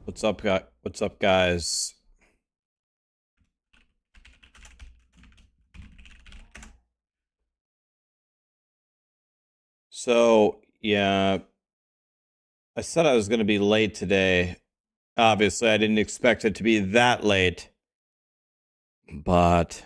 What's up, guy? What's up, guys? So, yeah, I said I was going to be late today. Obviously, I didn't expect it to be that late. But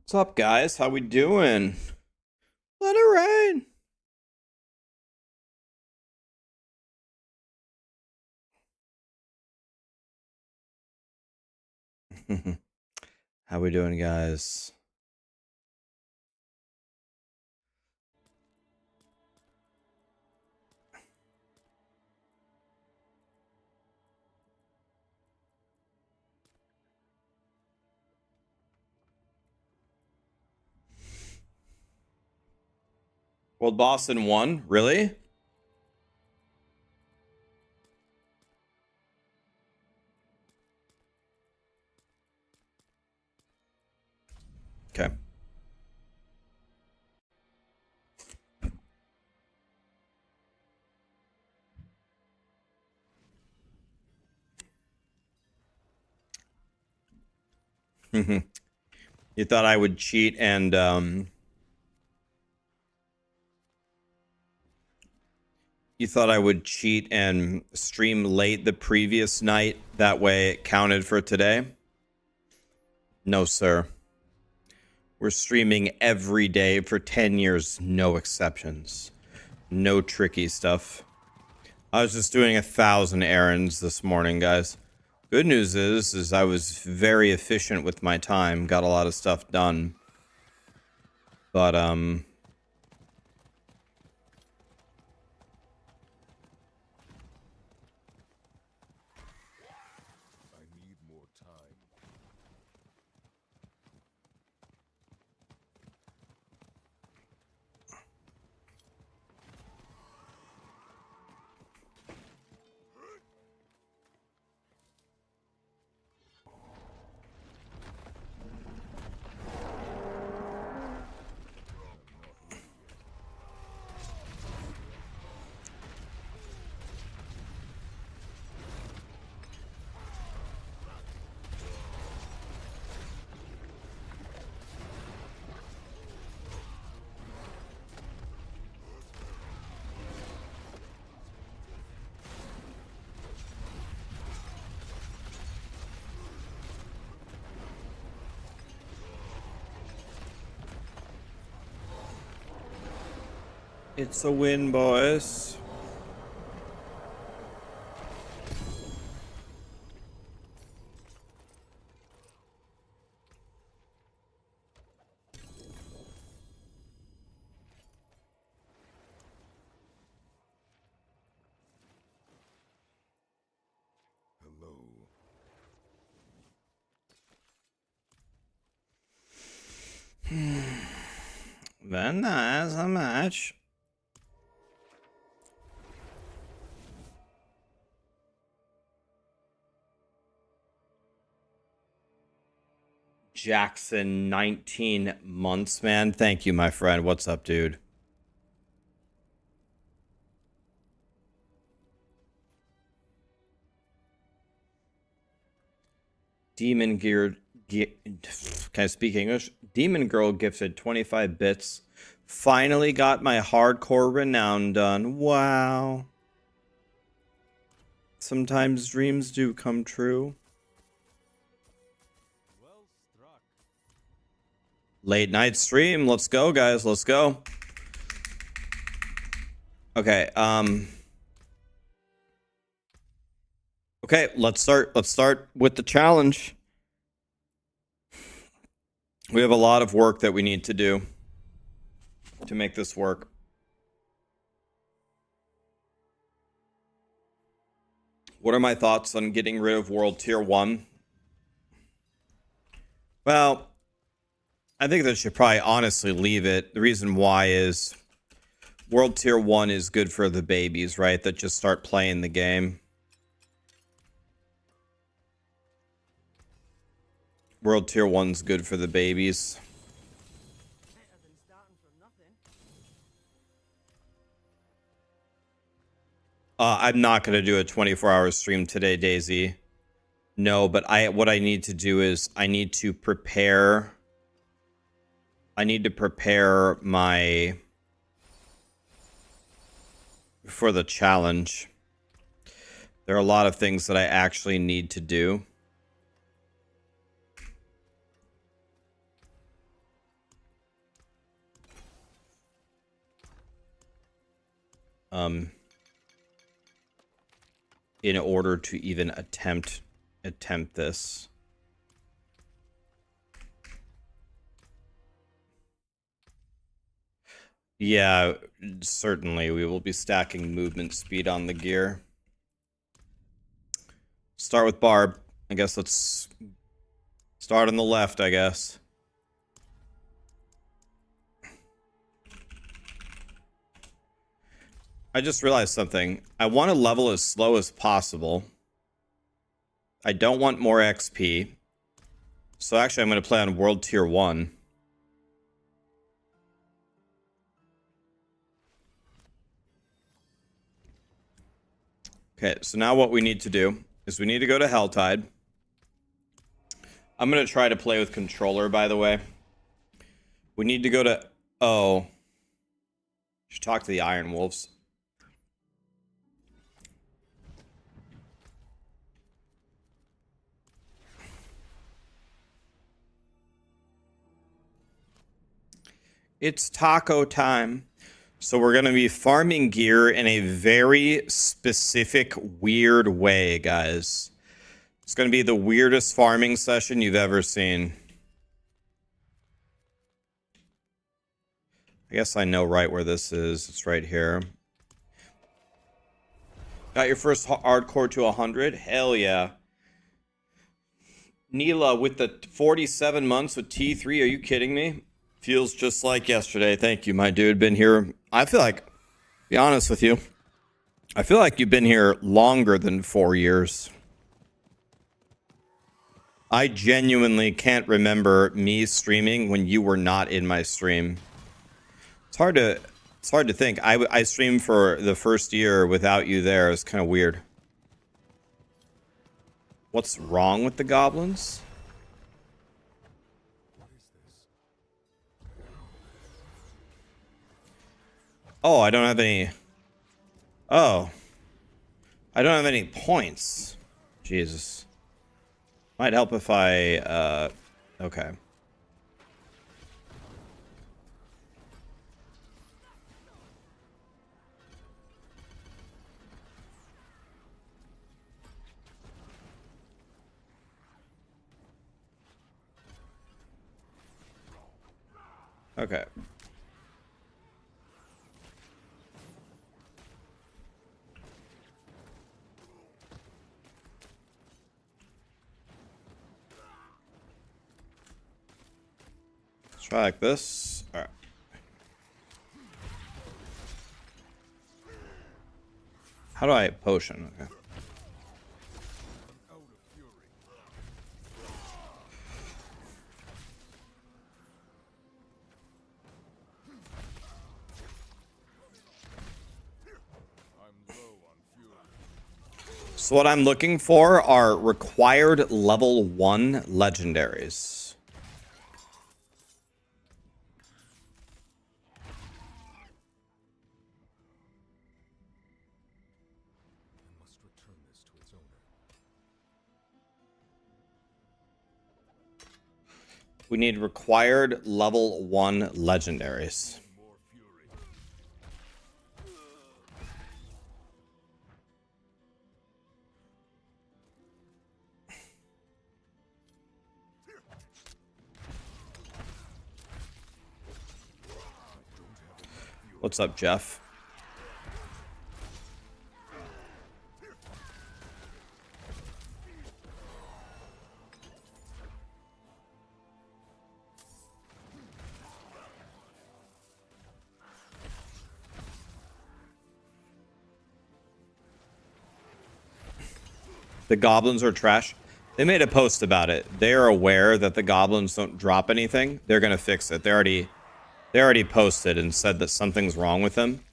what's up, guys? How we doing? Let it rain. How we doing, guys? World Boston won? Really? Okay. You thought I would cheat and you thought I would cheat and stream late the previous night, that way it counted for today? No, sir. We're streaming every day for 10 years, no exceptions. No tricky stuff. I was just doing 1,000 errands this morning, guys. Good news is I was very efficient with my time, got a lot of stuff done. But, it's a win, boys. Very nice, a match. Jackson, 19 months, man. Thank you, my friend. What's up, dude? Demon Gear. Can I speak English? Demon Girl gifted 25 bits. Finally got my hardcore renown done. Wow. Sometimes dreams do come true. Late night stream. Let's go, guys. Let's go. Okay, okay, let's start. Let's start with the challenge. We have a lot of work that we need to do to make this work. What are my thoughts on getting rid of World Tier 1? Well, I think they should probably honestly leave it. The reason why is World Tier 1 is good for the babies, right? That just start playing the game. World Tier 1's good for the babies. I'm not going to do a 24-hour stream today, Daisy. No, but what I need to do is I need to prepare my for the challenge. There are a lot of things that I actually need to do. In order to even attempt this. Yeah, certainly we will be stacking movement speed on the gear. Start with Barb. I guess let's start on the left, I guess. I just realized something. I want to level as slow as possible. I don't want more XP. So actually I'm going to play on World Tier 1. Okay, so now what we need to do is we need to go to Helltide. I'm going to try to play with controller, by the way. We need to go to... Oh. Should talk to the Iron Wolves. It's taco time. So we're going to be farming gear in a very specific, weird way, guys. It's going to be the weirdest farming session you've ever seen. I guess I know right where this is. It's right here. Got your first hardcore to 100? Hell yeah. Neela with the 47 months with T3. Are you kidding me? Feels just like yesterday. Thank you, my dude. Been here. I feel like, be honest with you, I feel like you've been here longer than 4 years. I genuinely can't remember me streaming when you were not in my stream. It's hard to think. I streamed for the first year without you there. It's kind of weird. What's wrong with the goblins? Oh, I don't have any... Oh. I don't have any points. Jesus. Might help if I... Okay. Okay. Try like this. All right. How do I potion? Okay. So what I'm looking for are required level 1 legendaries. We need required level 1 legendaries. What's up, Jeff? The goblins are trash. They made a post about it. They're aware that the goblins don't drop anything. They're gonna fix it. They already posted and said that something's wrong with them.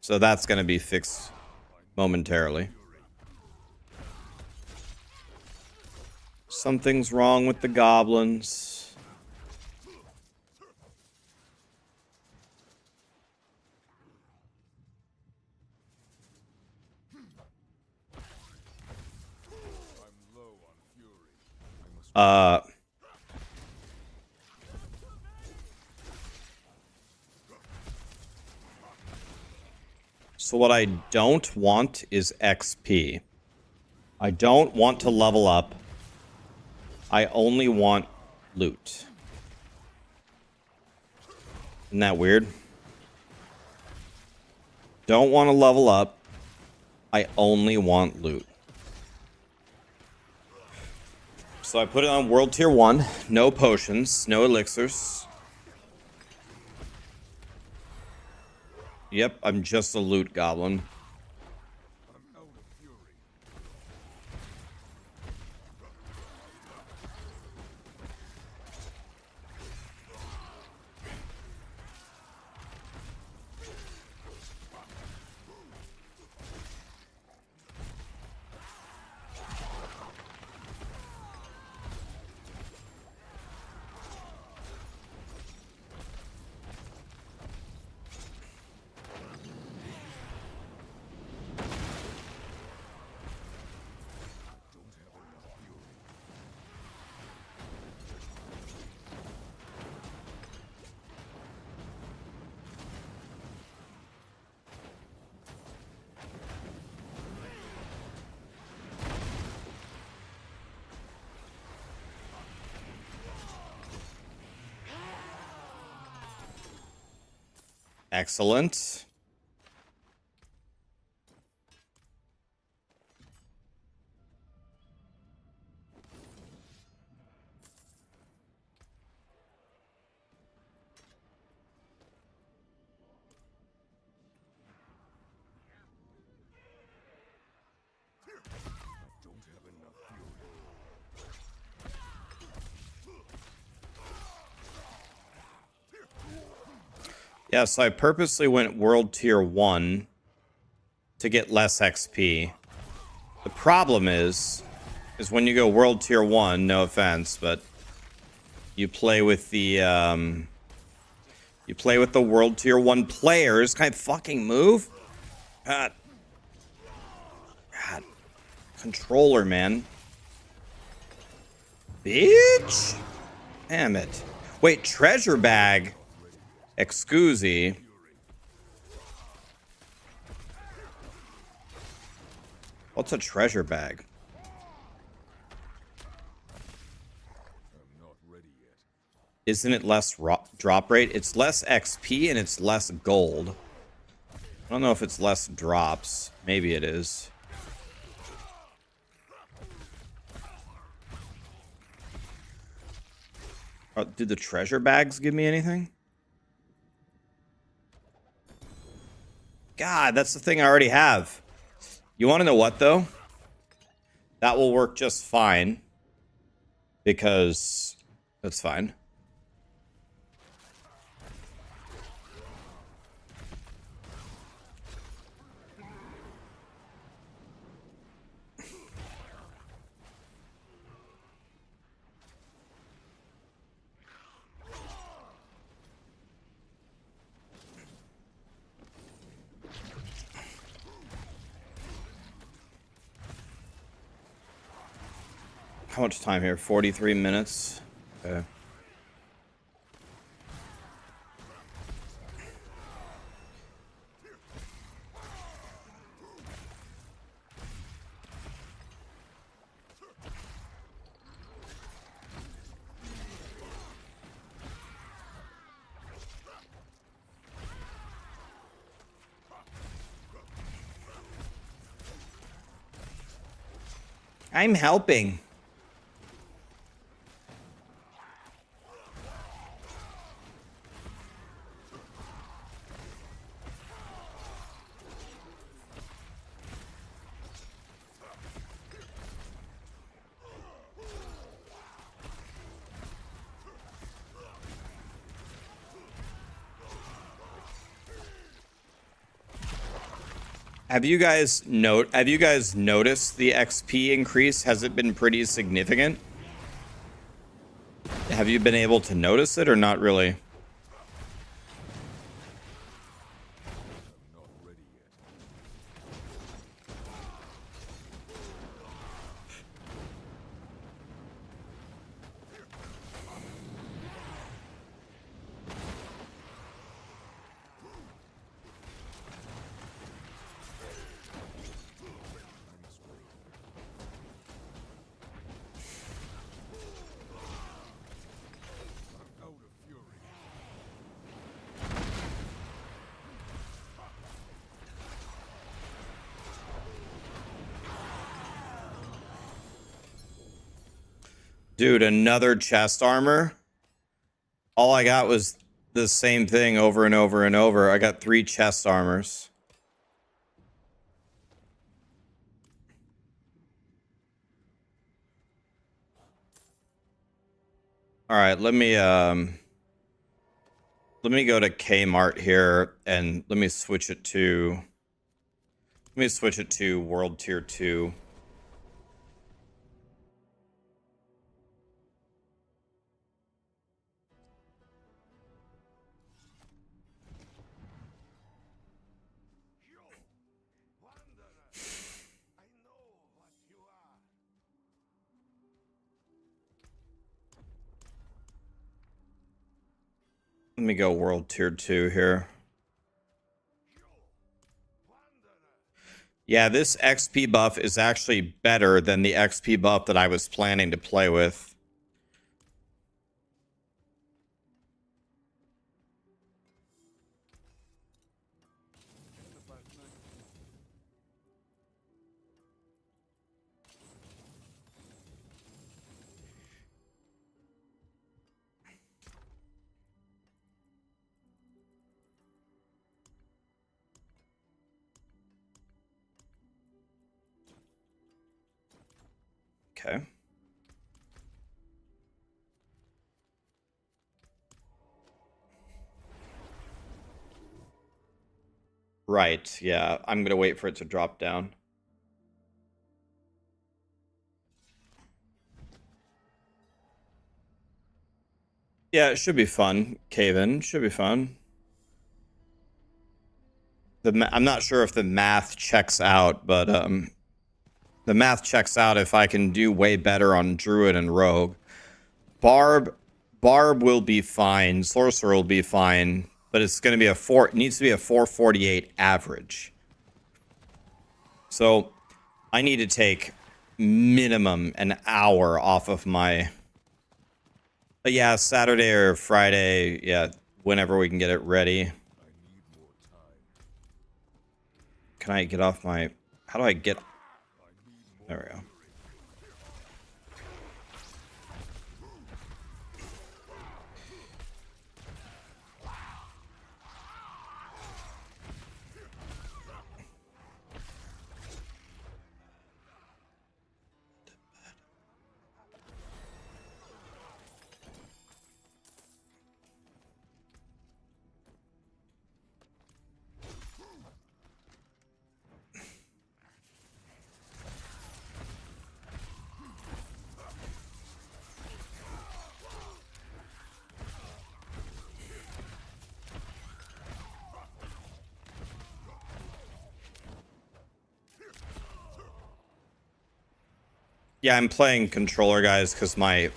So that's gonna be fixed momentarily. Something's wrong with the goblins. So what I don't want is XP. I don't want to level up. I only want loot. Isn't that weird? Don't want to level up. I only want loot. So I put it on World Tier 1. No potions, no elixirs. Yep, I'm just a loot goblin. Excellent. Yeah, so I purposely went World Tier 1 to get less XP. The problem is when you go World Tier 1, no offense, but you play with the World Tier 1 players. Can I fucking move? God. Controller, man. Bitch! Damn it. Wait, treasure bag. Excuse. What's a treasure bag? Isn't it less drop rate? It's less XP and it's less gold. I don't know if it's less drops. Maybe it is. Did the treasure bags give me anything? God, that's the thing I already have. You want to know what, though? That will work just fine. Because that's fine. How much time here? 43 minutes. Okay. I'm helping. Have you guys noticed the XP increase? Has it been pretty significant? Have you been able to notice it or not really? Dude, another chest armor? All I got was the same thing over and over and over. I got 3 chest armors. All right, let me go to Kmart here and let me switch it to World Tier 2. Let me go World Tier 2 here. Yeah, this XP buff is actually better than the XP buff that I was planning to play with. Okay. Right, yeah. I'm gonna wait for it to drop down. Yeah, it should be fun. Cave-in should be fun. I'm not sure if the math checks out, but the math checks out if I can do way better on Druid and Rogue. Barb will be fine. Sorcerer will be fine, but it's going to be it needs to be a 448 average. So I need to take minimum an hour off of my. But yeah, Saturday or Friday, yeah, whenever we can get it ready. Can I get off my... How do I get... There we go. Yeah, I'm playing controller, guys, because my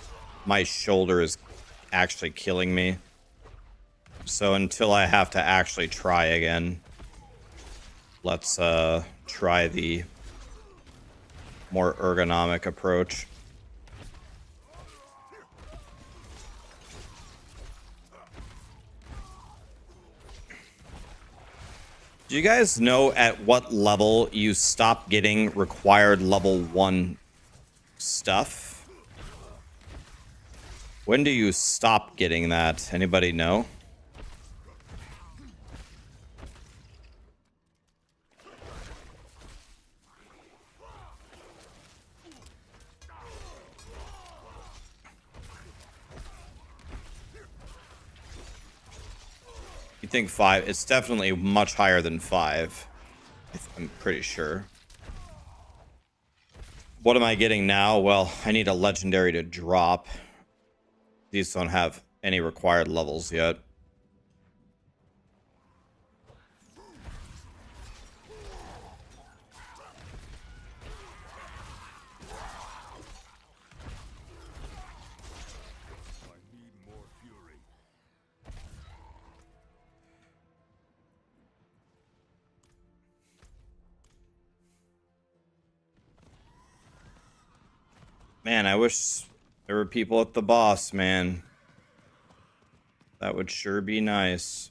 shoulder is actually killing me. So until I have to actually try again, let's try the more ergonomic approach. Do you guys know at what level you stop getting required level 1 stuff? When do you stop getting that? Anybody know? You think 5? It's definitely much higher than 5. I'm pretty sure. What am I getting now? Well, I need a legendary to drop. These don't have any required levels yet. Man, I wish there were people at the boss, man. That would sure be nice.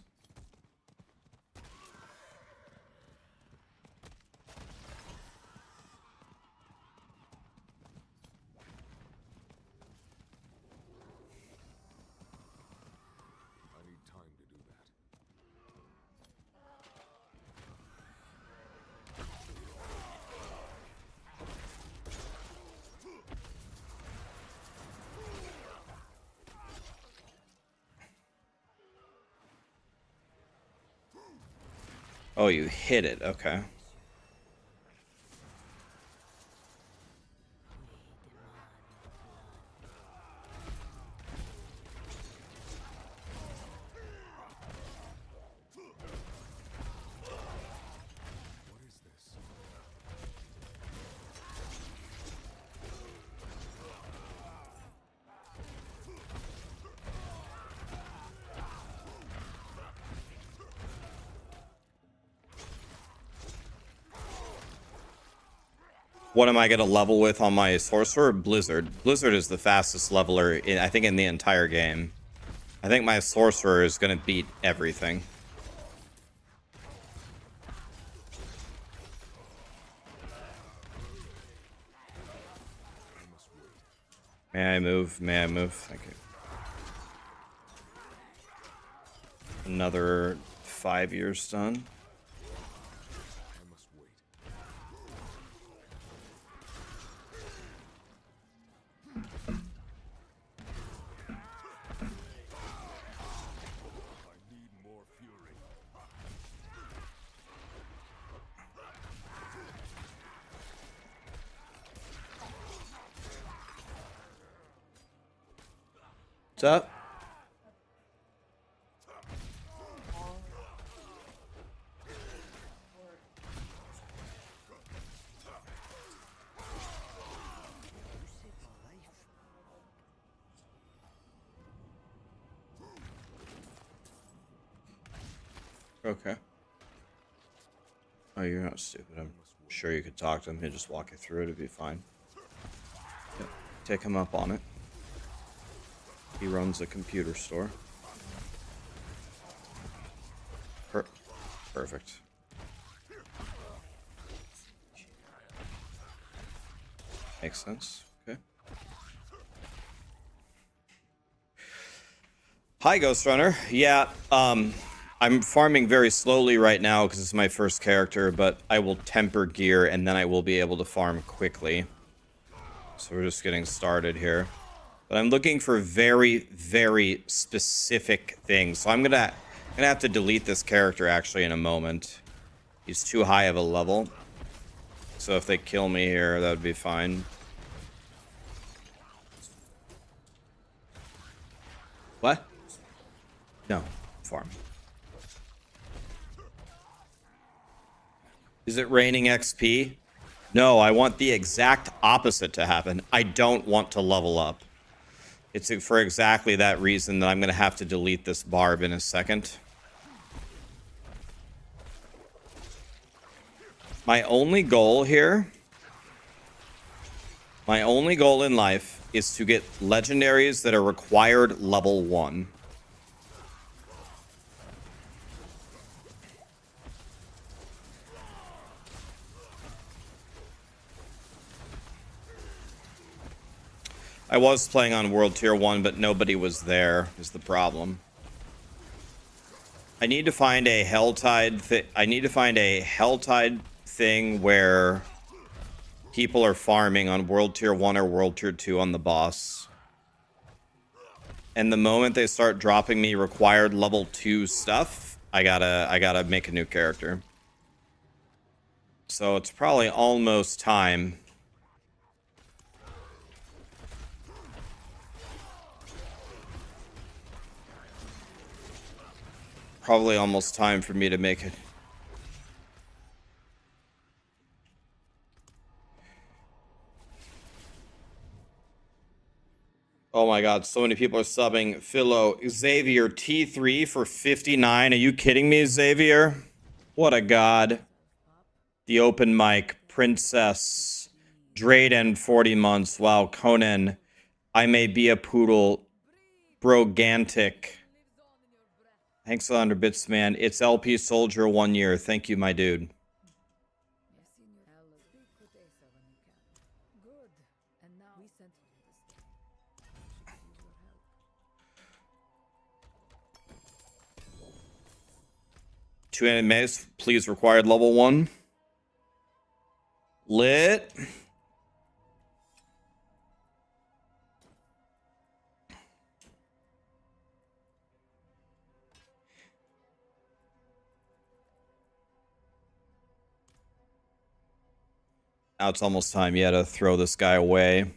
Oh, you hit it. Okay. What am I going to level with on my sorcerer? Blizzard. Blizzard is the fastest leveler, I think, in the entire game. I think my sorcerer is going to beat everything. May I move? May I move? Thank you. Another 5 years done. What's up? Okay. Oh, you're not stupid. I'm sure you could talk to him. He'll just walk you through it. It'd be fine. Yep. Take him up on it. He runs a computer store. Perfect. Makes sense. Okay. Hi, Ghost Runner. Yeah, I'm farming very slowly right now because it's my first character, but I will temper gear and then I will be able to farm quickly. So we're just getting started here. But I'm looking for very, very specific things. So I'm gonna have to delete this character actually in a moment. He's too high of a level. So if they kill me here, that would be fine. What? No, farm. Is it raining XP? No, I want the exact opposite to happen. I don't want to level up. It's for exactly that reason that I'm going to have to delete this barb in a second. My only goal here, my only goal in life is to get legendaries that are required level 1. I was playing on World Tier 1, but nobody was there, is the problem. I need to find a Helltide thing where people are farming on World Tier 1 or World Tier 2 on the boss. And the moment they start dropping me required level 2 stuff, I gotta make a new character. So it's probably almost time. Probably almost time for me to make it. Oh my god, so many people are subbing. Philo, Xavier T3 for 59. Are you kidding me, Xavier? What a god. The open mic, Princess, Drayden, 40 months. Wow, Conan, I may be a poodle. Brogantic. Thanks a 100 bits, man. It's LP Soldier 1 year. Thank you, my dude. Two animes, please. Required level 1. Lit. Now it's almost time, yeah, to throw this guy away.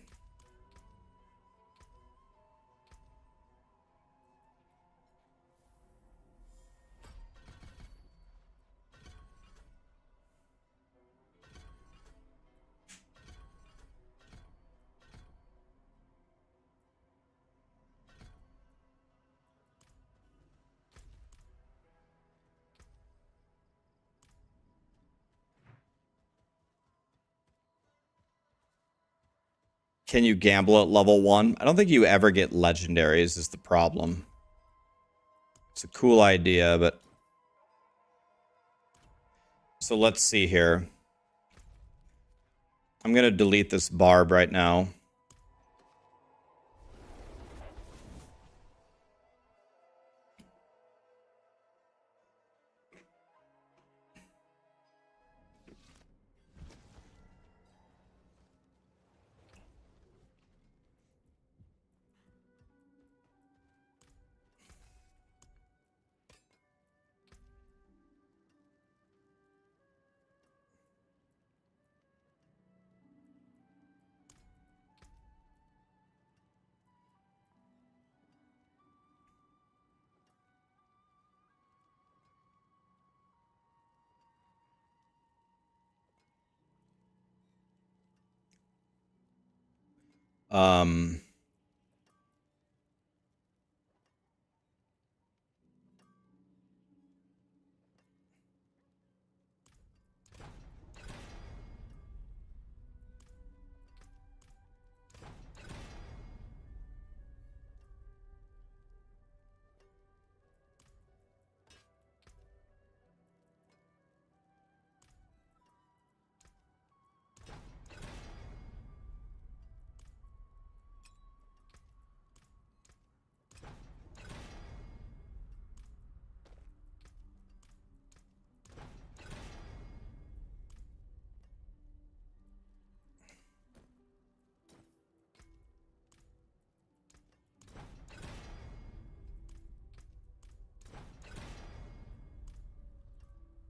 Can you gamble at level 1? I don't think you ever get legendaries is the problem. It's a cool idea, but... So let's see here. I'm going to delete this barb right now.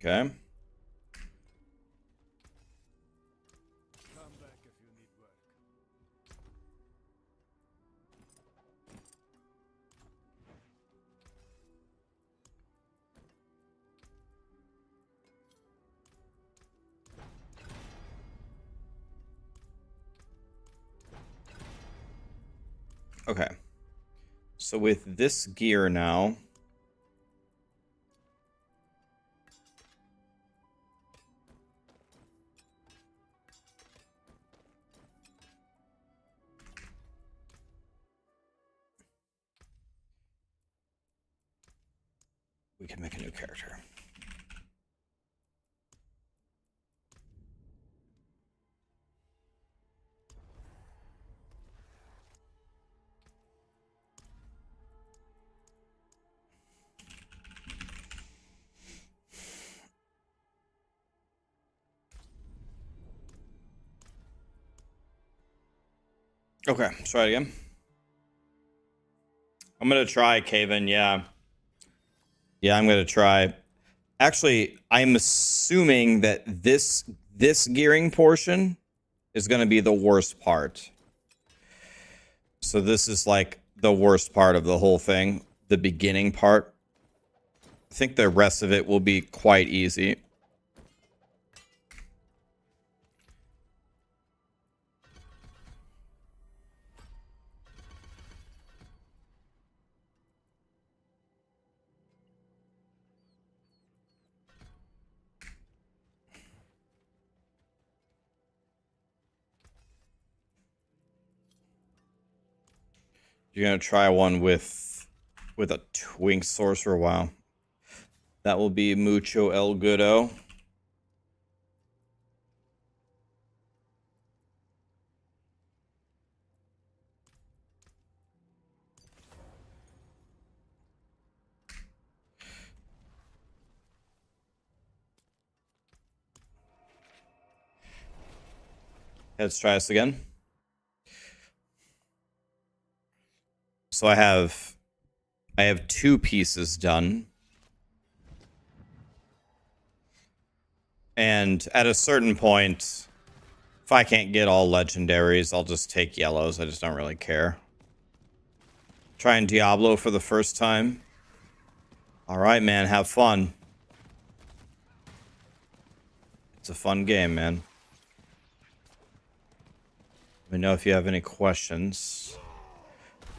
Okay. Okay. So with this gear now... we can make a new character. Okay, let's try it again. I'm gonna try, Kaven, yeah. Yeah, I'm gonna try. Actually, I'm assuming that This gearing portion is going to be the worst part. So this is like the worst part of the whole thing, the beginning part. I think the rest of it will be quite easy. You're gonna try one with a twink sorcerer. Wow, that will be mucho el goodo. Let's try this again. So I have 2 pieces done. And at a certain point, if I can't get all legendaries, I'll just take yellows. I just don't really care. Trying Diablo for the first time. All right, man, have fun. It's a fun game, man. Let me know if you have any questions.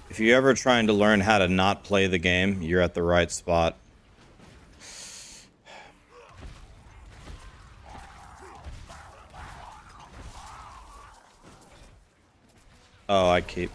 If you're ever trying to learn how to not play the game, you're at the right spot. Oh, I keep...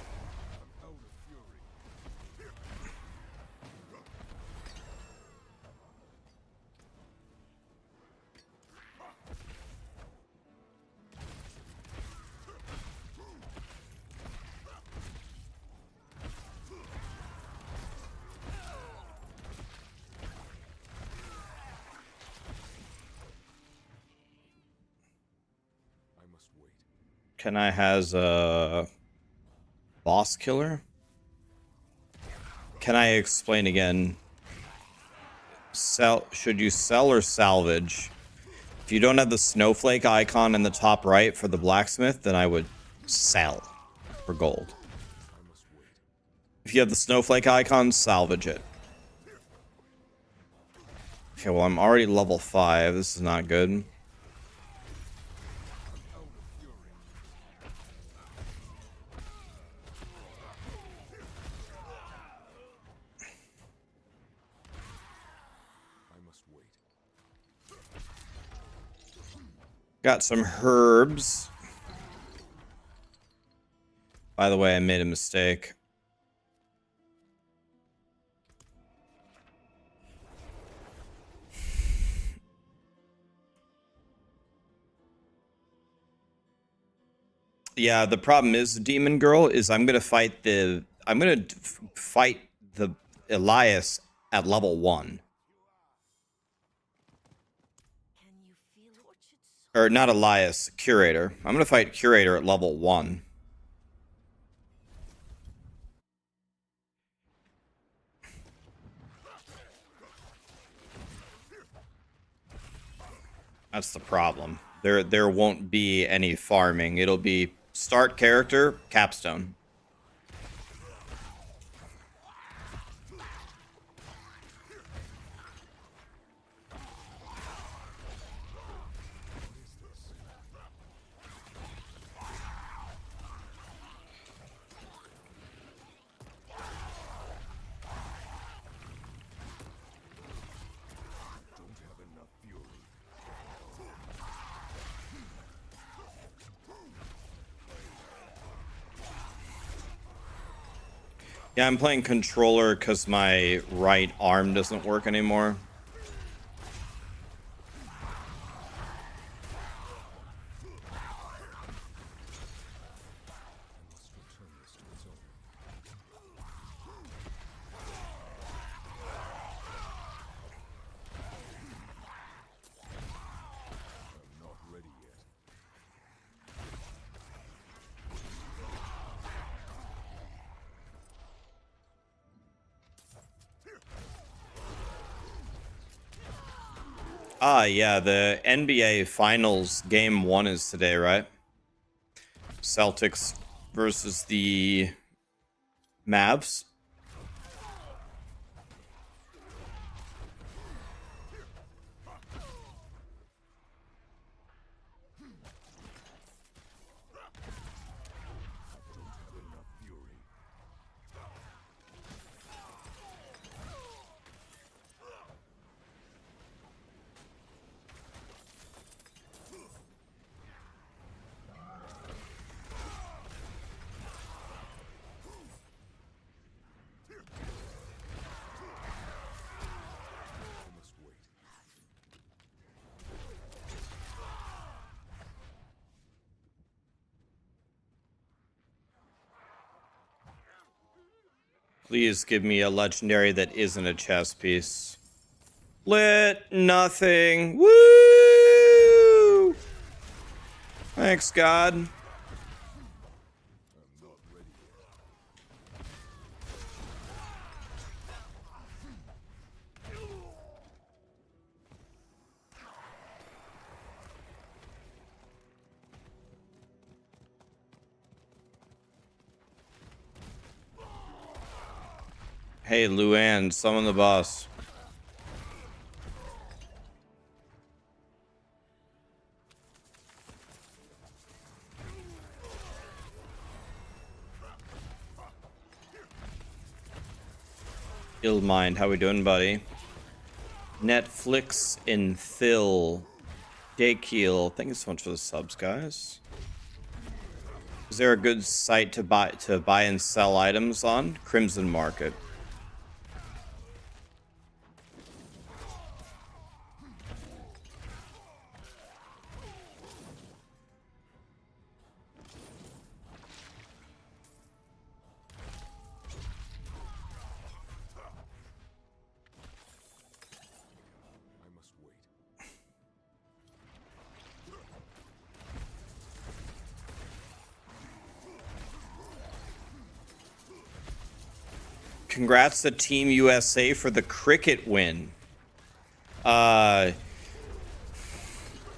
Can I has a boss killer? Can I explain again? Should you sell or salvage? If you don't have the snowflake icon in the top right for the blacksmith, then I would sell for gold. If you have the snowflake icon, salvage it. Okay, well, I'm already level 5. This is not good. Got some herbs. By the way, I made a mistake. Yeah, the problem is, Demon Girl, is I'm gonna fight the Elias at level 1. Or not Elias, Curator. I'm gonna fight Curator at level 1. That's the problem. There won't be any farming. It'll be start character, Capstone. Yeah, I'm playing controller because my right arm doesn't work anymore. Yeah, the NBA Finals Game 1 is today, right? Celtics versus the Mavs. Please give me a legendary that isn't a chess piece. Lit nothing. Woo! Thanks, God. Hey, Luann, summon the boss. Illmind, how we doing, buddy? Netflix and Phil. Daykeel, thank you so much for the subs, guys. Is there a good site to buy and sell items on? Crimson Market. Congrats to Team USA for the cricket win.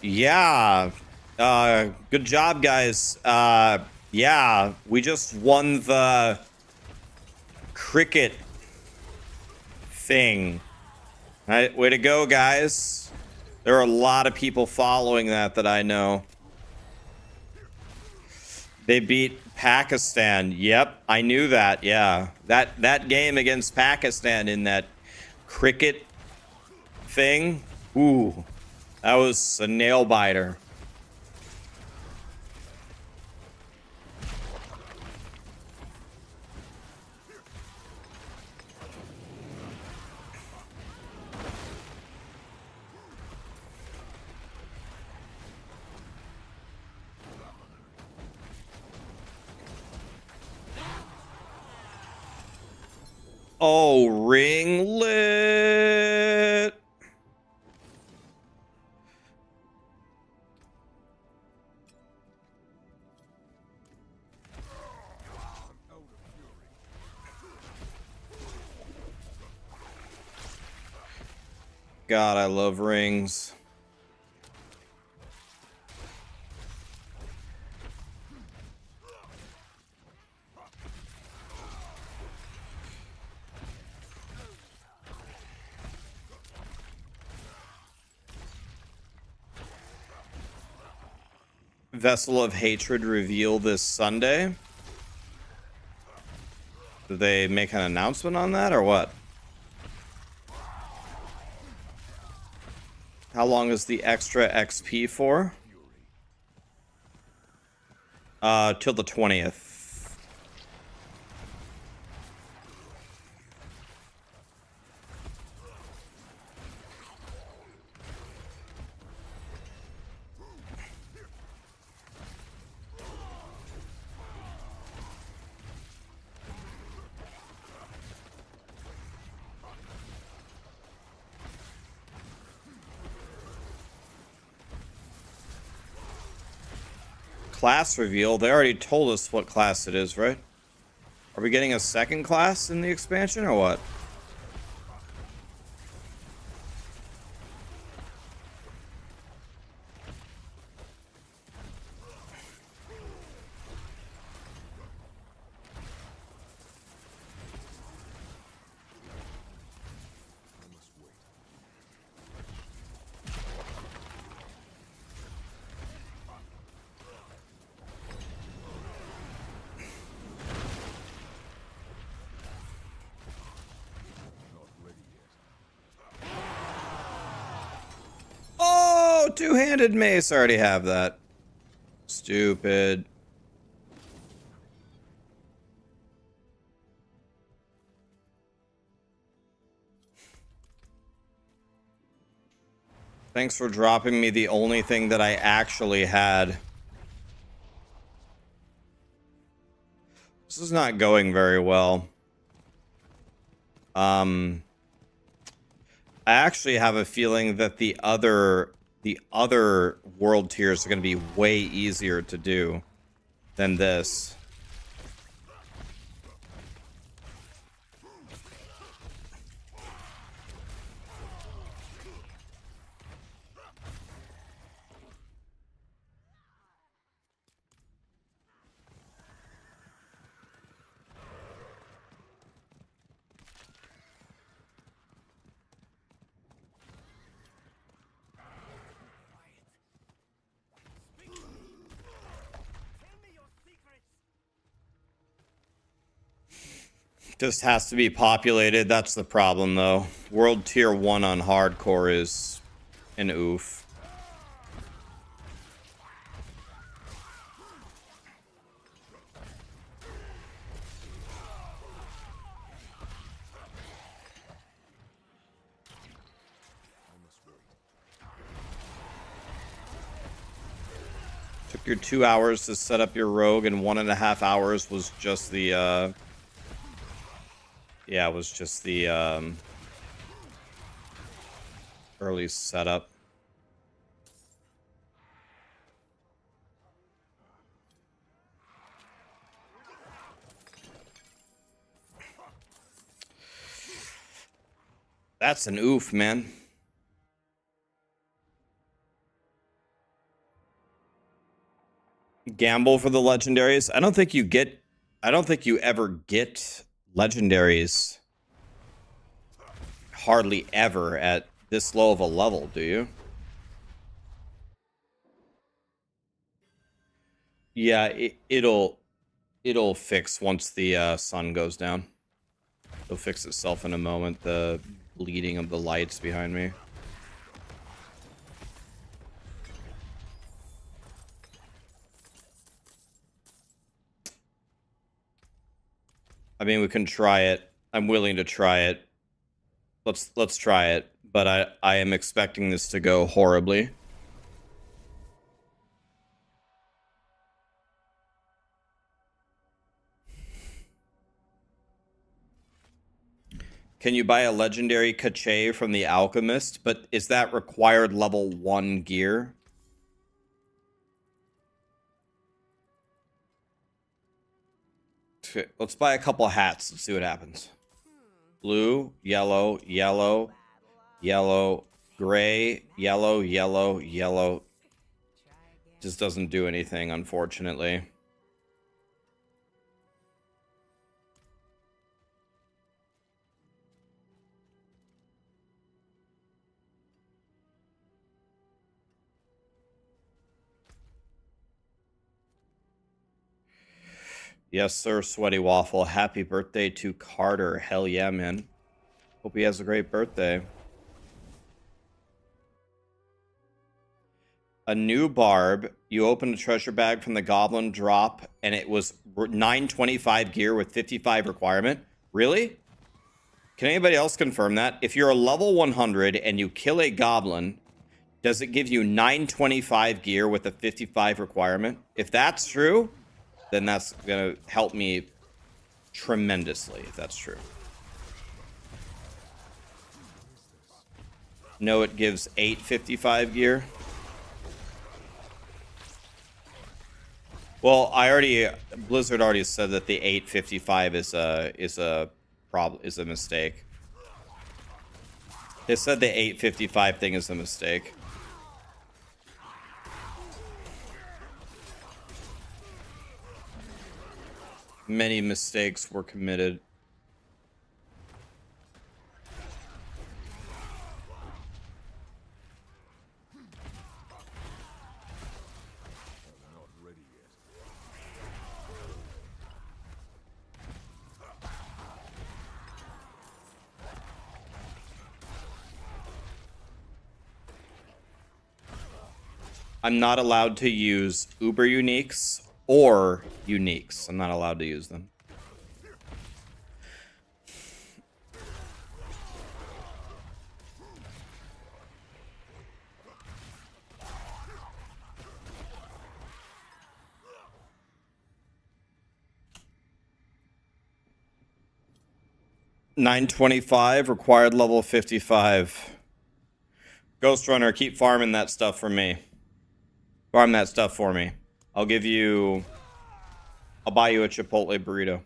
Yeah. Good job, guys. Yeah, we just won the cricket thing. All right, way to go, guys. There are a lot of people following that I know. They beat Pakistan. Yep, I knew that. Yeah, that game against Pakistan in that cricket thing. Ooh, that was a nail biter. Oh, ring lit. God, I love rings. Vessel of Hatred reveal this Sunday. Did they make an announcement on that or what? How long is the extra XP for? Till the 20th. Class reveal. They already told us what class it is, right? Are we getting a second class in the expansion or what? two-handed mace. I already have that. Stupid. Thanks for dropping me the only thing that I actually had. This is not going very well. I actually have a feeling that the other world tiers are going to be way easier to do than this. Just has to be populated. That's the problem, though. World Tier 1 on hardcore is an oof. Took your 2 hours to set up your rogue, and 1.5 hours was just the, yeah, it was just the early setup. That's an oof, man. Gamble for the legendaries. I don't think you ever get legendaries hardly ever at this low of a level, do you? Yeah, it'll fix once the sun goes down. It'll fix itself in a moment. The bleeding of the lights behind me. I mean, we can try it. I'm willing to try it. Let's try it. But I am expecting this to go horribly. Can you buy a legendary Cache from the Alchemist? But is that required level 1 gear? Okay, let's buy a couple hats. Let's see what happens. Blue, yellow, yellow, yellow, gray, yellow, yellow, yellow. Just doesn't do anything, unfortunately. Yes, sir, Sweaty Waffle. Happy birthday to Carter. Hell yeah, man. Hope he has a great birthday. A new barb. You opened a treasure bag from the goblin drop, and it was 925 gear with 55 requirement. Really? Can anybody else confirm that? If you're a level 100 and you kill a goblin, does it give you 925 gear with a 55 requirement? If that's true, then that's gonna help me tremendously, if that's true. No, it gives 855 gear. Well, Blizzard already said that the 855 is a mistake. They said the 855 thing is a mistake. Many mistakes were committed. I'm not allowed to use uber uniques or uniques. I'm not allowed to use them. $925 required level 55. Ghost Runner, keep farming that stuff for me. Farm that stuff for me. I'll buy you a Chipotle burrito.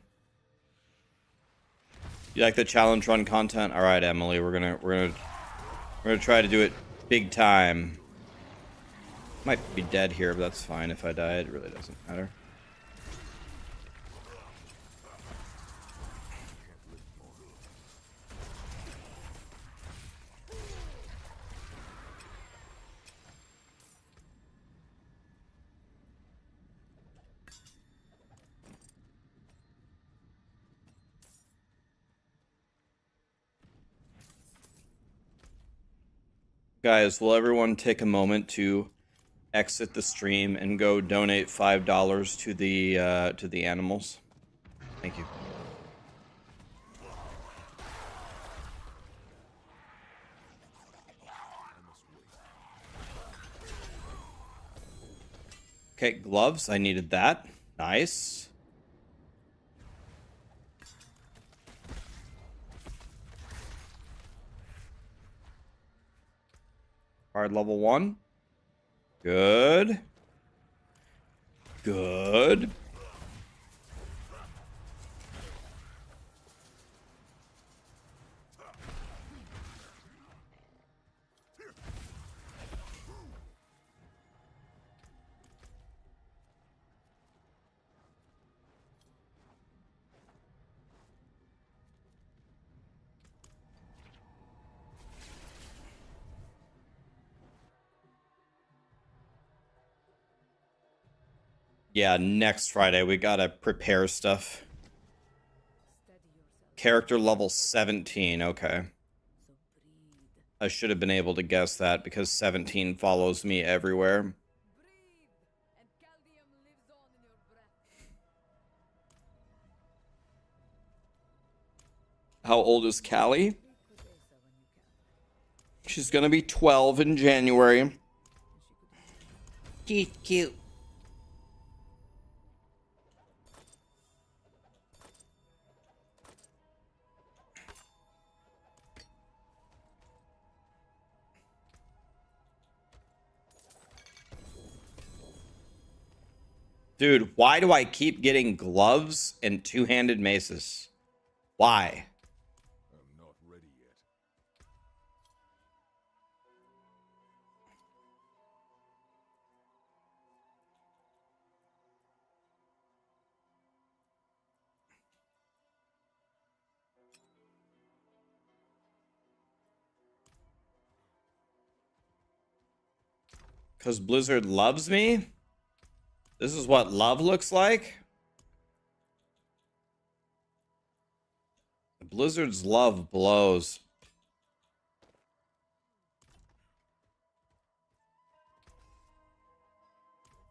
You like the challenge run content? All right, Emily, we're gonna try to do it big time. Might be dead here, but that's fine. If I die, it really doesn't matter. Guys, will everyone take a moment to exit the stream and go donate $5 to the animals? Thank you. Okay, gloves. I needed that. Nice. Card level 1. Good. Good. Yeah, next Friday we gotta prepare stuff. Character level 17, okay. I should have been able to guess that because 17 follows me everywhere. How old is Callie? She's gonna be 12 in January. She's cute. Dude, why do I keep getting gloves and two-handed maces? Why? I'm not ready yet. Because Blizzard loves me? This is what love looks like? Blizzard's love blows.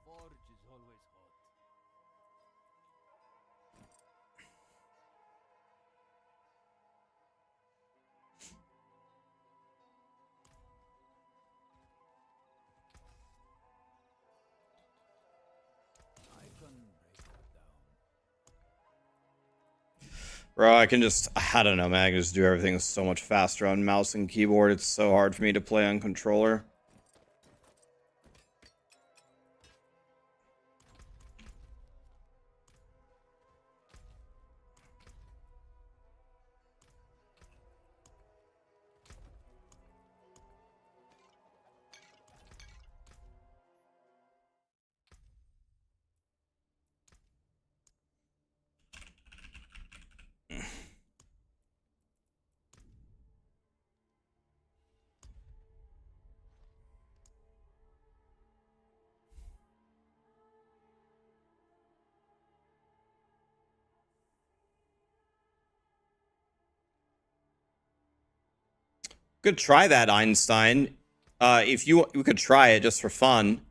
Forge is always hot. I can break that down. Bro, I can just, I don't know, man. I can just do everything so much faster on mouse and keyboard. It's so hard for me to play on controller. Could try that, Einstein. If you could try it just for fun.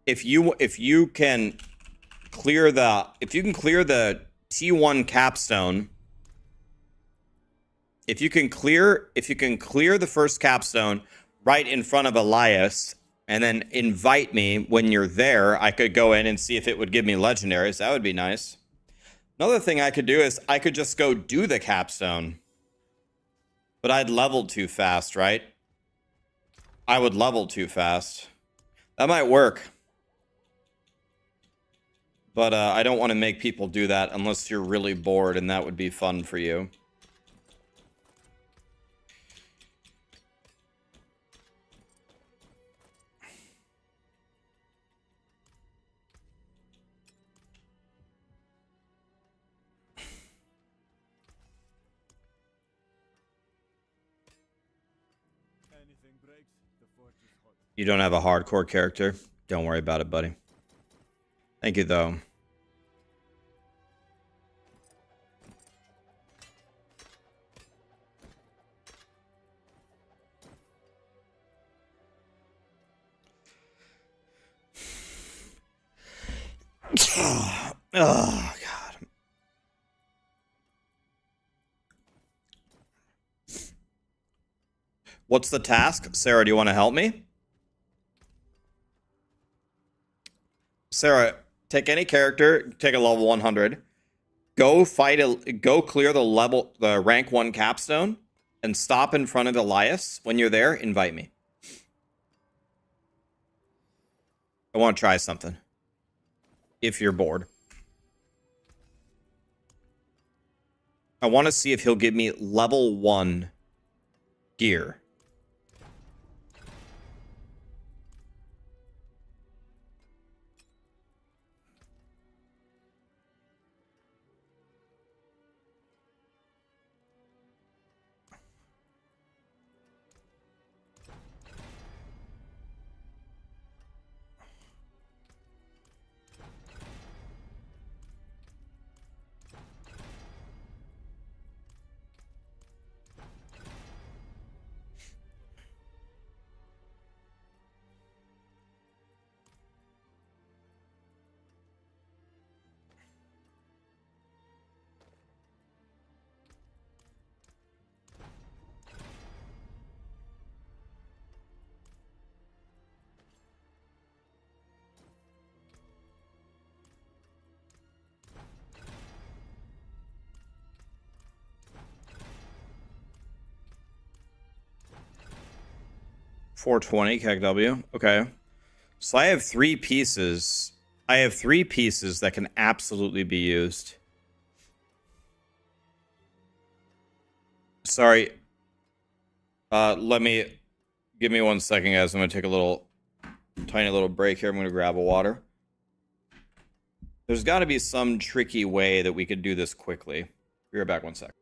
if you can clear the T1 capstone, if you can clear the first capstone right in front of Elias and then invite me when you're there, I could go in and see if it would give me legendaries. That would be nice. Another thing I could do is I could just go do the capstone. But I'd level too fast, right? I would level too fast. That might work. But I don't want to make people do that unless you're really bored, and that would be fun for you. Anything breaks, the forge is hot. You don't have a hardcore character? Don't worry about it, buddy. Thank you, though. Oh, God. What's the task? Sarah, do you want to help me? Sarah, take any character, take a level 100. Go clear the rank 1 capstone and stop in front of Elias. When you're there, invite me. I want to try something. If you're bored. I want to see if he'll give me level 1 gear. $420 KW. Okay. So I have 3 pieces. I have 3 pieces that can absolutely be used. Sorry. Give me 1 second, guys. I'm gonna take a tiny little break here. I'm gonna grab a water. There's got to be some tricky way that we could do this quickly. Be right back 1 sec.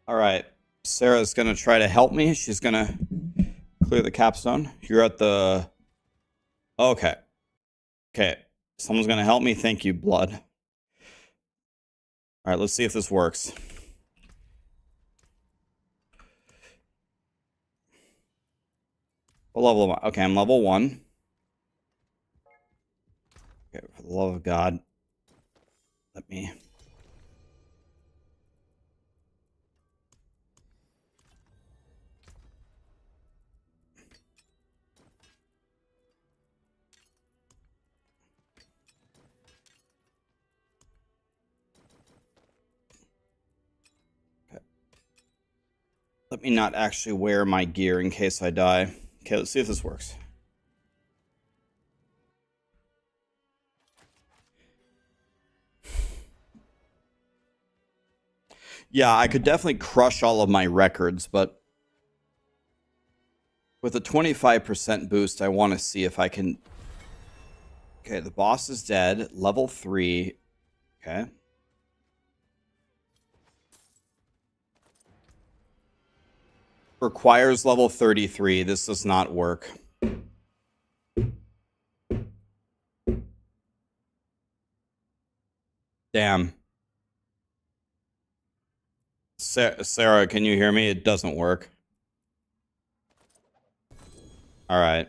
All right. Sarah's going to try to help me. She's going to clear the capstone. You're at the... Okay. Okay. Someone's going to help me. Thank you, blood. All right, let's see if this works. What level am I? Okay, I'm level 1. Okay, for the love of God. Let me... Let me not actually wear my gear in case I die. Okay, let's see if this works. Yeah, I could definitely crush all of my records, but with a 25% boost, I want to see if I can... Okay, the boss is dead. Level 3. Okay. Requires level 33. This does not work. Damn. Sarah, can you hear me? It doesn't work. All right.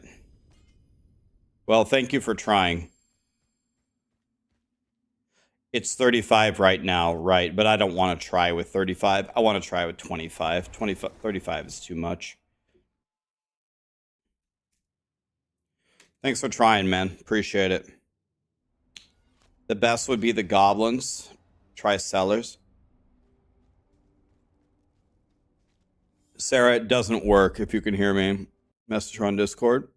Well, thank you for trying. It's 35 right now, right? But I don't want to try with 35. I want to try with 25. 35 is too much. Thanks for trying, man. Appreciate it. The best would be the goblins. Try sellers. Sarah, it doesn't work if you can hear me. Message her on Discord.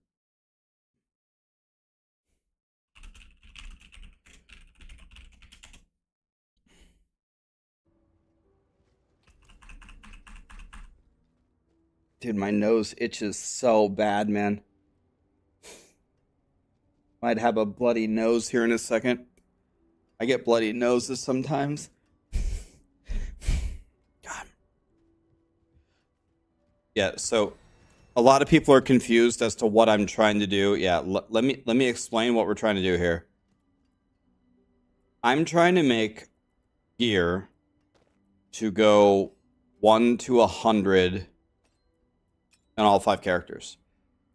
Dude, my nose itches so bad, man. Might have a bloody nose here in a second. I get bloody noses sometimes. God. Yeah, so a lot of people are confused as to what I'm trying to do. Yeah, let me explain what we're trying to do here. I'm trying to make gear to go 1 to 100 on all 5 characters.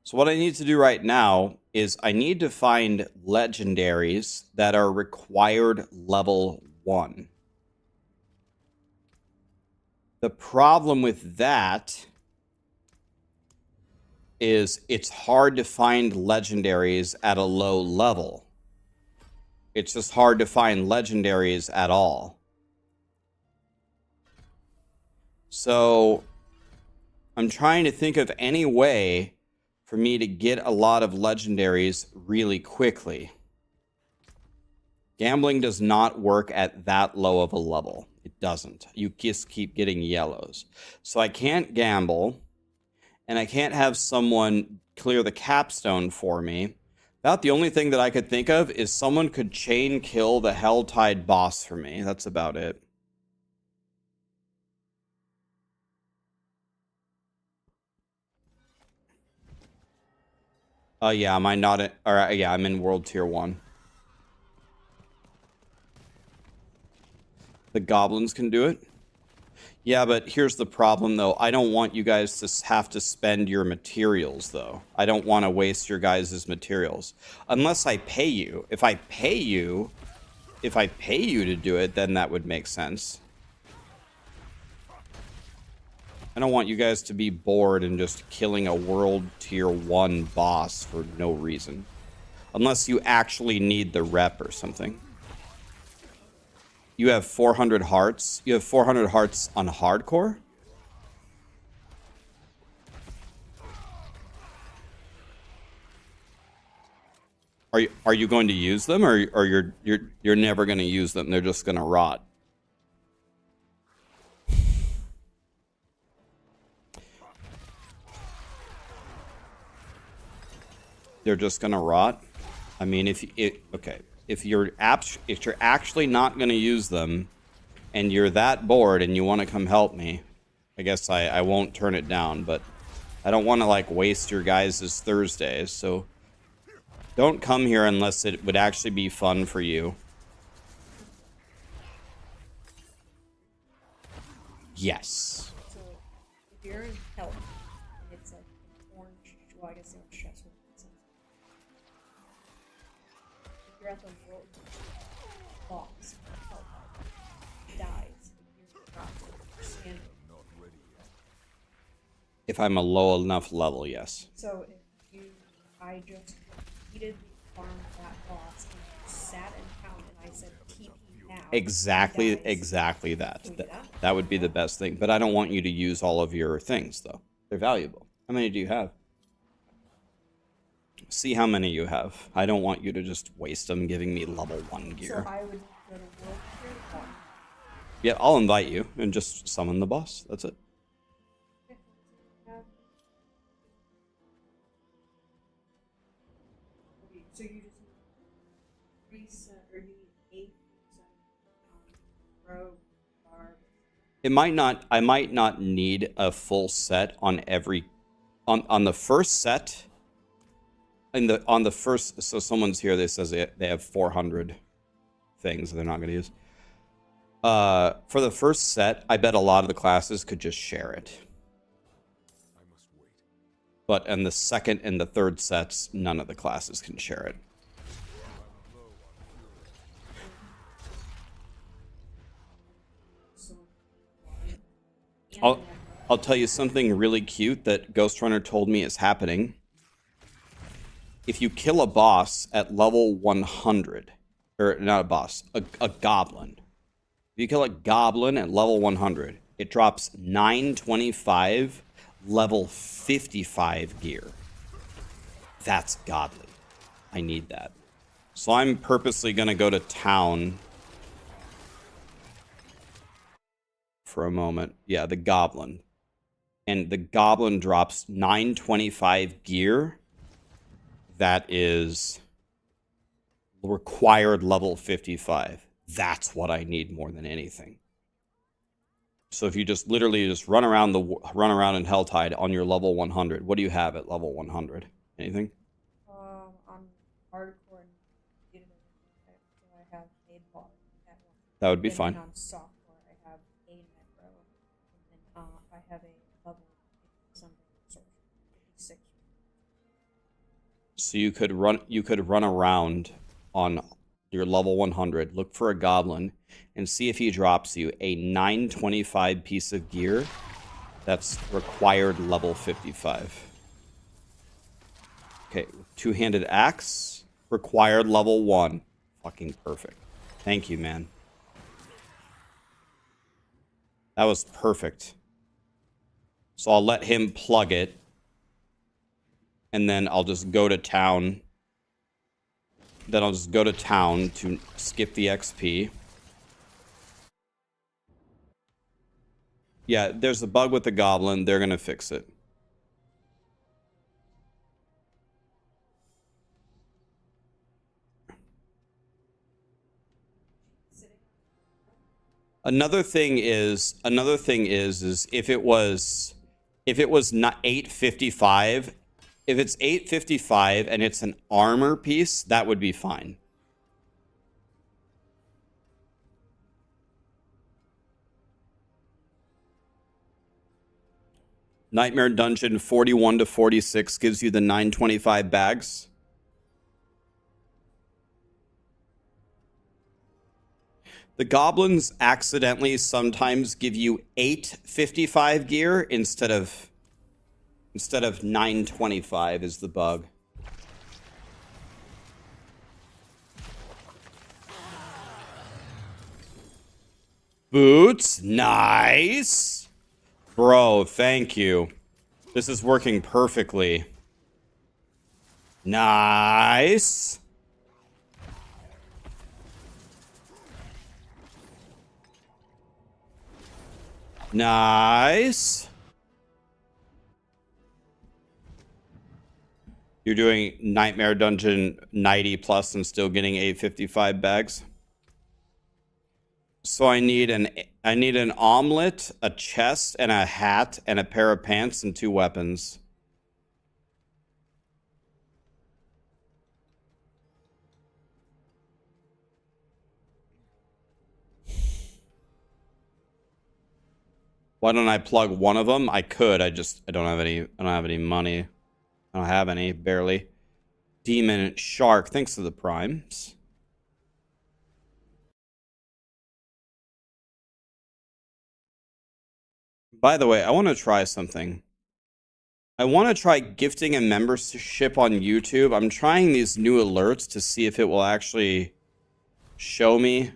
So what I need to do right now is I need to find legendaries that are required level 1. The problem with that is it's hard to find legendaries at a low level. It's just hard to find legendaries at all. So I'm trying to think of any way for me to get a lot of legendaries really quickly. Gambling does not work at that low of a level. It doesn't. You just keep getting yellows. So I can't gamble, and I can't have someone clear the capstone for me. About the only thing that I could think of is someone could chain kill the Helltide boss for me. That's about it. Yeah, am I not in... Alright, yeah, I'm in World Tier 1. The goblins can do it? Yeah, but here's the problem, though. I don't want you guys to have to spend your materials, though. I don't want to waste your guys' materials. Unless I pay you. If I pay you to do it, then that would make sense. I don't want you guys to be bored and just killing a World Tier 1 boss for no reason. Unless you actually need the rep or something. You have 400 hearts? You have 400 hearts on hardcore? Are you going to use them, or you're never going to use them? They're just going to rot. They're just going to rot? I mean, okay. If you're actually not going to use them, and you're that bored and you want to come help me, I guess I won't turn it down, but I don't want to like waste your guys' Thursdays, so don't come here unless it would actually be fun for you. Yes. So if you're in health, and it's like an orange, well, I guess the orange chest would make sense. If you're at the world boss, health dies, you're dropped to standard. If I'm a low enough level, yes. So if I just completed the farm that boss and sat and counted, and I said TP now. Exactly that. Can we do that? That would be the best thing. But I don't want you to use all of your things, though. They're valuable. How many do you have? See how many you have. I don't want you to just waste them giving me level 1 gear. So I would go to World Tier 1. Yeah, I'll invite you and just summon the boss. That's it. So you just need 3 cent, or you need 8% rogue barb. I might not need a full set on every on the first set. On the first, so someone's here that says they have 400 things they're not going to use. For the first set, I bet a lot of the classes could just share it. But in the second and the third sets, none of the classes can share it. I'll tell you something really cute that Ghost Runner told me is happening. If you kill a boss at level 100, or not a boss, a goblin. If you kill a goblin at level 100, it drops 925 level 55 gear. That's godly. I need that. So I'm purposely going to go to town for a moment. Yeah, the goblin. And the goblin drops 925 gear. That is required level 55. That's what I need more than anything. So if you just literally just run around in Helltide on your level 100, what do you have at level 100? Anything? On hardcore and so I have a bar at one. That would be And fine. then on software, I have a necro, and then I have a level something sorcerer, 56. So you could run around on your level 100, look for a goblin, and see if he drops you a 925 piece of gear that's required level 55. Okay, two-handed axe, required level 1. Fucking perfect. Thank you, man. That was perfect. So I'll let him plug it, and then I'll just go to town. Then I'll just go to town to skip the XP. Yeah, there's a bug with the goblin. They're going to fix it. Another thing is if it was not 855, if it's 855 and it's an armor piece, that would be fine. Nightmare Dungeon 41 to 46 gives you the 925 bags. The goblins accidentally sometimes give you 855 gear instead of 925 is the bug. Boots, nice. Bro, thank you. This is working perfectly. Nice. Nice. You're doing Nightmare Dungeon 90 plus and still getting 855 bags. So I need an omelet, a chest, and a hat, and a pair of pants, and 2 weapons. Why don't I plug one of them? I could. I don't have any. I don't have any money. I don't have any. Barely. Demon Shark. Thanks for the primes. By the way, I want to try something. I want to try gifting a membership on YouTube. I'm trying these new alerts to see if it will actually show me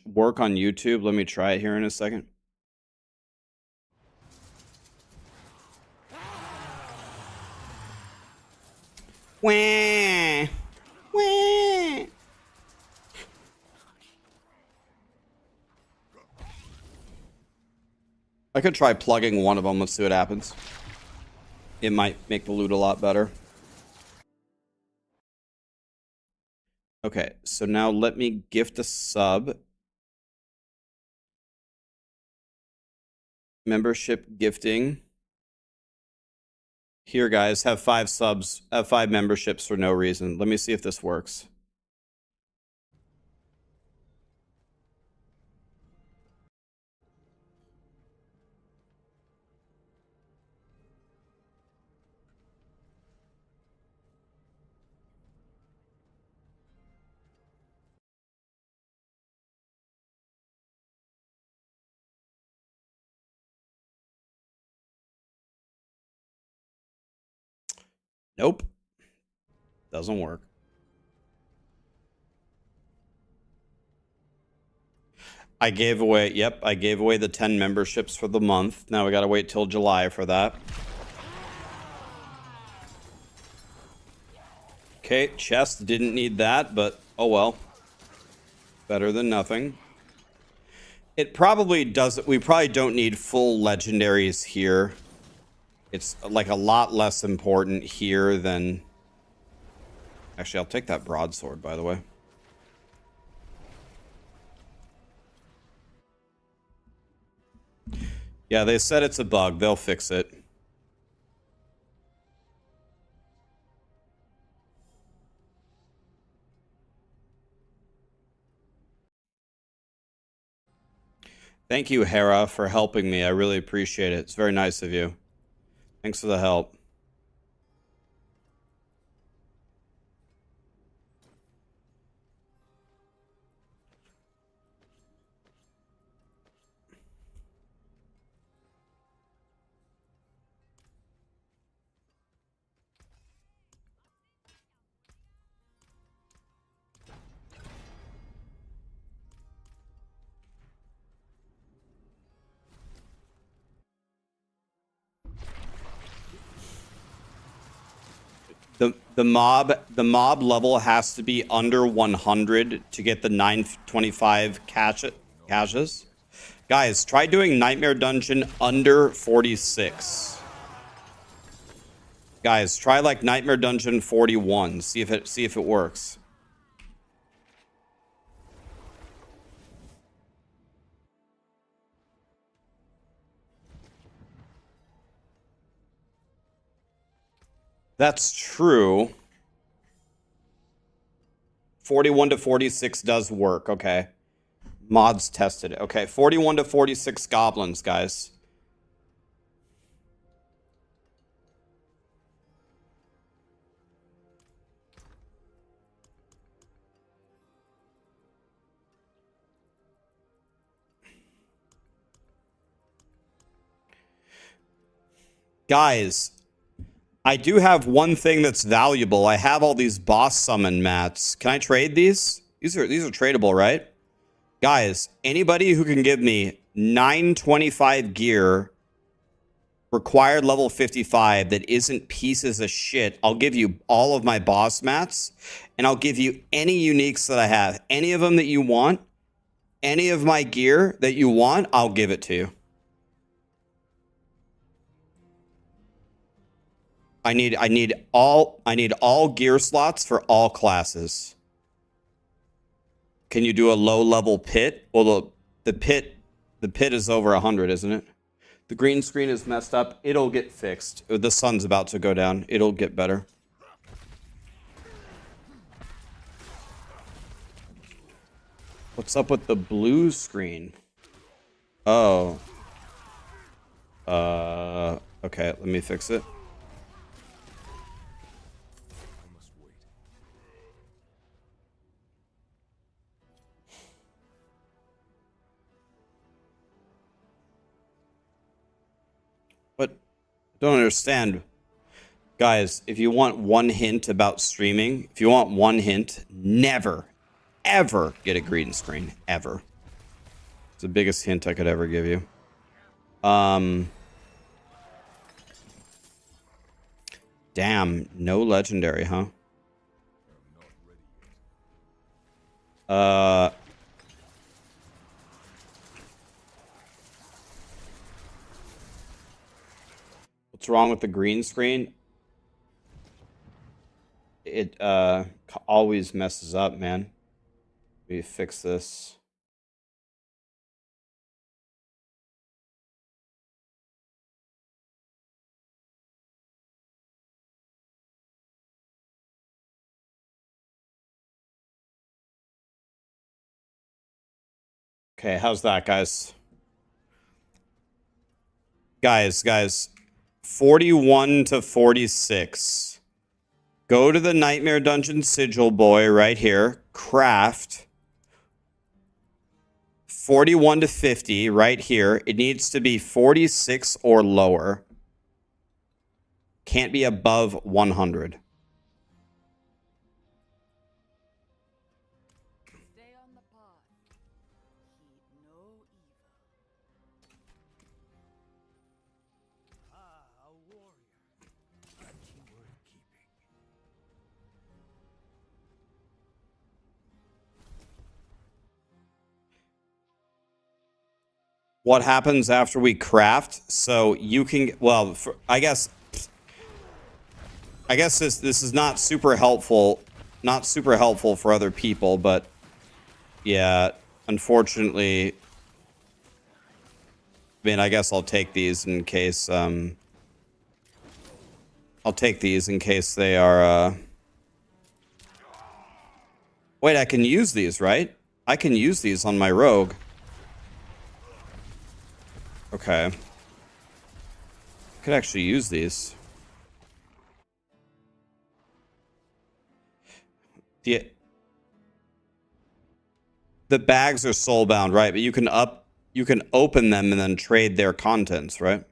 work on YouTube. Let me try it here in a second. Wah! Wah! I could try plugging one of them. Let's see what happens. It might make the loot a lot better. Okay, so now let me gift a sub. Membership gifting. Here, guys, have 5 subs, have 5 memberships for no reason. Let me see if this works. Nope. Doesn't work. I gave away, yep, I gave away the 10 memberships for the month. Now we gotta wait till July for that. Okay, chest didn't need that, but oh well. Better than nothing. It probably doesn't, we probably don't need full legendaries here. It's like a lot less important here than... Actually, I'll take that broadsword, by the way. Yeah, they said it's a bug. They'll fix it. Thank you, Hera, for helping me. I really appreciate it. It's very nice of you. Thanks for the help. The mob level has to be under 100 to get the 925 caches. Guys, try doing Nightmare Dungeon under 46. Guys, try like Nightmare Dungeon 41. See if it works. That's true. 41 to 46 does work. Okay. Mods tested it. Okay, 41 to 46 goblins, guys. Guys, I do have one thing that's valuable. I have all these boss summon mats. Can I trade these? These are tradable, right? Guys, anybody who can give me 925 gear, required level 55, that isn't pieces of shit, I'll give you all of my boss mats, and I'll give you any uniques that I have. Any of them that you want, any of my gear that you want, I'll give it to you. I need all gear slots for all classes. Can you do a low level pit? Well, the pit is over 100, isn't it? The green screen is messed up. It'll get fixed. The sun's about to go down. It'll get better. What's up with the blue screen? Oh. Okay, let me fix it. But don't understand. Guys, if you want one hint about streaming, if you want one hint, never, ever get a green screen. Ever. It's the biggest hint I could ever give you. Damn, no legendary, huh? What's wrong with the green screen? It always messes up, man. Let me fix this. Okay, how's that, guys? Guys, 41 to 46. Go to the Nightmare Dungeon Sigil Boy right here. Craft. 41 to 50 right here. It needs to be 46 or lower. Can't be above 100. Stay on the path. Heed no evil. Ah, a warrior. Plenty worth keeping. What happens after we craft? So you can, well, I guess this is not super helpful for other people, but yeah, unfortunately, I mean, I guess I'll take these in case they are wait, I can use these, right? I can use these on my rogue. Okay. I could actually use these. The bags are soulbound, right? But you can open them and then trade their contents, right?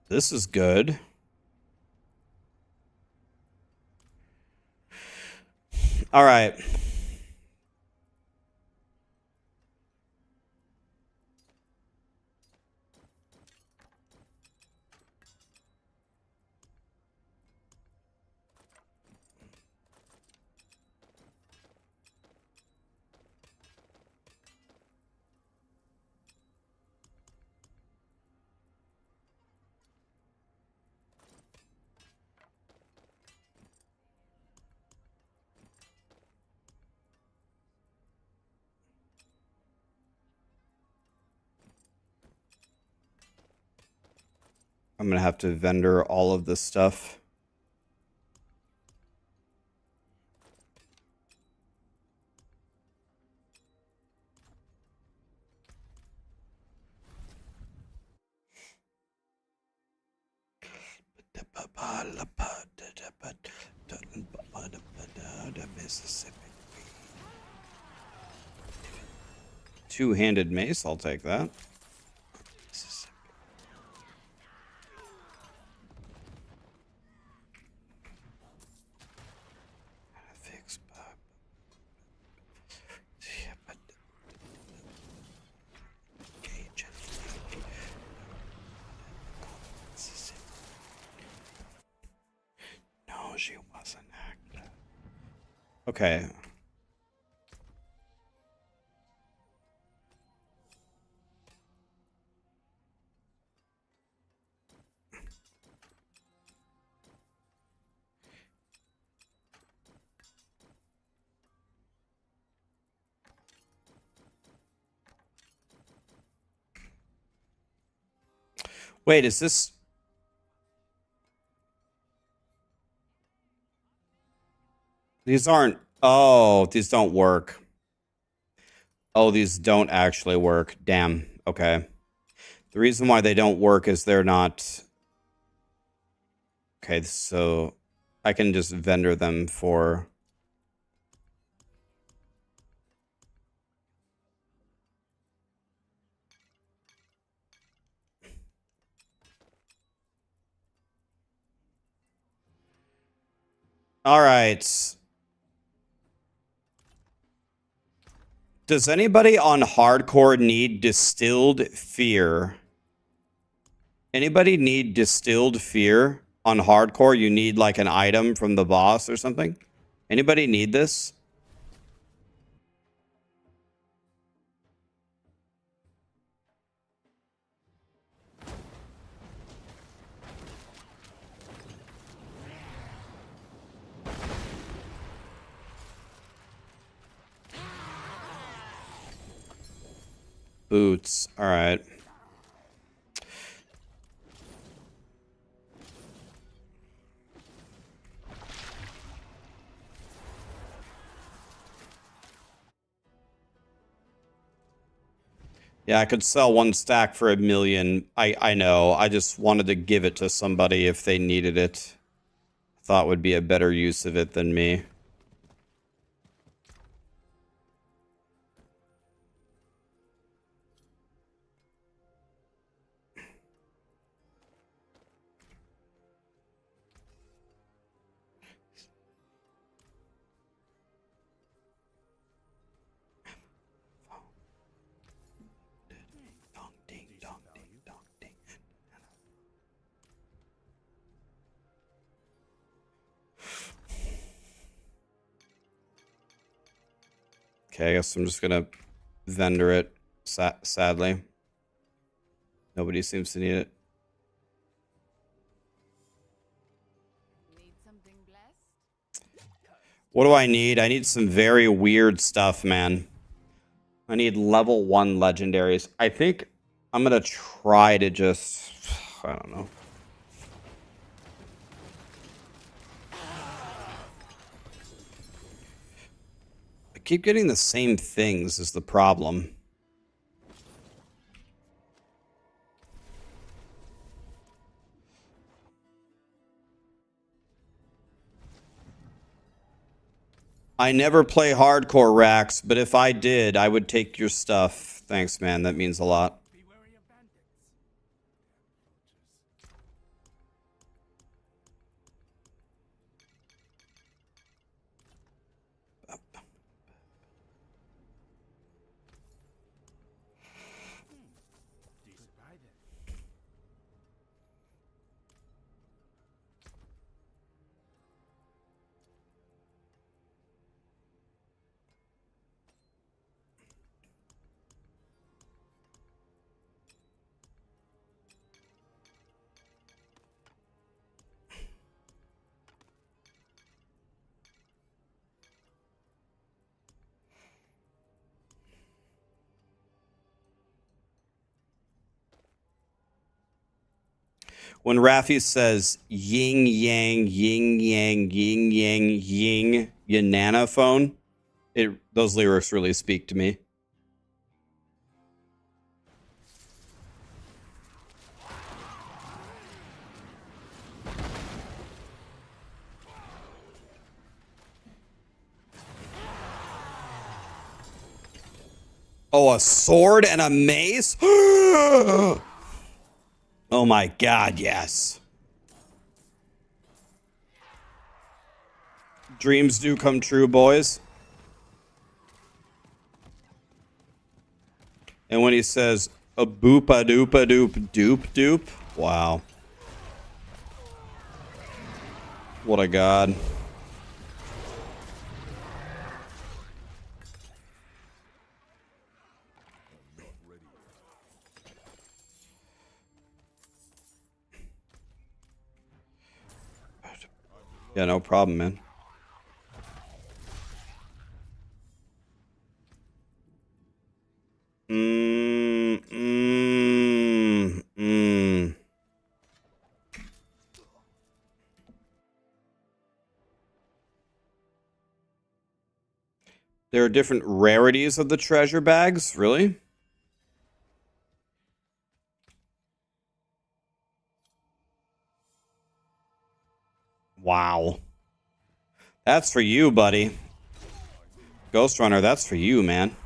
This is good. All right. I'm gonna have to vendor all of this stuff. Mississippi. Two-handed mace, I'll take that. No, she wasn't active. Okay. Wait, is this... These aren't... Oh, these don't work. Oh, these don't actually work. Damn. Okay. The reason why they don't work is they're not... Okay, so I can just vendor them for... All right. Does anybody on hardcore need distilled fear? Anybody need distilled fear on hardcore? You need like an item from the boss or something? Anybody need this? Boots. All right. Yeah, I could sell one stack for 1 million. I know. I just wanted to give it to somebody if they needed it. Thought would be a better use of it than me. Okay, I guess I'm just gonna vendor it, sadly. Nobody seems to need it. Need something blessed? What do I need? I need some very weird stuff, man. I need level 1 legendaries. I think I'm gonna try to just... I don't know. I keep getting the same things is the problem. I never play hardcore, Rax, but if I did, I would take your stuff. Thanks, man. That means a lot. Be wary of bandits. Decent buy then. When Raffi says yin yang, yin yang, yin yang, yin, yanana phone, those lyrics really speak to me. Oh, a sword and a mace? Oh my god, yes. Dreams do come true, boys. And when he says a boop a doop a doop doop doop, wow. What a god. Yeah, no problem, man. There are different rarities of the treasure bags, really? Wow. That's for you, buddy. Ghost Runner, that's for you, man.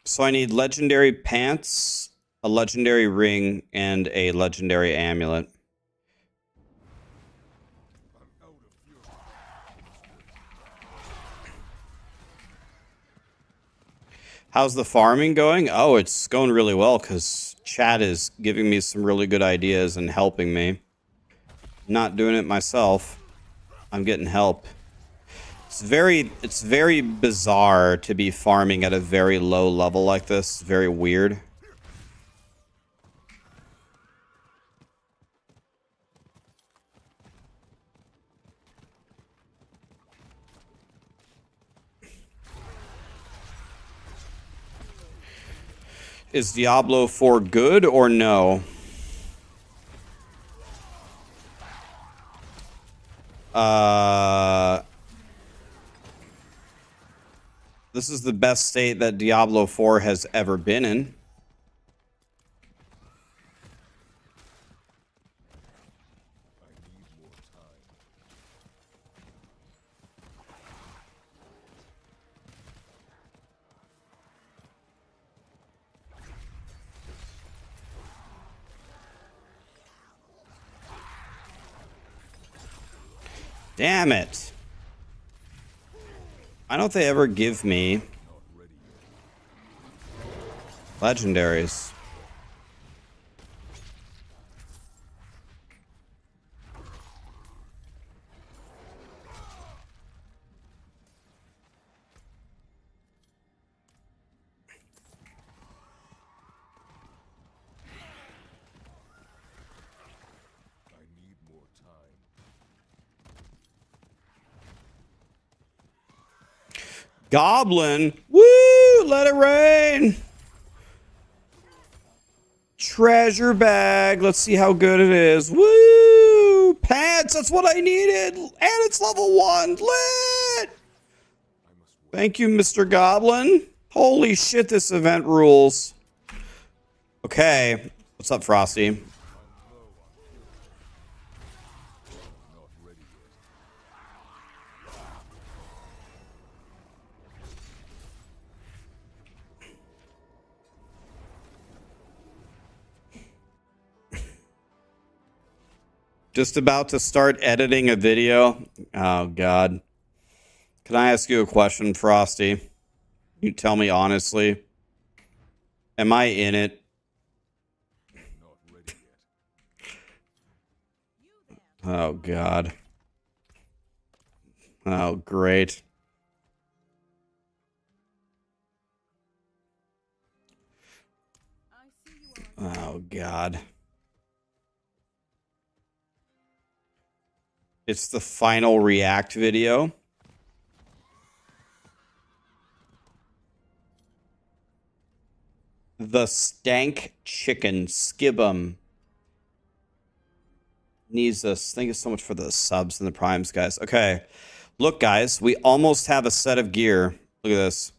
So I need legendary pants, a legendary ring, and a legendary amulet. How's the farming going? Oh, it's going really well because chat is giving me some really good ideas and helping me. Not doing it myself. I'm getting help. It's very bizarre to be farming at a very low level like this. It's very weird. Is Diablo 4 good or no? This is the best state that Diablo 4 has ever been in. Damn it. Why don't they ever give me legendaries? Goblin. Woo! Let it rain. Treasure bag. Let's see how good it is. Woo! Pants. That's what I needed. And it's level 1. Lit! Thank you, Mr. Goblin. Holy shit, this event rules. Okay. What's up, Frosty? Just about to start editing a video. Oh, God. Can I ask you a question, Frosty? You tell me honestly. Am I in it? Oh, God. Oh, great. Oh, God. It's the final React video. The Stank Chicken Skibum needs us. Thank you so much for the subs and the primes, guys. Okay. Look, guys, we almost have a set of gear. Look at this.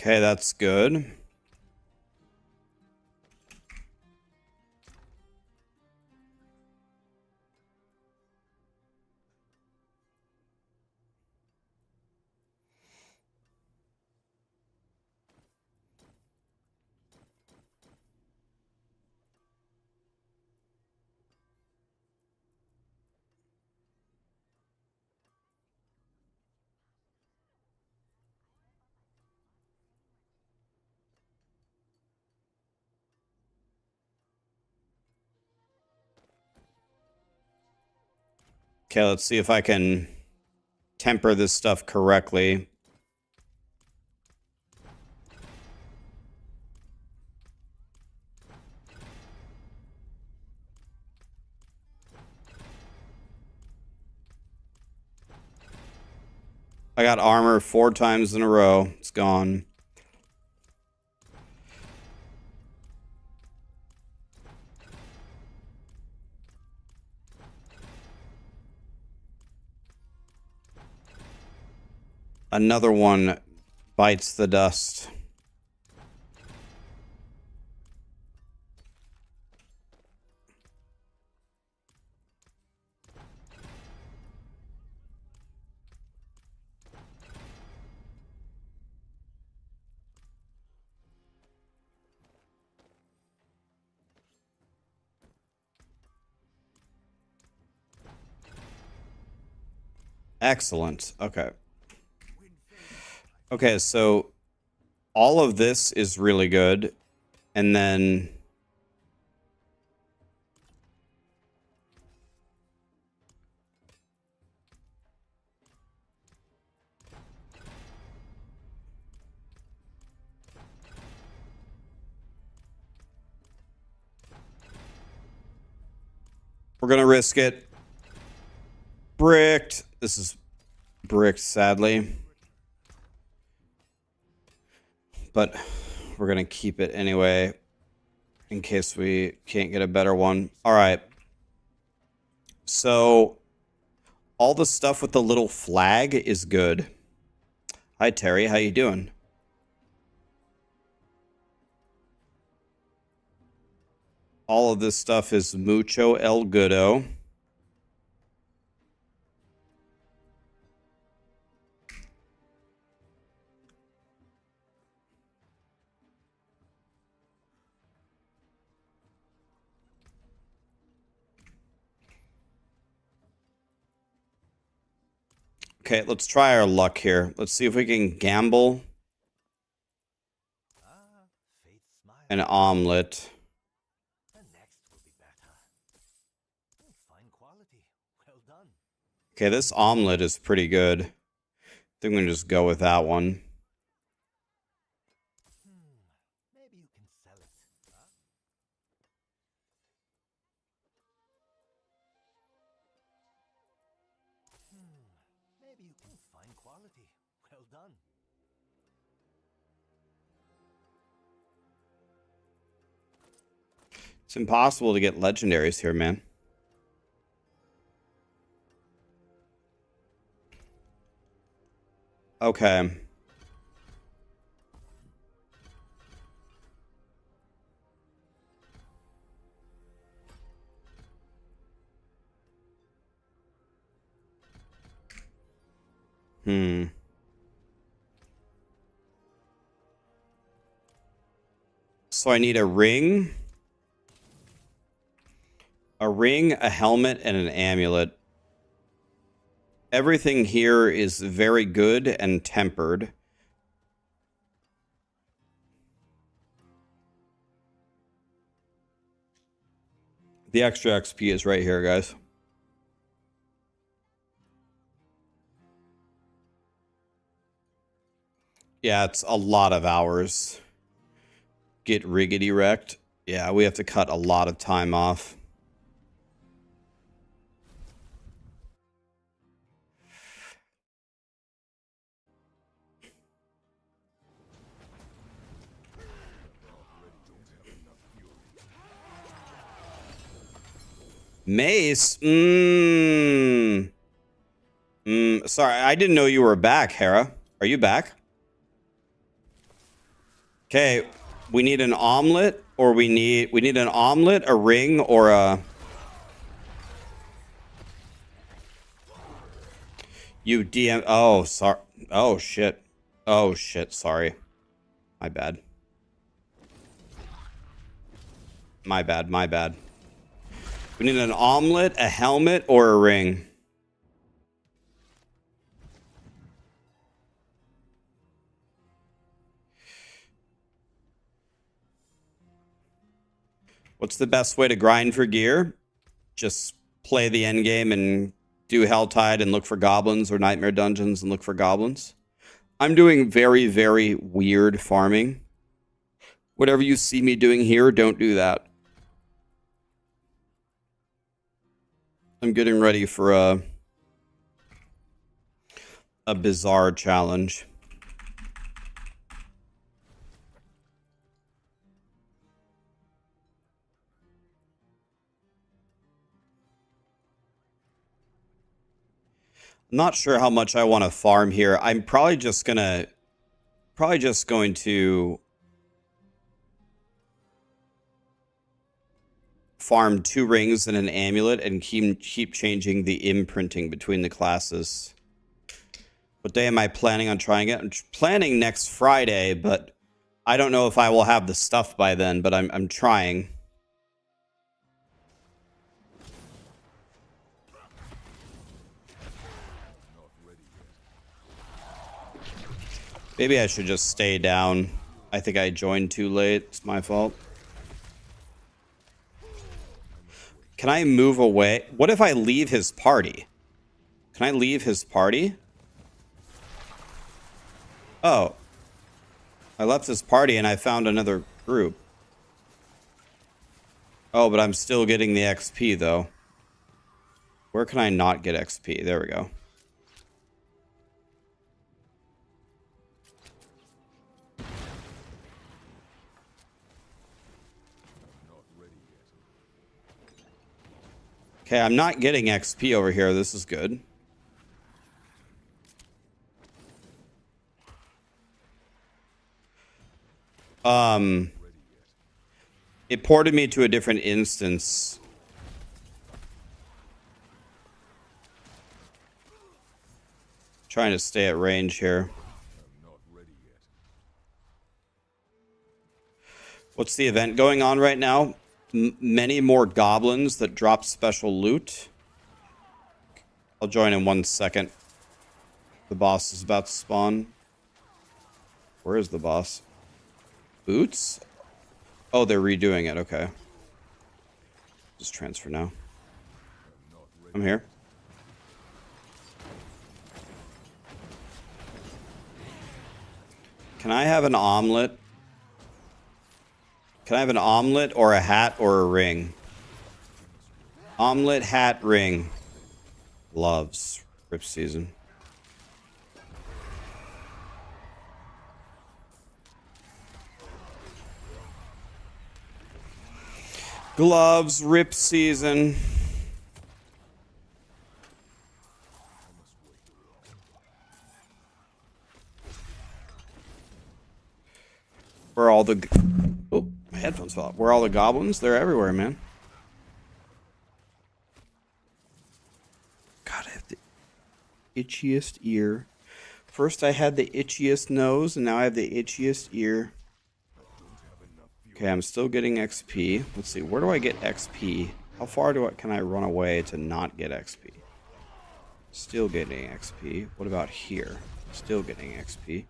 Okay, that's good. Okay, let's see if I can temper this stuff correctly. I got armor 4 times in a row. It's gone. Another one bites the dust. Excellent. Okay. Okay, so all of this is really good. And then we're going to risk it. Bricked. This is bricked, sadly. But we're going to keep it anyway, in case we can't get a better one. All right. So all the stuff with the little flag is good. Hi, Terry. How you doing? All of this stuff is mucho el goodo. Okay, let's try our luck here. Let's see if we can gamble Fate smiles. an omelet. The next will be better. Fine quality. Well done. Okay, this omelet is pretty good. I think I'm going to just go with that one. Maybe you can sell it. Huh? Maybe you can find quality. Well done. It's impossible to get legendaries here, man. Okay. So I need a ring, a helmet, and an amulet. Everything here is very good and tempered. The extra XP is right here, guys. Yeah, it's a lot of hours. Get riggedy wrecked. Yeah, we have to cut a lot of time off. Mace? Sorry, I didn't know you were back, Hera. Are you back? Okay, we need an omelet, or we need an omelet, a ring, or a... You DM... Oh, sorry. Oh, shit. Oh, shit, sorry. My bad. My bad, my bad. We need an omelet, a helmet, or a ring. What's the best way to grind for gear? Just play the end game and do Helltide and look for goblins, or Nightmare Dungeons and look for goblins. I'm doing very, very weird farming. Whatever you see me doing here, don't do that. I'm getting ready for a bizarre challenge. I'm not sure how much I want to farm here. I'm probably just going to farm 2 rings and an amulet and keep changing the imprinting between the classes. What day am I planning on trying it? I'm planning next Friday, but I don't know if I will have the stuff by then, but I'm trying. Maybe I should just stay down. I think I joined too late. It's my fault. Can I move away? What if I leave his party? Can I leave his party? Oh. I left his party and I found another group. Oh, but I'm still getting the XP though. Where can I not get XP? There we go. Okay, I'm not getting XP over here. This is good. It ported me to a different instance. Trying to stay at range here. What's the event going on right now? Many more goblins that drop special loot. I'll join in 1 second. The boss is about to spawn. Where is the boss? Boots? Oh, they're redoing it. Okay. Just transfer now. I'm here. Can I have an omelet? Can I have an omelet or a hat or a ring? Omelet, hat, ring. Gloves. Rip season. Gloves, rip season. Where are all the... Oh, my headphones fell out. Where are all the goblins? They're everywhere, man. God, I have the itchiest ear. First I had the itchiest nose, and now I have the itchiest ear. Okay, I'm still getting XP. Let's see, where do I get XP? How far can I run away to not get XP? Still getting XP. What about here? Still getting XP.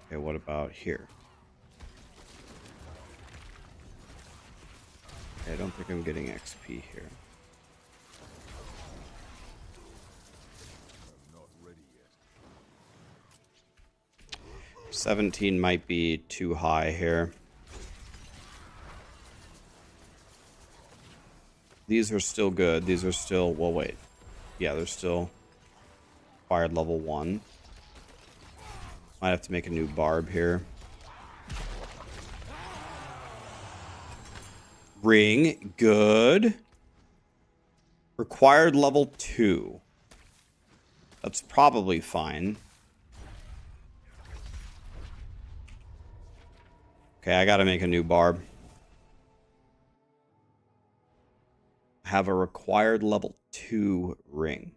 Okay, what about here? Okay, I don't think I'm getting XP here. I'm not ready yet. 17 might be too high here. These are still good. These are still... Well, wait. Yeah, they're still... Fired level 1. Might have to make a new barb here. Ring. Good. Required level 2. That's probably fine. Okay, I gotta make a new barb. Have a required level 2 ring.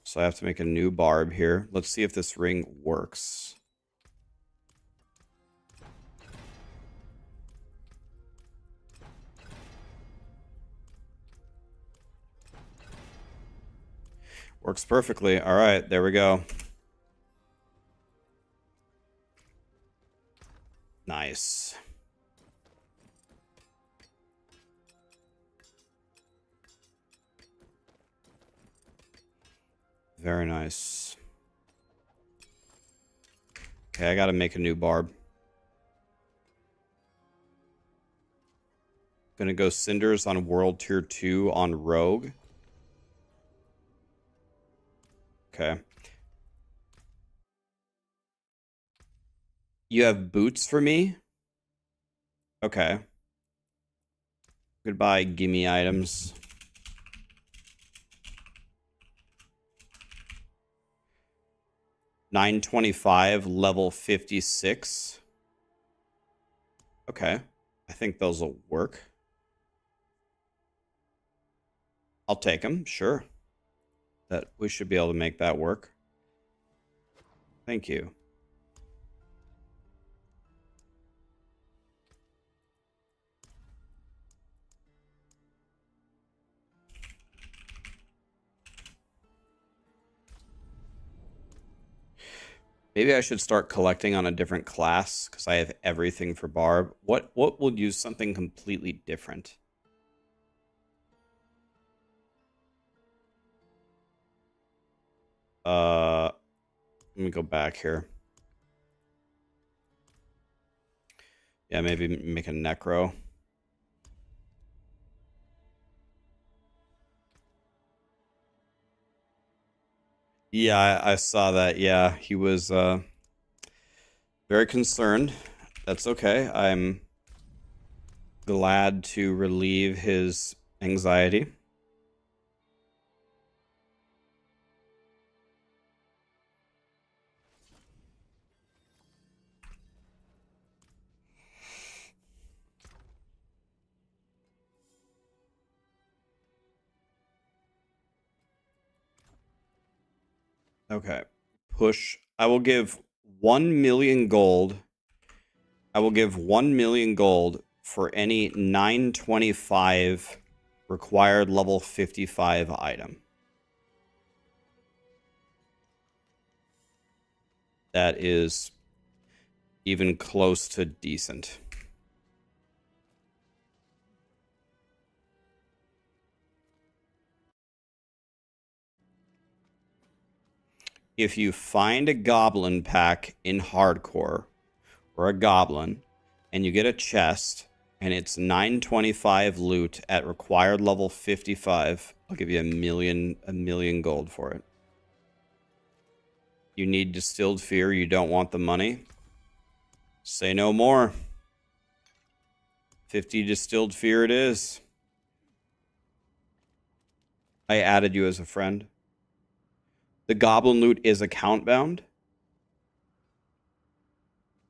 So I have to make a new barb here. Let's see if this ring works. Works perfectly. All right, there we go. Nice. Very nice. Okay, I gotta make a new barb. Gonna go Cinders on World Tier 2 on Rogue. Okay. You have boots for me? Okay. Goodbye, gimme items. $925, level 56. Okay. I think those will work. I'll take them, sure. That we should be able to make that work. Thank you. Maybe I should start collecting on a different class because I have everything for Barb. What will use something completely different? Let me go back here. Yeah, maybe make a Necro. Yeah, I saw that. Yeah, he was very concerned. That's okay. I'm glad to relieve his anxiety. Okay. Push. I will give 1 million gold. I will give 1 million gold for any 925 required level 55 item. That is even close to decent. If you find a goblin pack in hardcore or a goblin and you get a chest and it's 925 loot at required level 55, I'll give you a million gold for it. You need distilled fear, you don't want the money? Say no more. 50 distilled fear it is. I added you as a friend. The goblin loot is account bound.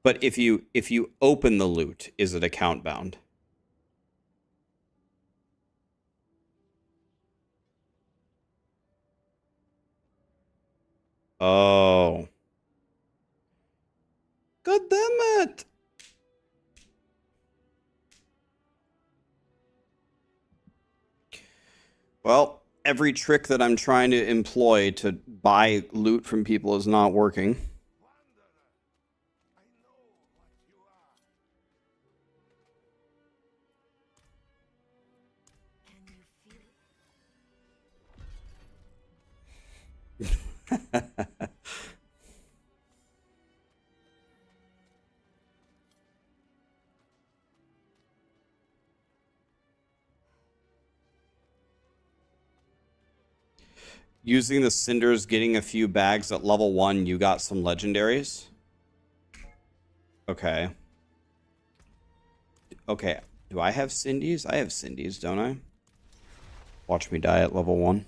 But if you open the loot, is it account bound? Oh. God damn it. Well, every trick that I'm trying to employ to buy loot from people is not working. Using the cinders, getting a few bags at level 1, you got some legendaries? Okay. Okay. Do I have Cindy's? I have Cindy's, don't I? Watch me die at level 1.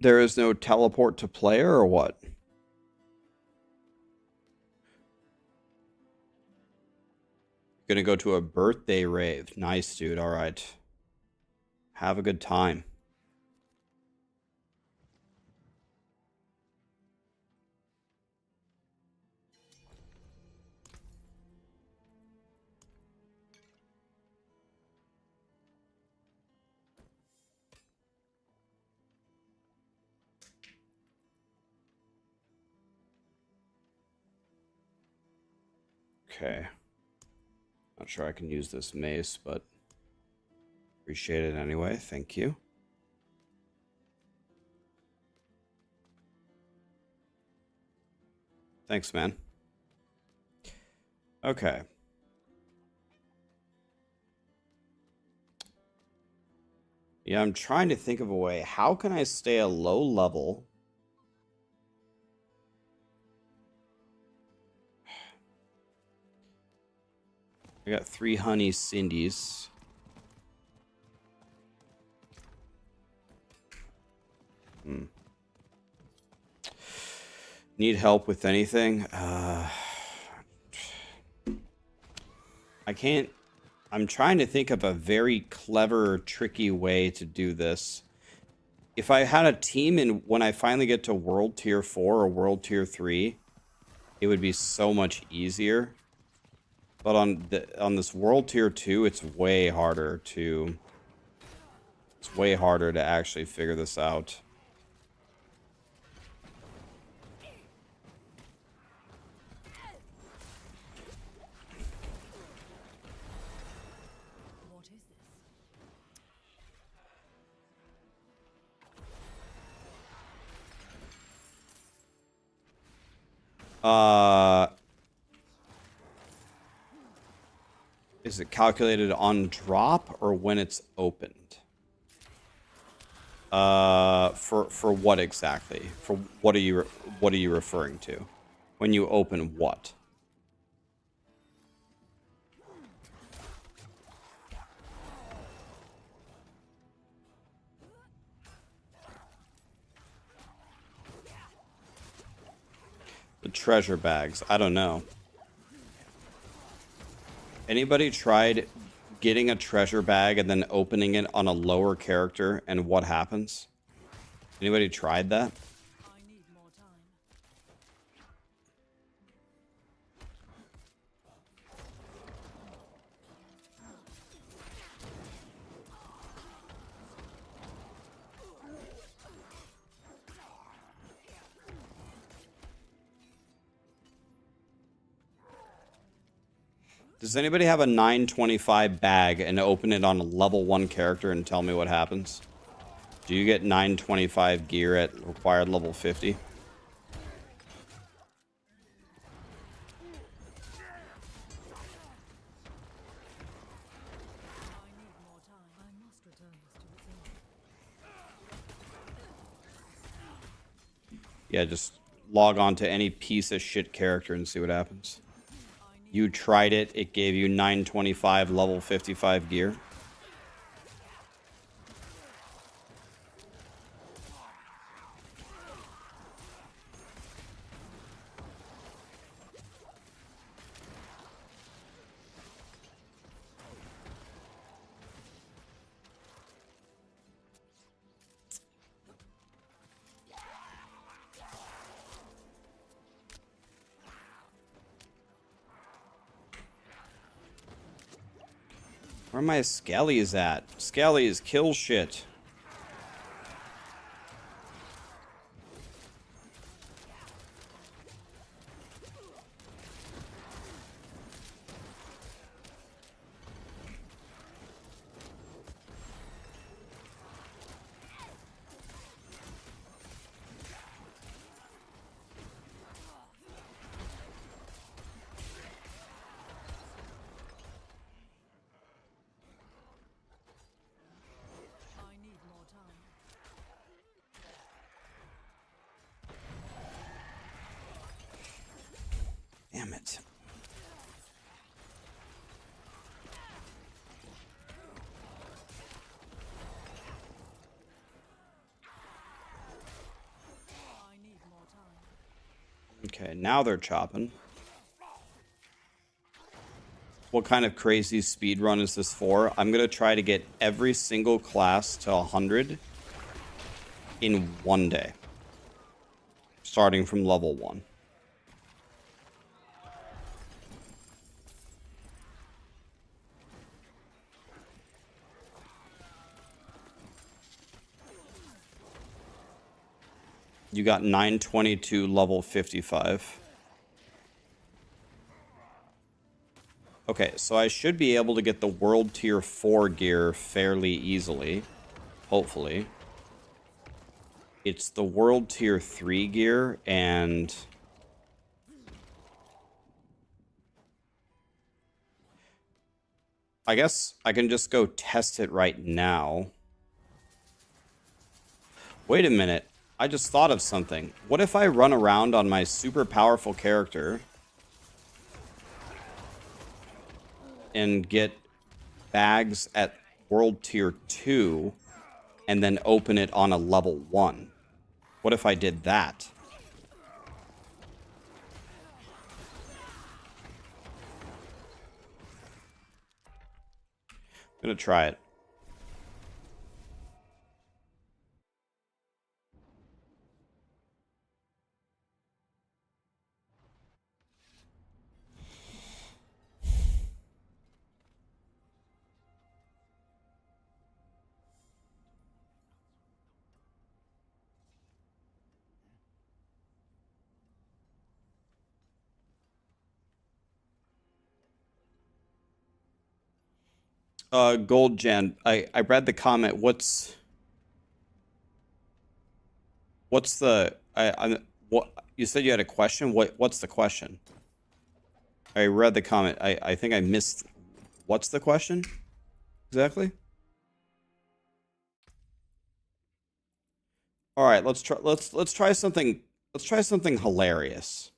There is no teleport to player or what? Gonna go to a birthday rave. Nice, dude. All right. Have a good time. Okay. Not sure I can use this mace, but appreciate it anyway. Thank you. Thanks, man. Okay. Yeah, I'm trying to think of a way. How can I stay a low level? I got 3 honey Cindy's. Need help with anything? I can't. I'm trying to think of a very clever, tricky way to do this. If I had a team and when I finally get to World Tier 4 or World Tier 3, it would be so much easier. But on this World Tier 2, it's way harder to actually figure this out. What is this? Is it calculated on drop or when it's opened? For what exactly? For what are you referring to? When you open what? The treasure bags. I don't know. Anybody tried getting a treasure bag and then opening it on a lower character and what happens? Anybody tried that? I need more time. Does anybody have a 925 bag and open it on a level 1 character and tell me what happens? Do you get 925 gear at required level 50? I need more time. I must return this to its owner. Yeah, just log on to any piece of shit character and see what happens. You tried it, it gave you 925 level 55 gear. Where my Skellies at? Skellies, kill shit. I need more time. Damn it. Okay, now they're chopping. What kind of crazy speed run is this for? I'm going to try to get every single class to 100 in one day. Starting from level 1. You got 922 level 55. Okay, so I should be able to get the world tier 4 gear fairly easily. Hopefully. It's the world tier 3 gear, and I guess I can just go test it right now. Wait a minute. I just thought of something. What if I run around on my super powerful character and get bags at world tier 2 and then open it on a level 1? What if I did that? I'm gonna try it. Gold Jan, I read the comment. What's the what you said you had a question? What's the question? I read the comment. I think I missed. What's the question exactly? All right, let's try something. Let's try something hilarious.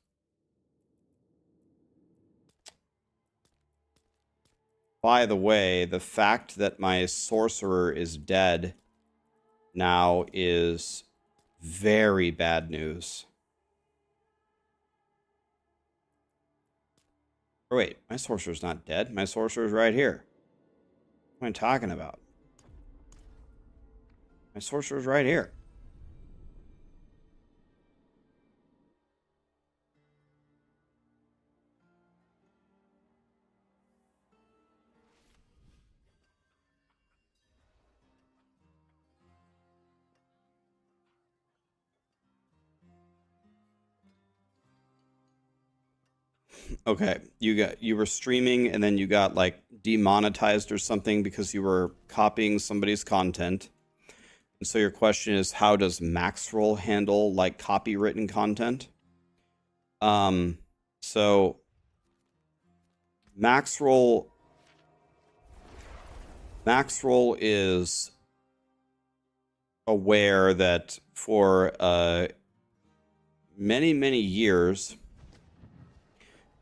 By the way, the fact that my sorcerer is dead now is very bad news. Oh, wait, my sorcerer's not dead. My sorcerer's right here. What am I talking about? My sorcerer's right here. Okay, you were streaming and then you got like demonetized or something because you were copying somebody's content. And so your question is, how does Maxroll handle like copywritten content? So Maxroll is aware that for many years,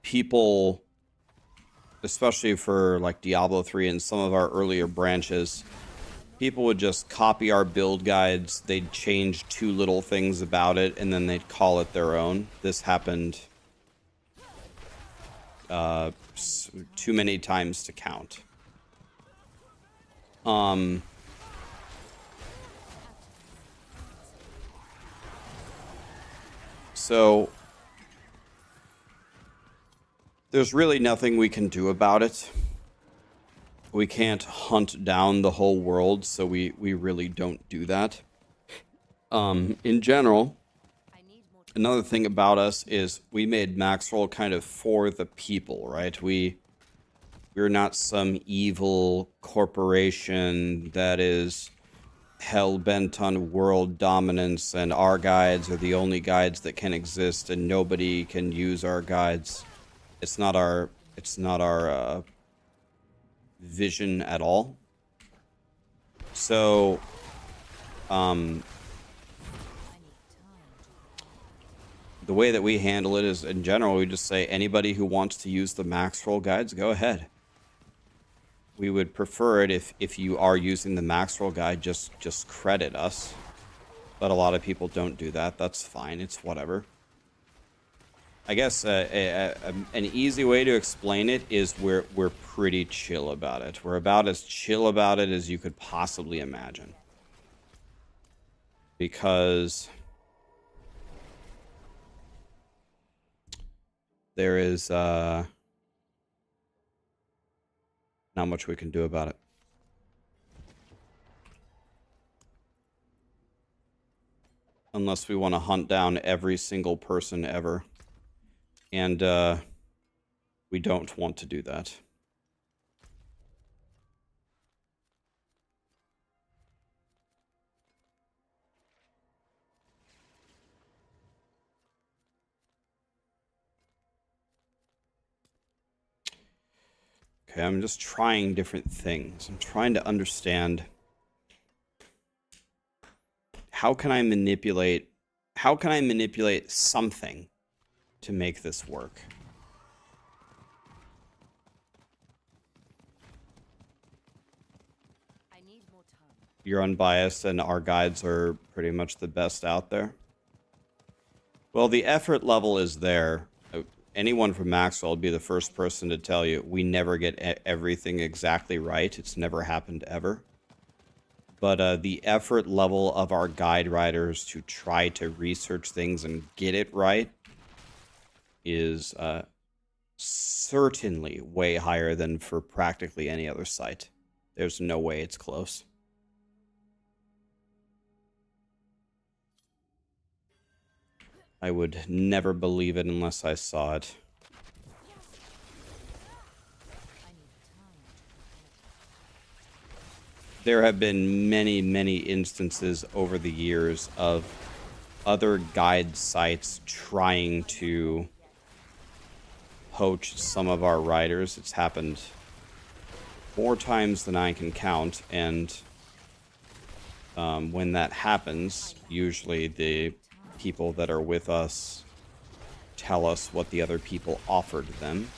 people, especially for like Diablo 3 and some of our earlier branches, people would just copy our build guides. They'd change 2 little things about it, and then they'd call it their own. This happened too many times to count. So there's really nothing we can do about it. We can't hunt down the whole world, so we really don't do that. In general, another thing about us is we made Maxroll kind of for the people, right? We're not some evil corporation that is hell-bent on world dominance, and our guides are the only guides that can exist, and nobody can use our guides. It's not our vision at all. So, the way that we handle it is, in general, we just say anybody who wants to use the Maxroll guides, go ahead. We would prefer it if you are using the Maxroll guide, just credit us. But a lot of people don't do that. That's fine. It's whatever. I guess an easy way to explain it is we're pretty chill about it. We're about as chill about it as you could possibly imagine. Because there is not much we can do about it. Unless we want to hunt down every single person ever. And we don't want to do that. Okay, I'm just trying different things. I'm trying to understand how can I manipulate something to make this work? I need more time. You're unbiased and our guides are pretty much the best out there. Well, the effort level is there. Anyone from Maxroll will be the first person to tell you we never get everything exactly right. It's never happened ever. But the effort level of our guide writers to try to research things and get it right is certainly way higher than for practically any other site. There's no way it's close. I would never believe it unless I saw it. There have been many, many instances over the years of other guide sites trying to poach some of our writers. It's happened more times than I can count, and when that happens, usually the people that are with us tell us what the other people offered them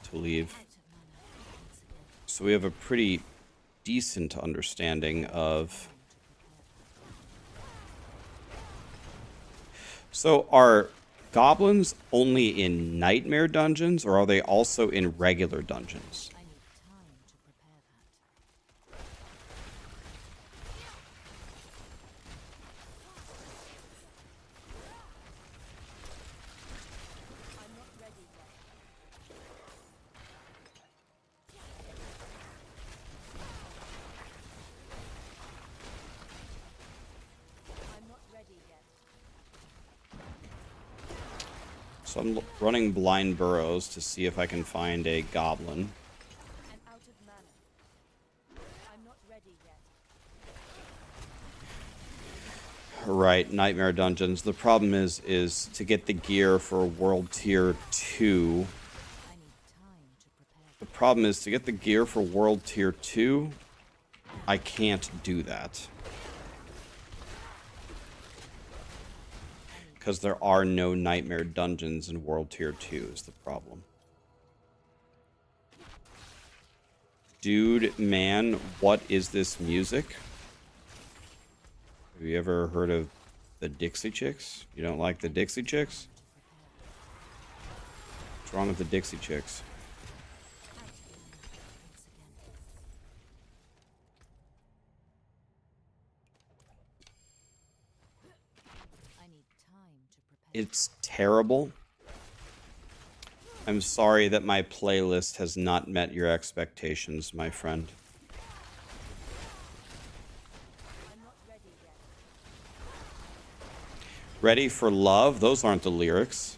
to leave. So we have a pretty decent understanding of... So are goblins only in nightmare dungeons, or are they also in regular dungeons? I need time to prepare that. I'm not ready yet. I'm not ready yet. So I'm running blind burrows to see if I can find a goblin. I'm out of mana. I'm not ready yet. Right, nightmare dungeons. The problem is to get the gear for World Tier 2. I need time to prepare. The problem is to get the gear for World Tier 2, I can't do that. Because there are no nightmare dungeons in World Tier 2 is the problem. Dude, man, what is this music? Have you ever heard of the Dixie Chicks? You don't like the Dixie Chicks? What's wrong with the Dixie Chicks? I need time to prepare. It's terrible. I'm sorry that my playlist has not met your expectations, my friend. I'm not ready yet. Ready for love? Those aren't the lyrics.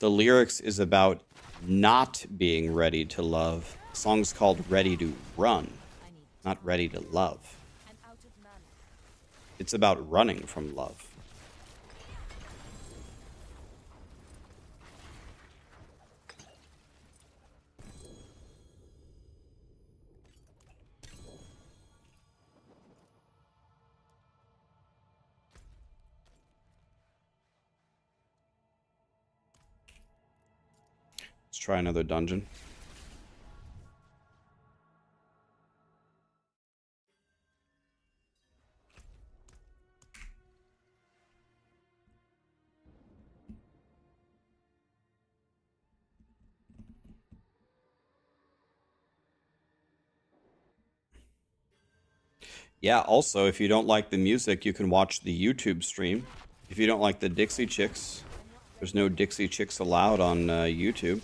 The lyrics is about not being ready to love. The song's called Ready to Run, I need. not Ready to Love. I'm out of mana. It's about running from love. Let's try another dungeon. Yeah, also, if you don't like the music, you can watch the YouTube stream. If you don't like the Dixie Chicks, there's no Dixie Chicks allowed on YouTube.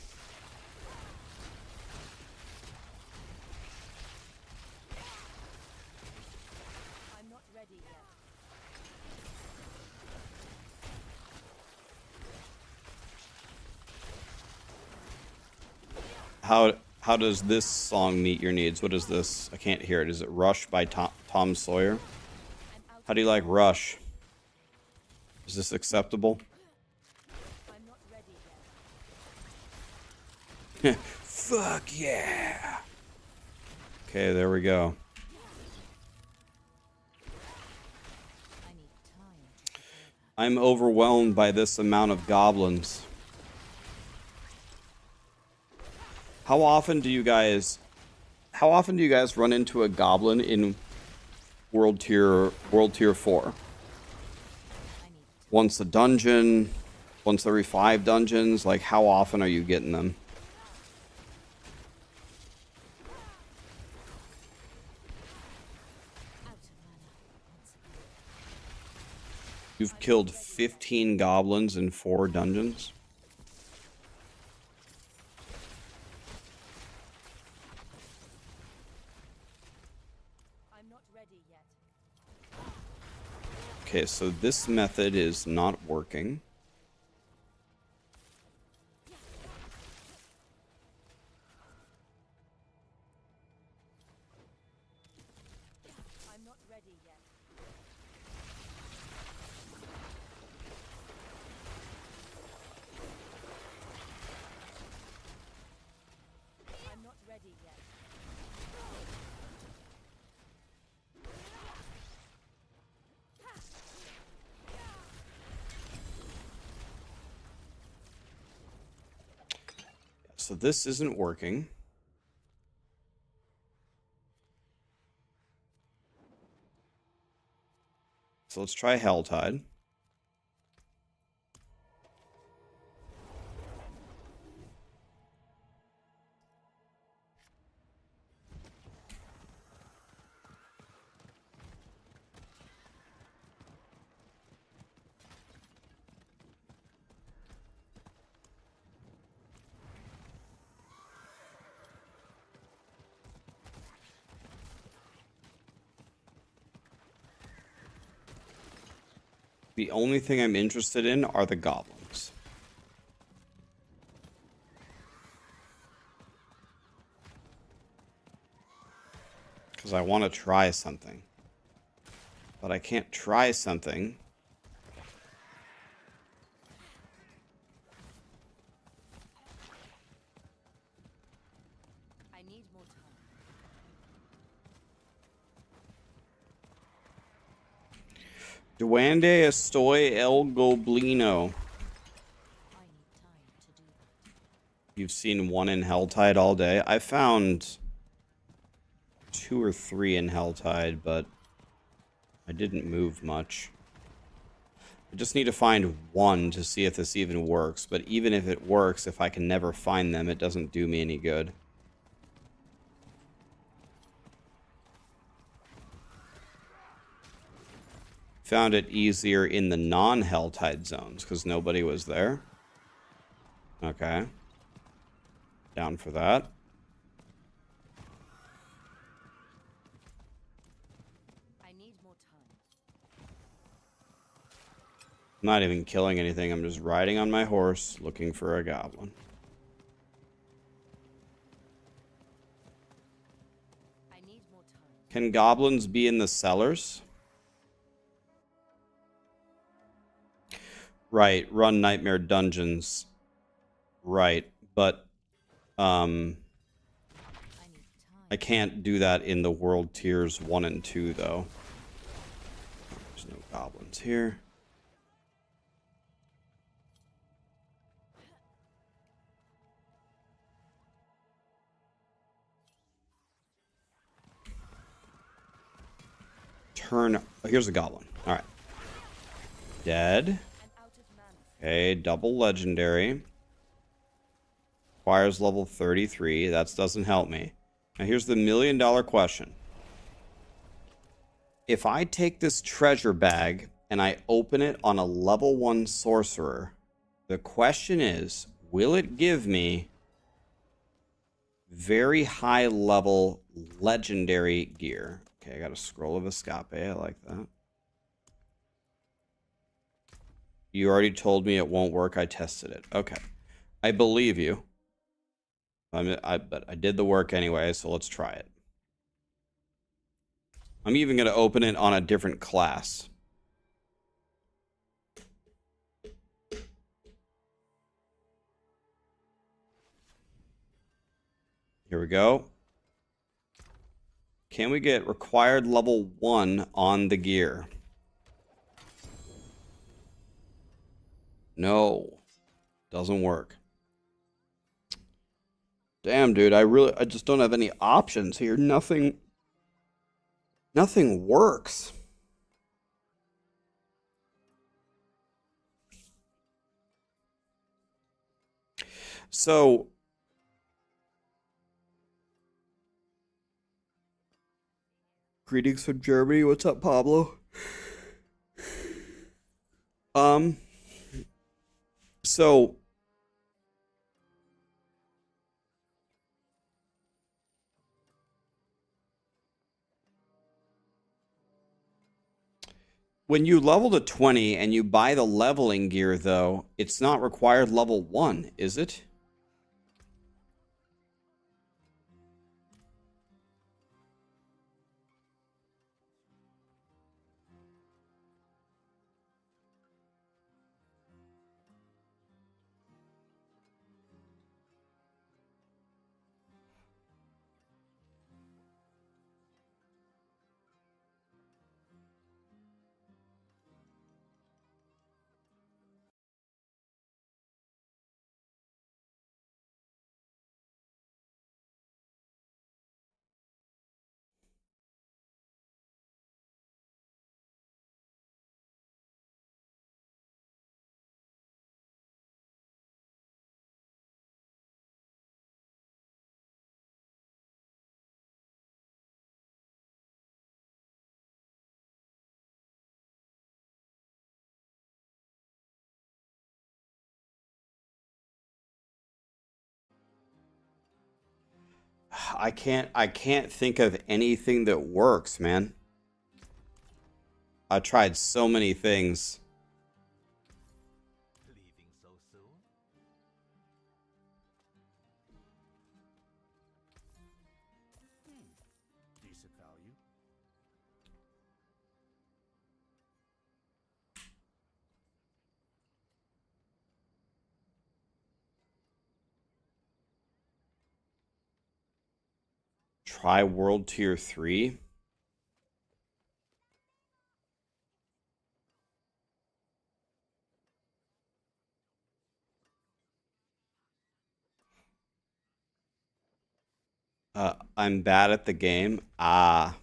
I'm not ready yet. How does this song meet your needs? What is this? I can't hear it. Is it Rush by Tom Sawyer? How do you like Rush? Is this acceptable? I'm not ready yet. Fuck yeah. Okay, there we go. I need time to prepare that. I'm overwhelmed by this amount of goblins. How often do you guys run into a goblin in World Tier 4? I need Once a dungeon, once every 5 dungeons, like how often are you getting them? out of mana once again. You've killed 15 goblins in 4 dungeons? I'm not ready yet. Okay, so this method is not working. I'm not ready yet. I'm not ready yet. So this isn't working. So let's try Helltide. The only thing I'm interested in are the goblins. Because I want to try something. But I can't try something. I need more time. Duende estoy el goblino. I need time to do that. You've seen one in Helltide all day. I found 2 or 3 in Helltide, but I didn't move much. I just need to find one to see if this even works. But even if it works, if I can never find them, it doesn't do me any good. Found it easier in the non-Helltide zones because nobody was there. Okay. Down for that. I need more time. I'm not even killing anything. I'm just riding on my horse looking for a goblin. I need more time. Can goblins be in the cellars? Right, run nightmare dungeons. Right, but I need time. I can't do that in the world tiers 1 and 2 though. There's no goblins here. Turn. Oh, here's a goblin. All right. Dead. I'm out of mana. Okay, double legendary. Requires level 33. That doesn't help me. Now here's the $1 million question. If I take this treasure bag and I open it on a level 1 sorcerer, the question is, will it give me very high level legendary gear? Okay, I got a scroll of escape. I like that. You already told me it won't work. I tested it. Okay. I believe you. But I did the work anyway, so let's try it. I'm even going to open it on a different class. Here we go. Can we get required level 1 on the gear? No. Doesn't work. Damn, dude, I just don't have any options here. Nothing works. So greetings from Germany. What's up, Pablo? So when you level to 20 and you buy the leveling gear, though, it's not required level 1, is it? I can't think of anything that works, man. I tried so many things. Leaving so soon? Decent value. Try World Tier 3. I'm bad at the game. Ah,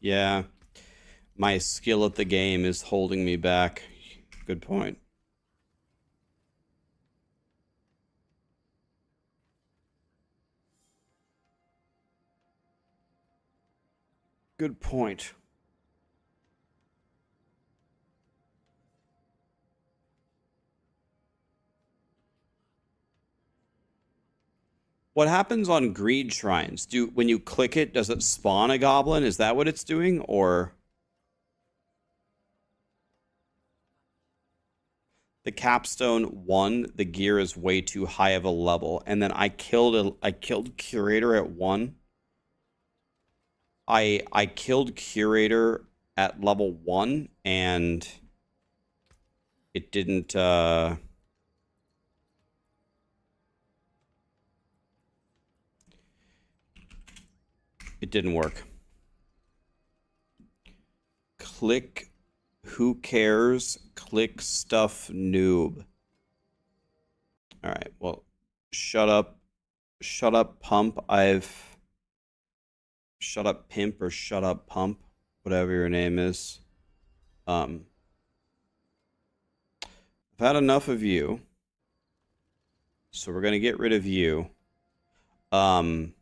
yeah. My skill at the game is holding me back. Good point. Good point. What happens on greed shrines? When you click it, does it spawn a goblin? Is that what it's doing? Or the Capstone 1, the gear is way too high of a level, and then I killed Curator at 1. I killed Curator at level 1 and it didn't it didn't work. Click who cares? Click stuff noob. All right. Well, shut up pump. Shut up pimp or shut up pump, whatever your name is. I've had enough of you. So we're going to get rid of you. I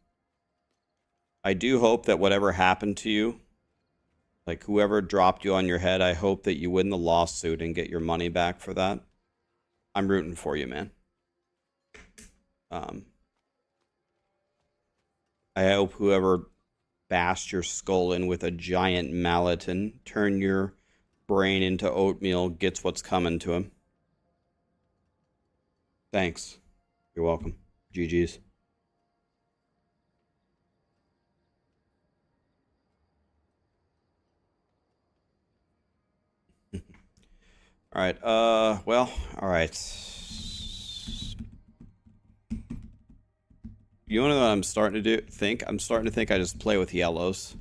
do hope that whatever happened to you Like, whoever dropped you on your head, I hope that you win the lawsuit and get your money back for that. I'm rooting for you, man. I hope whoever bashed your skull in with a giant mallet and turned your brain into oatmeal gets what's coming to him. Thanks. You're welcome. GG's. All right. Well, all right. You know what I'm starting to do? I'm starting to think I just play with yellows.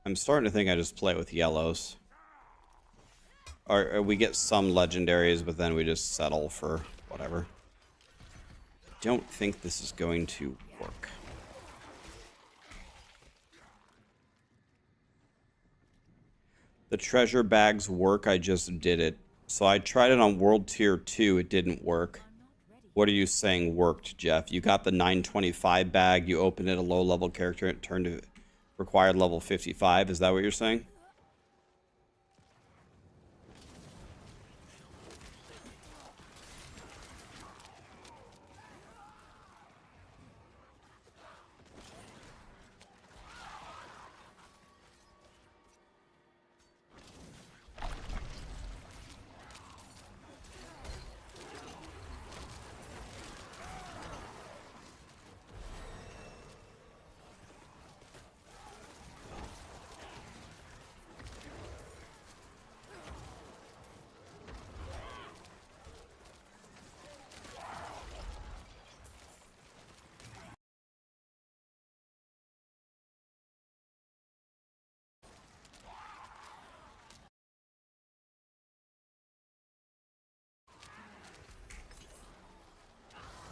I'm starting to think I just play with yellows. Or we get some legendaries, but then we just settle for whatever. I don't think this is going to work. The treasure bags work, I just did it. So I tried it on World Tier 2, it didn't work. What are you saying worked, Jeff? You got the 925 bag, you opened it a low-level character, it turned to required level 55, is that what you're saying?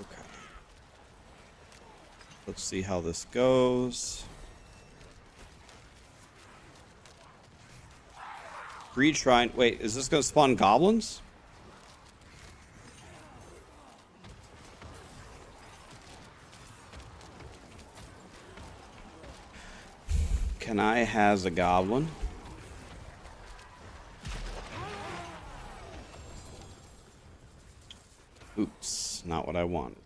Okay. Let's see how this goes. Greed Shrine. Wait, is this going to spawn goblins? Can I has a goblin? Oops, not what I wanted.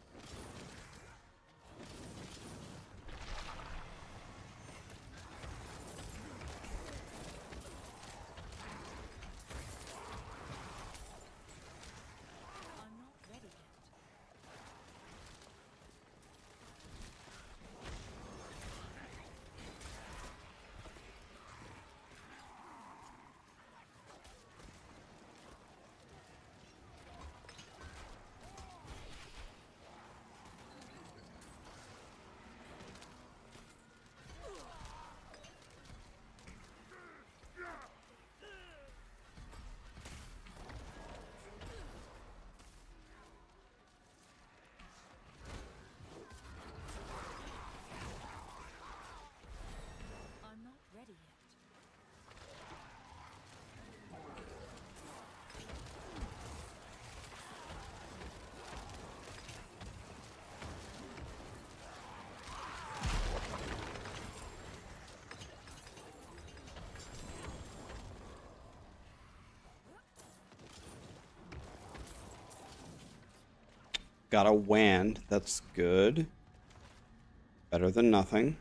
Got a wand. That's good. Better than nothing.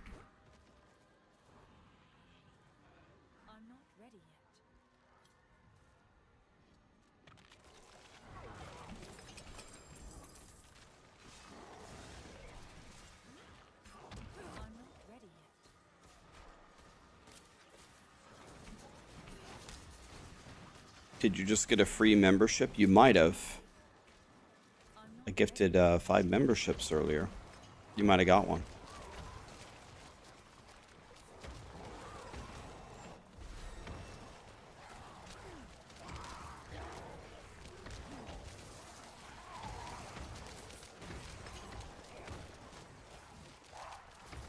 I'm not ready yet. I'm not ready yet. Did you just get a free membership? You might have. I gifted 5 memberships earlier. You might have got one.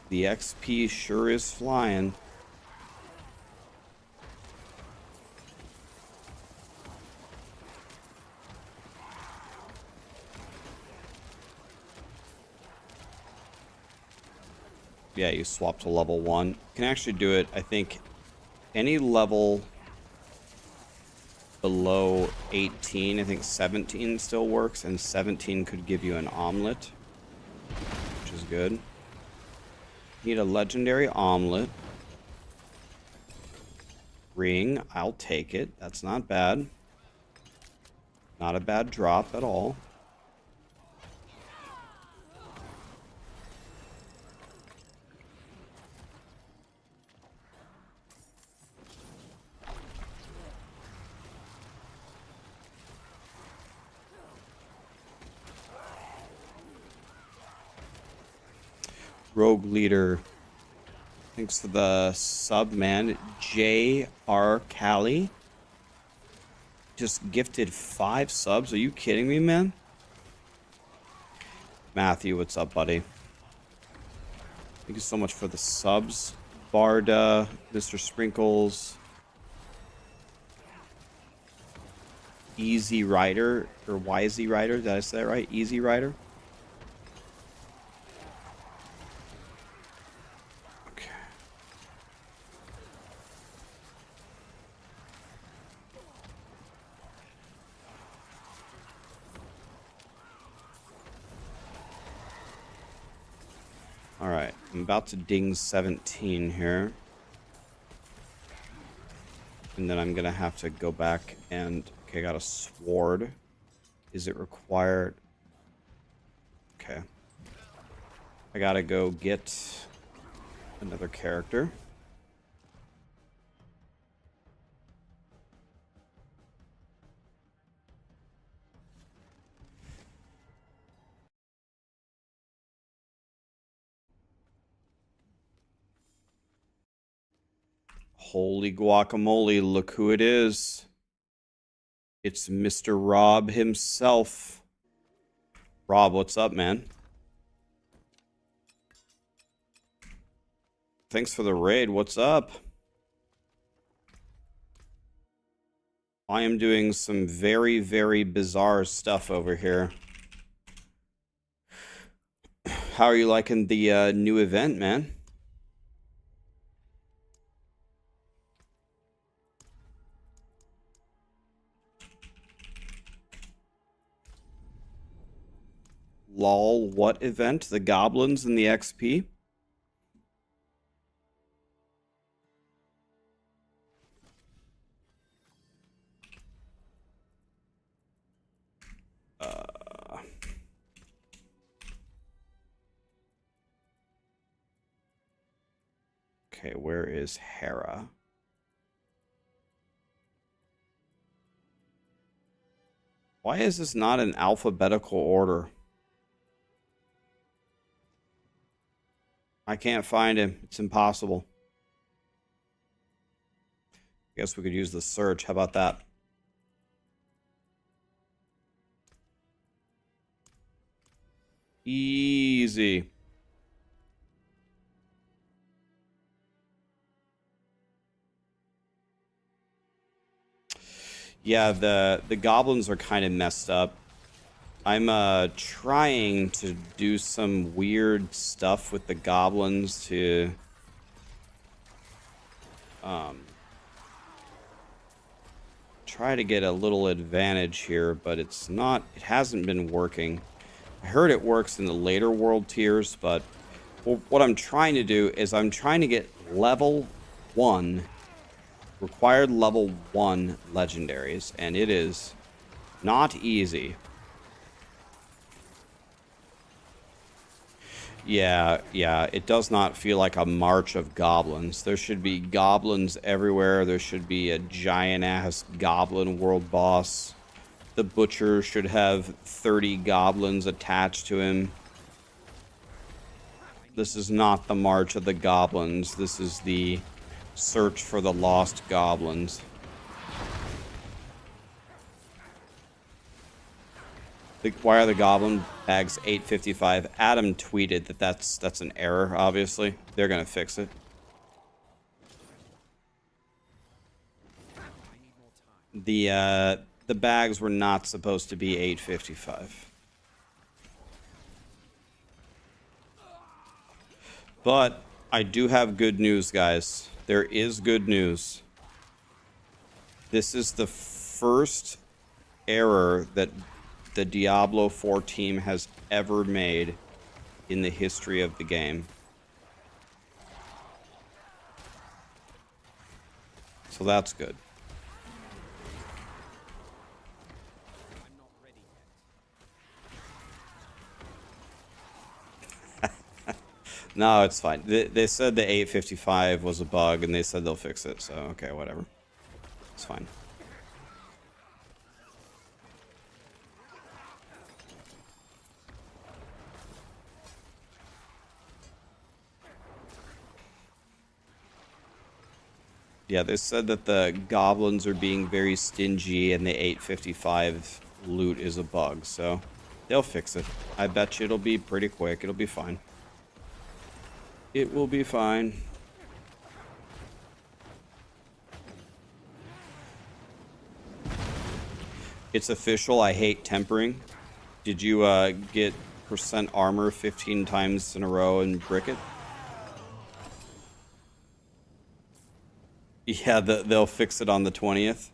The XP sure is flying. Yeah, you swap to level 1. You can actually do it, I think, any level below 18. I think 17 still works, and 17 could give you an omelet, which is good. Need a legendary omelet. Ring, I'll take it. That's not bad. Not a bad drop at all. Rogue leader. Thanks for the sub, man. J.R. Cali. Just gifted 5 subs. Are you kidding me, man? Matthew, what's up, buddy? Thank you so much for the subs. Barda, Mr. Sprinkles. Easy Rider, or YZ Rider. Did I say that right? Easy Rider. Alright, I'm about to ding 17 here. And then I'm gonna have to go back and... Okay, I got a sword. Is it required? Okay. I gotta go get another character. Holy guacamole, look who it is. It's Mr. Rob himself. Rob, what's up, man? Thanks for the raid, what's up? I am doing some very, very bizarre stuff over here. How are you liking the new event, man? Lol, what event? The goblins and the XP? Okay, where is Hera? Why is this not in alphabetical order? I can't find him. It's impossible. Guess we could use the search. How about that? Easy. Yeah, the goblins are kind of messed up. I'm trying to do some weird stuff with the goblins to try to get a little advantage here, but it hasn't been working. I heard it works in the later world tiers, but what I'm trying to do is I'm trying to get level 1, required level 1 legendaries, and it is not easy. Yeah, it does not feel like a march of goblins. There should be goblins everywhere. There should be a giant-ass goblin world boss. The butcher should have 30 goblins attached to him. This is not the march of the goblins. This is the search for the lost goblins. Why are the goblin bags 855? Adam tweeted that that's an error, obviously. They're gonna fix it. The bags were not supposed to be 855. But I do have good news, guys. There is good news. This is the first error that the Diablo 4 team has ever made in the history of the game. So that's good. No, it's fine. They said the 855 was a bug, and they said they'll fix it, so okay, whatever. It's fine. Yeah, they said that the goblins are being very stingy, and the 855 loot is a bug, so they'll fix it. I bet you it'll be pretty quick. It'll be fine. It will be fine. It's official. I hate tempering. Did you get percent armor 15 times in a row and brick it? Yeah, they'll fix it on the 20th.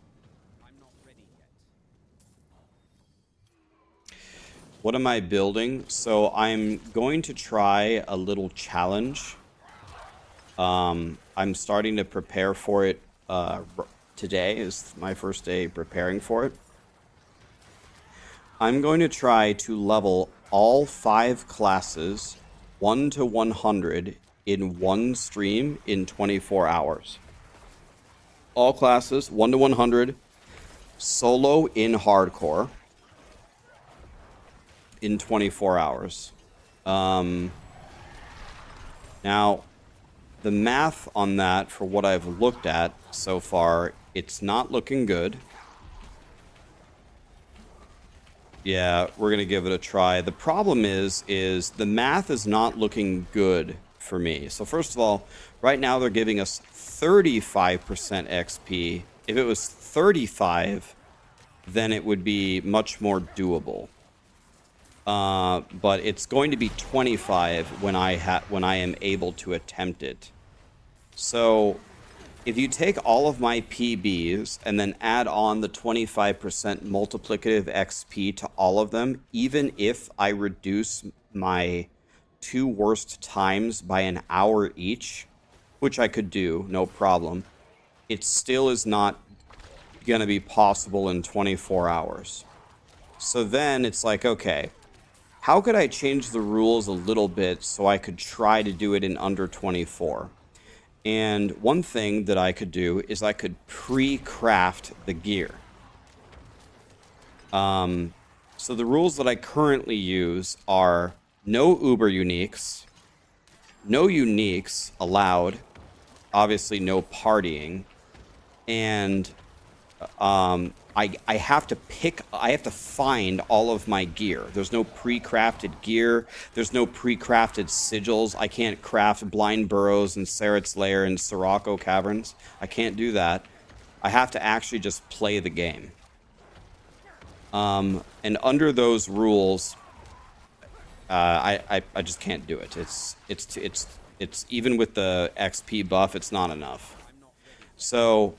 What am I building? So I'm going to try a little challenge. I'm starting to prepare for it. Today is my first day preparing for it. I'm going to try to level all 5 classes 1 to 100 in one stream in 24 hours. All classes 1 to 100 solo in hardcore in 24 hours. Now, the math on that, for what I've looked at so far, it's not looking good. Yeah, we're gonna give it a try. The problem is the math is not looking good for me. So first of all, right now they're giving us 35% XP. If it was 35, then it would be much more doable. But it's going to be 25 when I am able to attempt it. So if you take all of my PBs and then add on the 25% multiplicative XP to all of them, even if I reduce my 2 worst times by an hour each, which I could do, no problem, it still is not going to be possible in 24 hours. So then it's like, okay, how could I change the rules a little bit so I could try to do it in under 24? And one thing that I could do is I could pre-craft the gear. So the rules that I currently use are no uber uniques, no uniques allowed, obviously no partying, and I have to find all of my gear. There's no pre-crafted gear. There's no pre-crafted sigils. I can't craft Blind Burrows and Saret's Lair and Sirocco Caverns. I can't do that. I have to actually just play the game. And under those rules, I just can't do it. It's even with the XP buff, it's not enough. So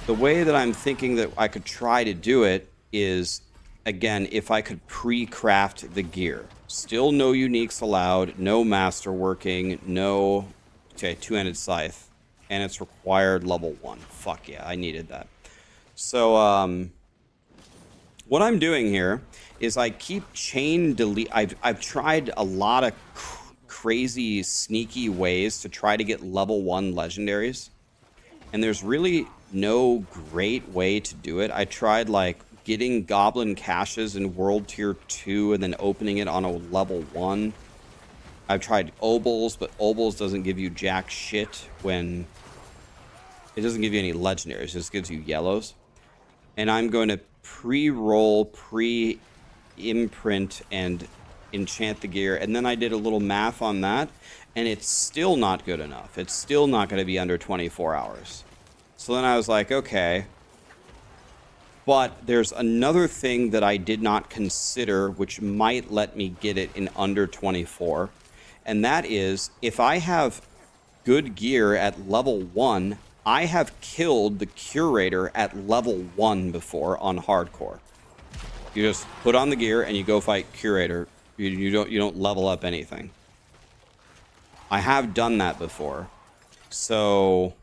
the way that I'm thinking that I could try to do it is, again, if I could pre-craft the gear. Still no uniques allowed, no masterworking, no... Okay, two-handed scythe. And it's required level 1. Fuck yeah, I needed that. So, what I'm doing here is I keep chain delete... I've tried a lot of crazy, sneaky ways to try to get level 1 legendaries. And there's really no great way to do it. I tried like getting goblin caches in world tier 2 and then opening it on a level 1. I've tried obols, but obols doesn't give you jack shit when it doesn't give you any legendaries. It just gives you yellows. And I'm going to pre-roll, pre-imprint and enchant the gear. And then I did a little math on that, and it's still not good enough. It's still not going to be under 24 hours. So then I was like, okay. But there's another thing that I did not consider, which might let me get it in under 24, And that is, if I have good gear at level 1, I have killed the curator at level 1 before on hardcore. You just put on the gear and you go fight curator. You don't level up anything. I have done that before. So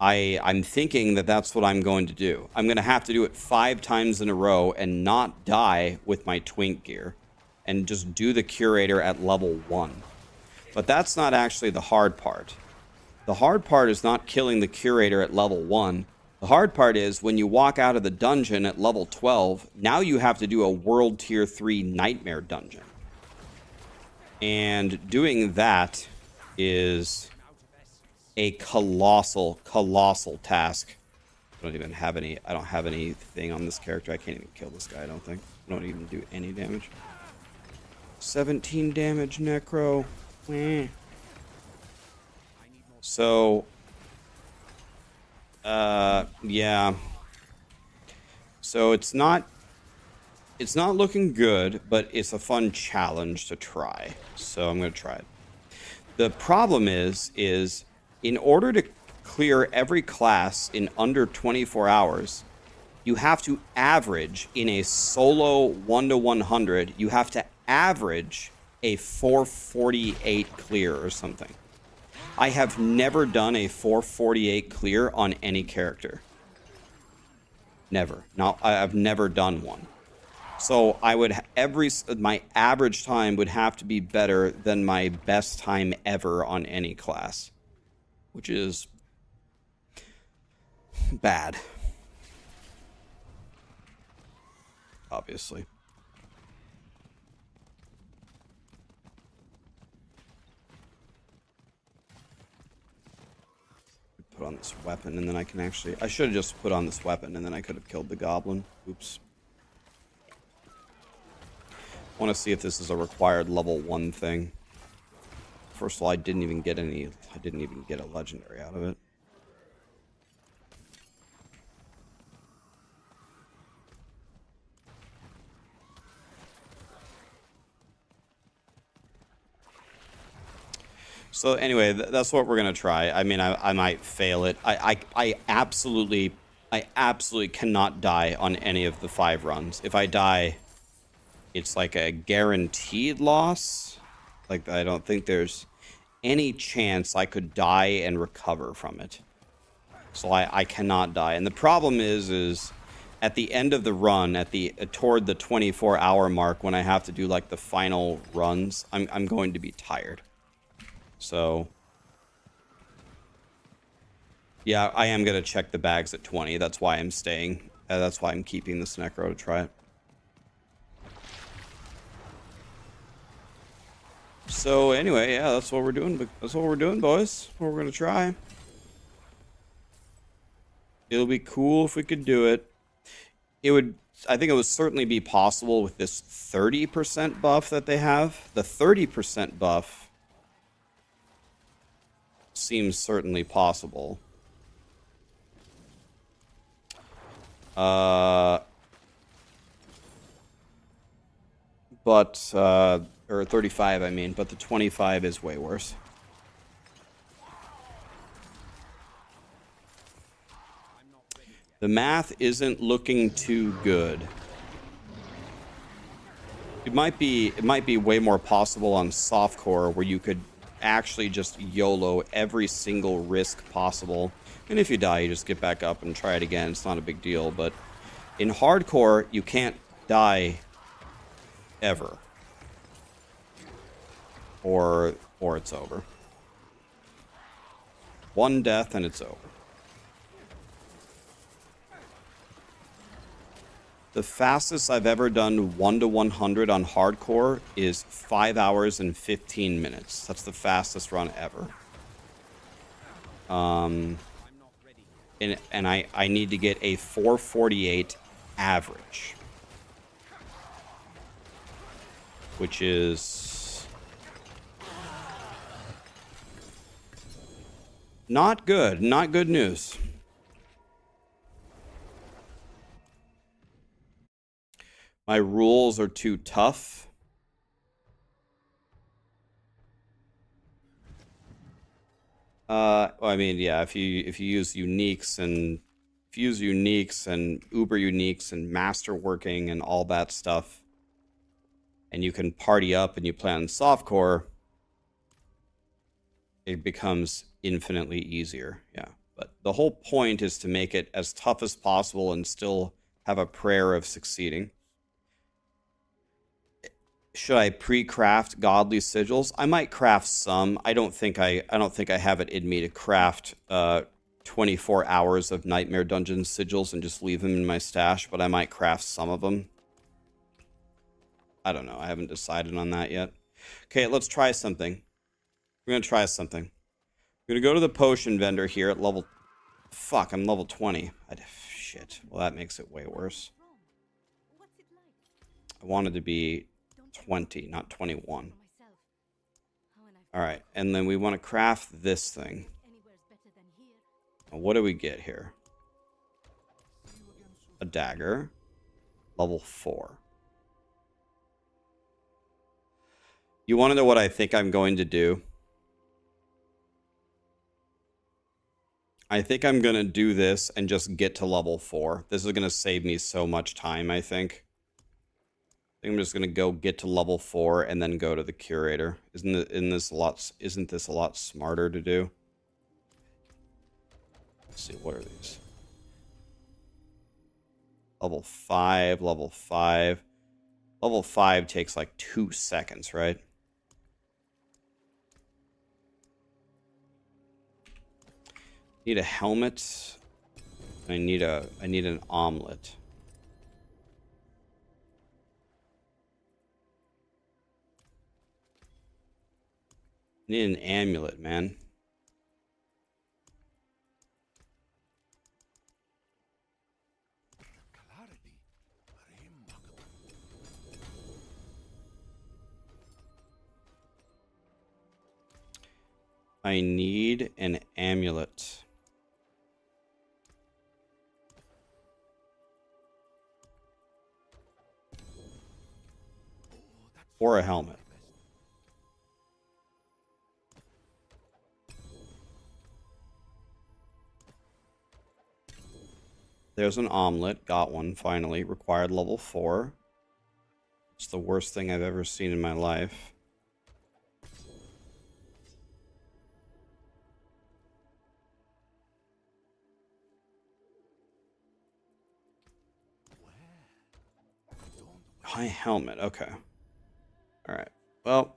I'm thinking that that's what I'm going to do. I'm going to have to do it 5 times in a row and not die with my twink gear and just do the curator at level 1. But that's not actually the hard part. The hard part is not killing the curator at level 1. The hard part is when you walk out of the dungeon at level 12, now you have to do a world tier 3 nightmare dungeon. And doing that is a colossal task. I don't have anything on this character. I can't even kill this guy, I don't think. I don't even do any damage. 17 damage, Necro. So, yeah. So it's not looking good, but it's a fun challenge to try. So I'm going to try it. The problem is in order to clear every class in under 24 hours, you have to average in a solo 1-to-100, you have to average a 448 clear or something. I have never done a 448 clear on any character. Never. I've never done one. So I would my average time would have to be better than my best time ever on any class, which is bad. Obviously. Put on this weapon and then I can actually... I should have just put on this weapon and then I could have killed the goblin. Oops. I want to see if this is a required level 1 thing. First of all, I didn't even get a legendary out of it. So anyway, that's what we're gonna try. I mean, I might fail it. I absolutely cannot die on any of the 5 runs. If I die, it's like a guaranteed loss. Like, I don't think there's any chance I could die and recover from it. So I cannot die. And the problem is at the end of the run, toward the 24-hour mark, when I have to do like the final runs, I'm going to be tired. So yeah, I am gonna check the bags at 20. That's why I'm staying. That's why I'm keeping this Necro to try it. So anyway, yeah, that's what we're doing. That's what we're doing, boys. What we're gonna try. It'll be cool if we could do it. I think it would certainly be possible with this 30% buff that they have. The 30% buff seems certainly possible. Or 35, I mean, but the 25 is way worse. The math isn't looking too good. It might be way more possible on softcore where you could actually just YOLO every single risk possible. And if you die, you just get back up and try it again. It's not a big deal. But in hardcore, you can't die ever. Or it's over. One death and it's over. The fastest I've ever done 1-to-100 on hardcore is 5 hours and 15 minutes. That's the fastest run ever. And I need to get a 448 average, which is not good. Not good news. My rules are too tough. Well, I mean, yeah, if you use uniques and uber uniques and masterworking and all that stuff, and you can party up and you play on softcore, it becomes infinitely easier. Yeah, but the whole point is to make it as tough as possible and still have a prayer of succeeding. Should I pre-craft godly sigils? I might craft some. I don't think I have it in me to craft 24 hours of Nightmare Dungeon sigils and just leave them in my stash, but I might craft some of them. I don't know. I haven't decided on that yet. Okay, let's try something. We're going to try something. We're going to go to the potion vendor here at level... Fuck, I'm level 20. Shit. Well, that makes it way worse. I wanted to be 20, not 21. Alright, and then we want to craft this thing. What do we get here? A dagger. Level 4. You want to know what I think I'm going to do? I think I'm going to do this and just get to level 4. This is going to save me so much time, I think. I think I'm just going to go get to level 4 and then go to the curator. Isn't this a lot smarter to do? Let's see, what are these? Level 5, level 5. Level 5 takes like 2 seconds, right? Need a helmet. I need an omelet. Need an amulet, man. I need an amulet. Or a helmet. There's an omelet. Got one, finally. Required level 4. It's the worst thing I've ever seen in my life. High helmet. Okay. Alright. Well.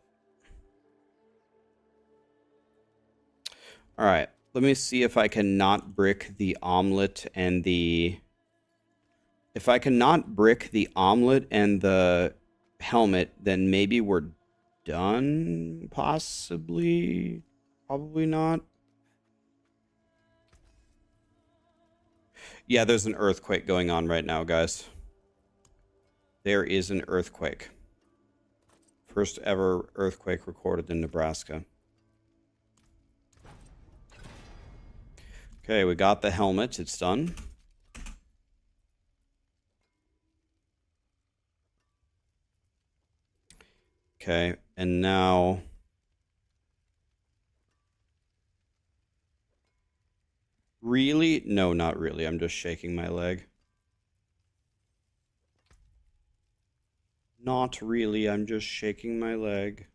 Alright. Let me see if I can not brick the omelet and the... If I can not brick the omelet and the helmet, then maybe we're done? Possibly? Probably not. Yeah, there's an earthquake going on right now, guys. There is an earthquake. First ever earthquake recorded in Nebraska. Okay, we got the helmet. It's done. Okay, and now... Really? No, not really. I'm just shaking my leg. Not really. I'm just shaking my leg.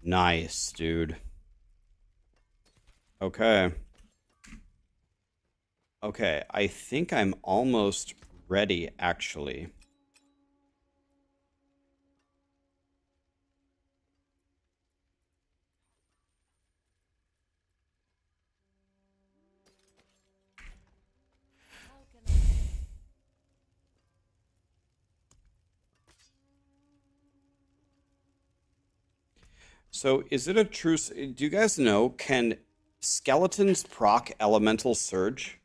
Nice, dude. Okay. Okay, I think I'm almost ready, actually. So, is it a true... Do you guys know, can skeletons proc elemental surge?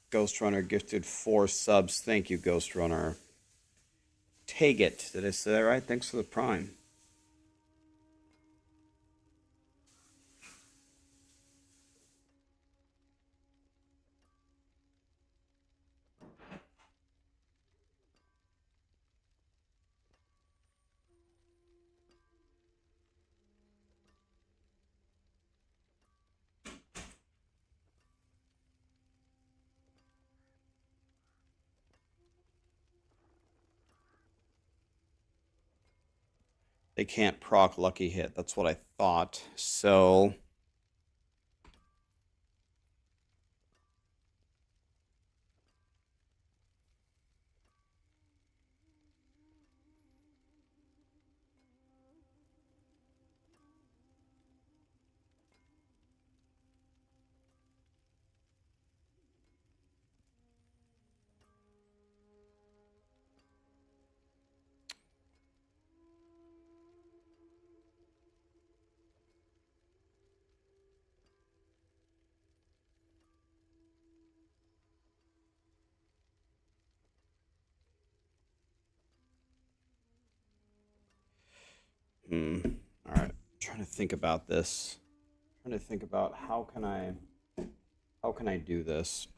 Ghost Runner gifted 4 subs. Thank you, Ghost Runner. Take it. Did I say that right? Thanks for the prime. They can't proc lucky hit. That's what I thought. So all right. Trying to think about this. Trying to think about how can I do this?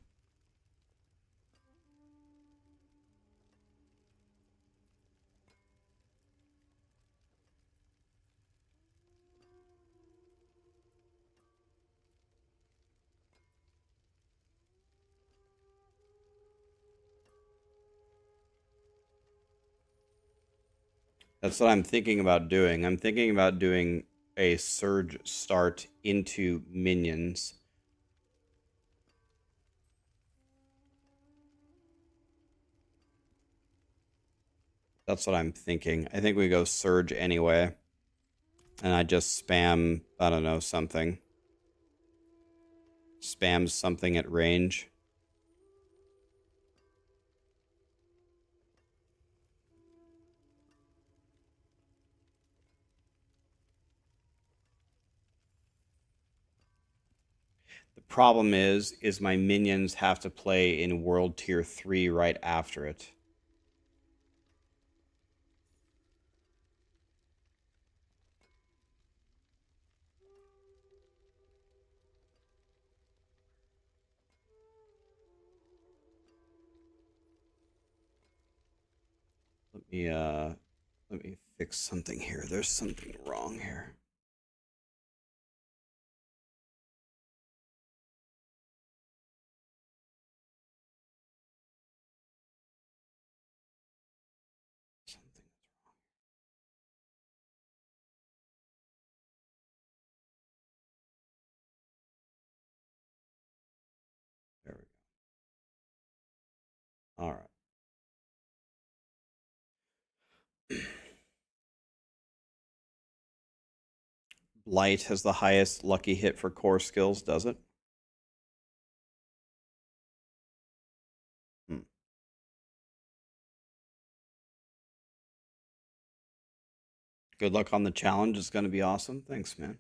That's what I'm thinking about doing. I'm thinking about doing a surge start into minions. That's what I'm thinking. I think we go surge anyway. And I just spam, I don't know, something. Spam something at range. The problem is my minions have to play in World Tier 3 right after it. Let me fix something here. There's something wrong here. Something's wrong. There we go. All right. Light has the highest lucky hit for core skills, does it? Good luck on the challenge. It's going to be awesome. Thanks, man.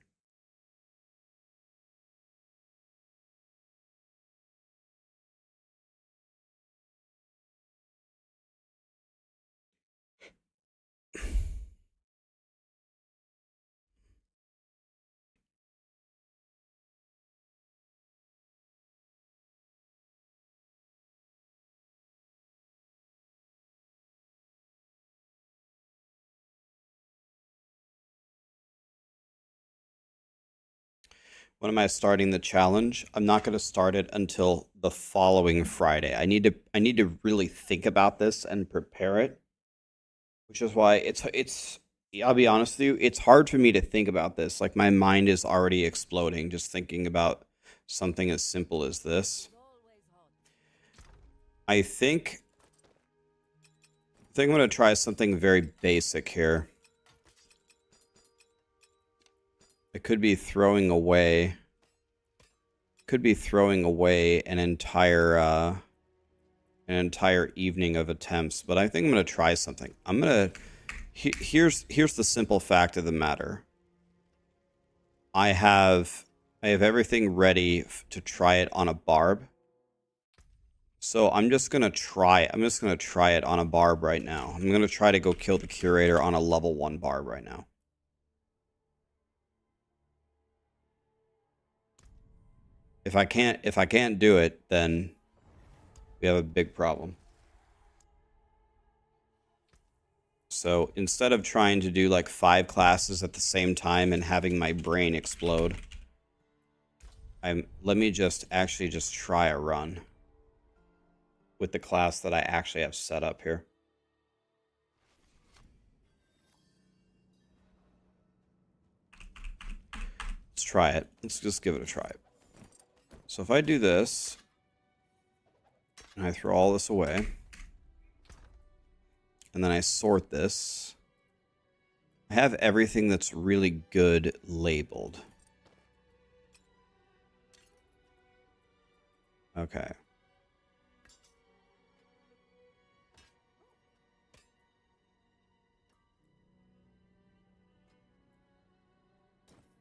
When am I starting the challenge? I'm not going to start it until the following Friday. I need to really think about this and prepare it, which is why it's I'll be honest with you, it's hard for me to think about this. Like my mind is already exploding just thinking about something as simple as this. I think I'm going to try something very basic here. It could be throwing away an entire evening of attempts, but I think I'm going to try something. Here's the simple fact of the matter. I have everything ready to try it on a barb. So I'm just gonna try it. I'm just gonna try it on a barb right now. I'm gonna try to go kill the curator on a level 1 barb right now. If I can't do it, then we have a big problem. So instead of trying to do like 5 classes at the same time and having my brain explode, let me just try a run with the class that I actually have set up here. Let's try it. Let's just give it a try. So if I do this, and I throw all this away, and then I sort this, I have everything that's really good labeled. Okay.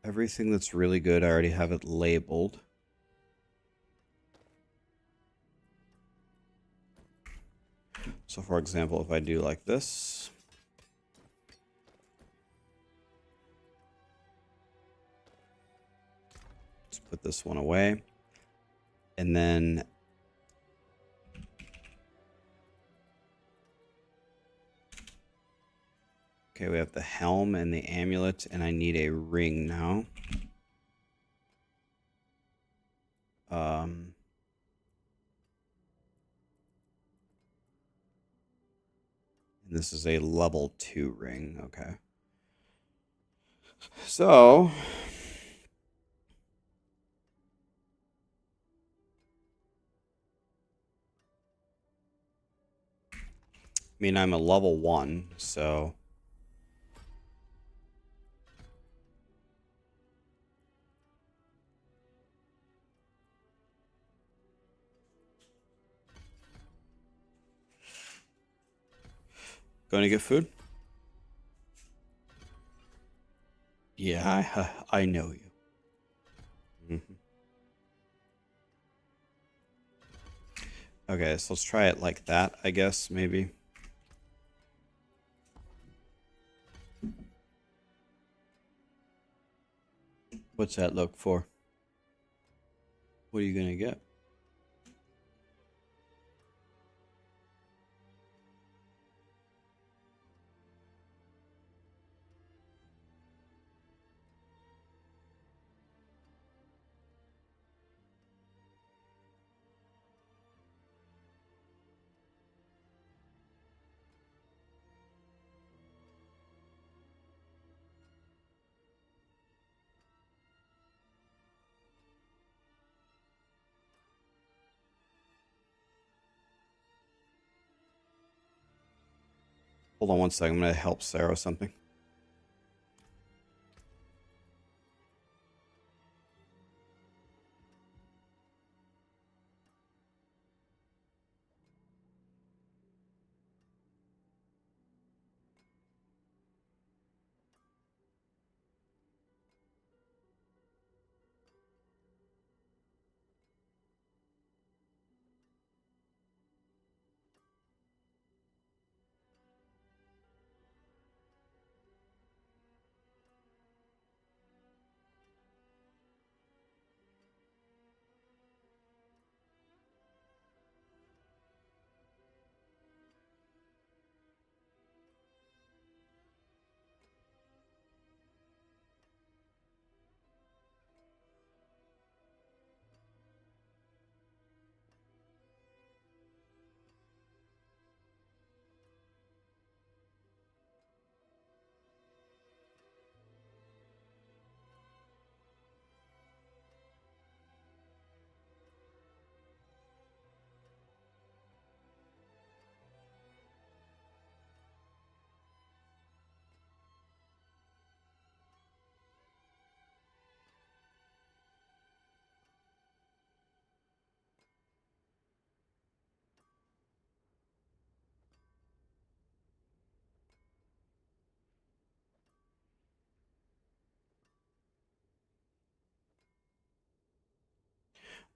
Everything that's really good, I already have it labeled. So for example, if I do like this, let's put this one away. And then okay, we have the helm and the amulet, and I need a ring now. And this is a level 2 ring, okay. So I mean, I'm a level 1, so going to get food? Yeah, I know you. Mm-hmm. Okay, so let's try it like that, I guess, maybe. What's that look for? What are you gonna get? Hold on one second, I'm gonna help Sarah with something.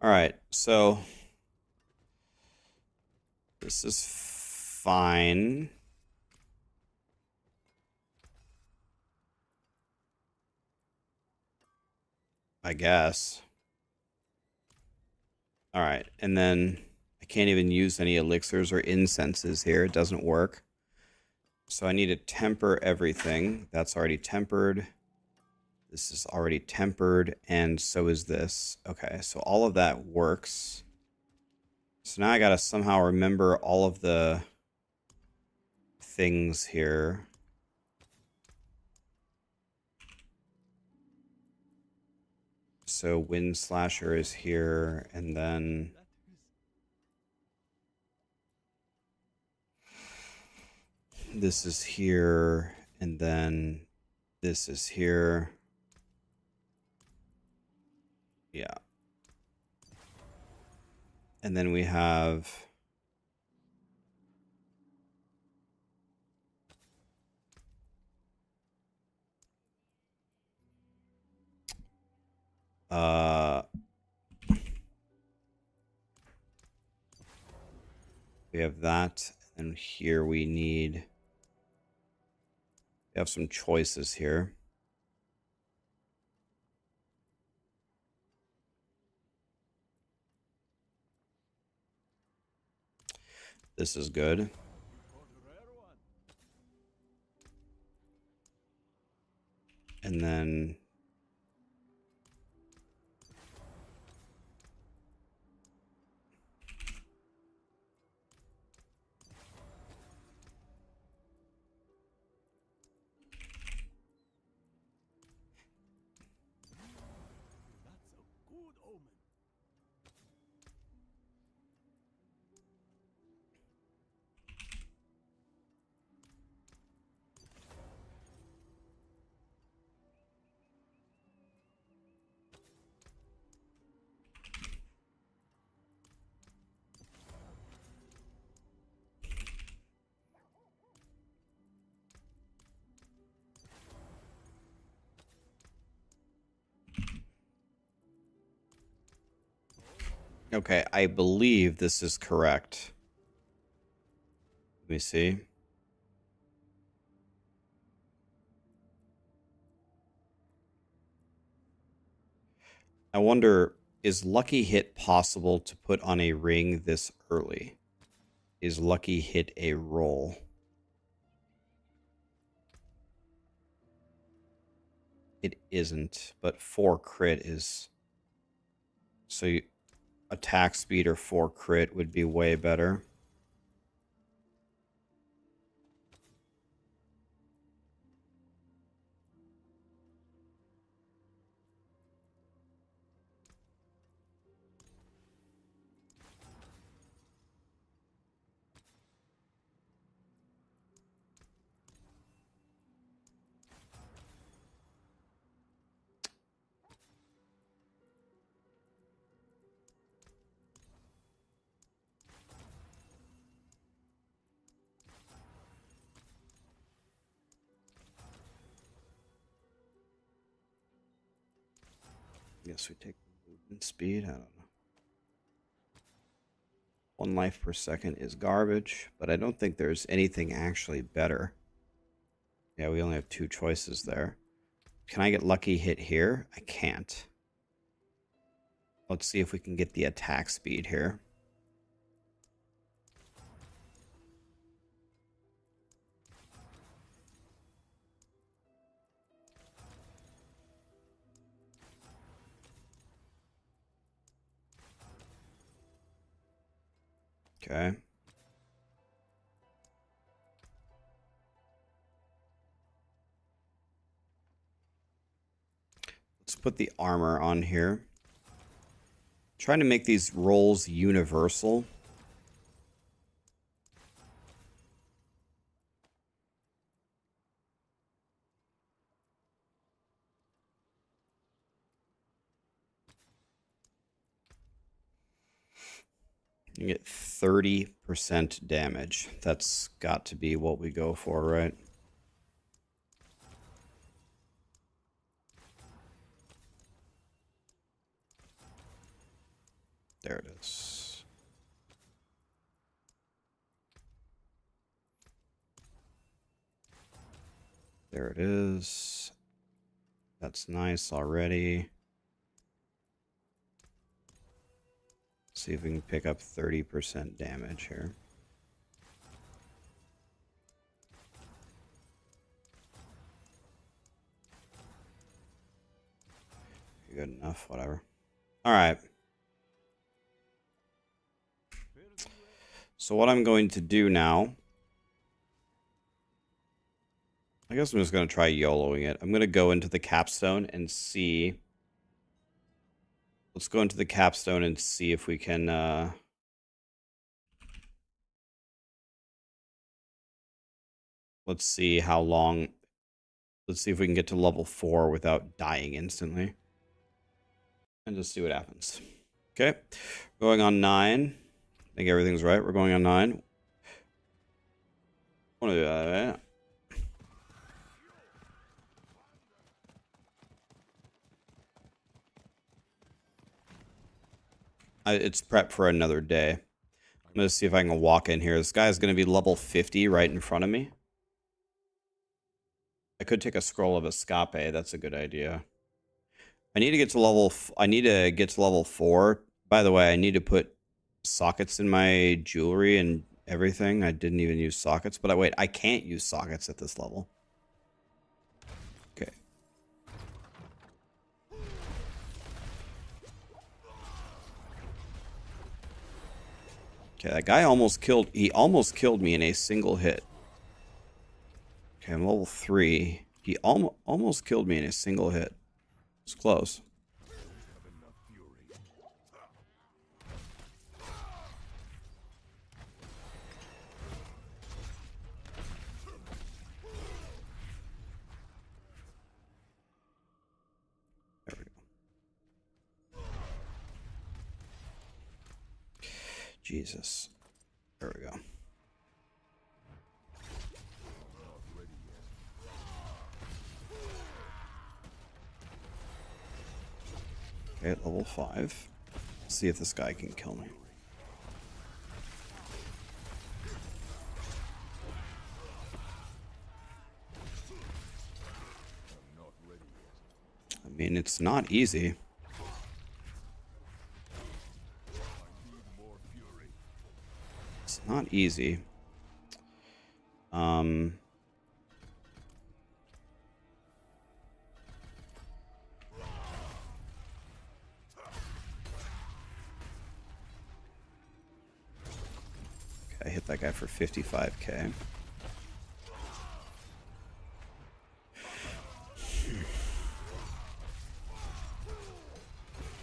All right, so This is fine. I guess. All right, and then I can't even use any elixirs or incenses here. It doesn't work. So I need to temper everything. That's already tempered. This is already tempered, and so is this. Okay, so all of that works. So now I gotta somehow remember all of the things here. So Wind Slasher is here, and then this is here, and then this is here. Yeah. And then we have we have that, and here we have some choices here. This is good. And then That's a good omen. okay, I believe this is correct. Let me see. I wonder, is Lucky Hit possible to put on a ring this early? Is Lucky Hit a roll? It isn't, but 4 crit is... So attack speed or 4 crit would be way better. I guess we take movement speed. I don't know. 1 life per second is garbage, but I don't think there's anything actually better. Yeah, we only have 2 choices there. Can I get Lucky Hit here? I can't. Let's see if we can get the attack speed here. Okay. Let's put the armor on here. Trying to make these rolls universal. You get 30% damage. That's got to be what we go for, right? There it is. There it is. That's nice already. See if we can pick up 30% damage here. Good enough, whatever. All right. So what I'm going to do now, I guess I'm just going to try YOLOing it. I'm going to go into the Capstone and see. Let's go into the Capstone and see if we can let's see how long. Let's see if we can get to level 4 without dying instantly. And just see what happens. Okay. Going on 9. I think everything's right. We're going on 9. Want to do that, right? It's prep for another day. I'm going to see if I can walk in here. This guy's going to be level 50 right in front of me. I could take a scroll of escape. That's a good idea. I need to get to level 4. By the way, I need to put sockets in my jewelry and everything. I didn't even use sockets, but wait, I can't use sockets at this level. Okay. Okay, that guy almost killed me in a single hit. Okay, I'm level 3. He almost killed me in a single hit. It's close. There we go. Jesus. There we go. Okay, at level 5. Let's see if this guy can kill me. I mean, it's not easy. It's not easy. I hit that guy for 55k.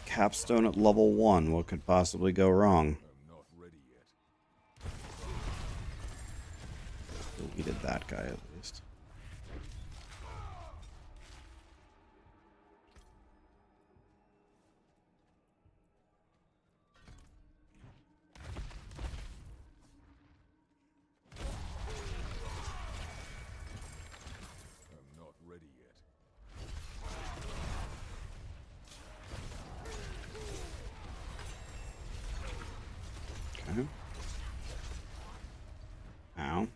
Capstone at level 1. What could possibly go wrong? Deleted that guy at least. Okay. Ow.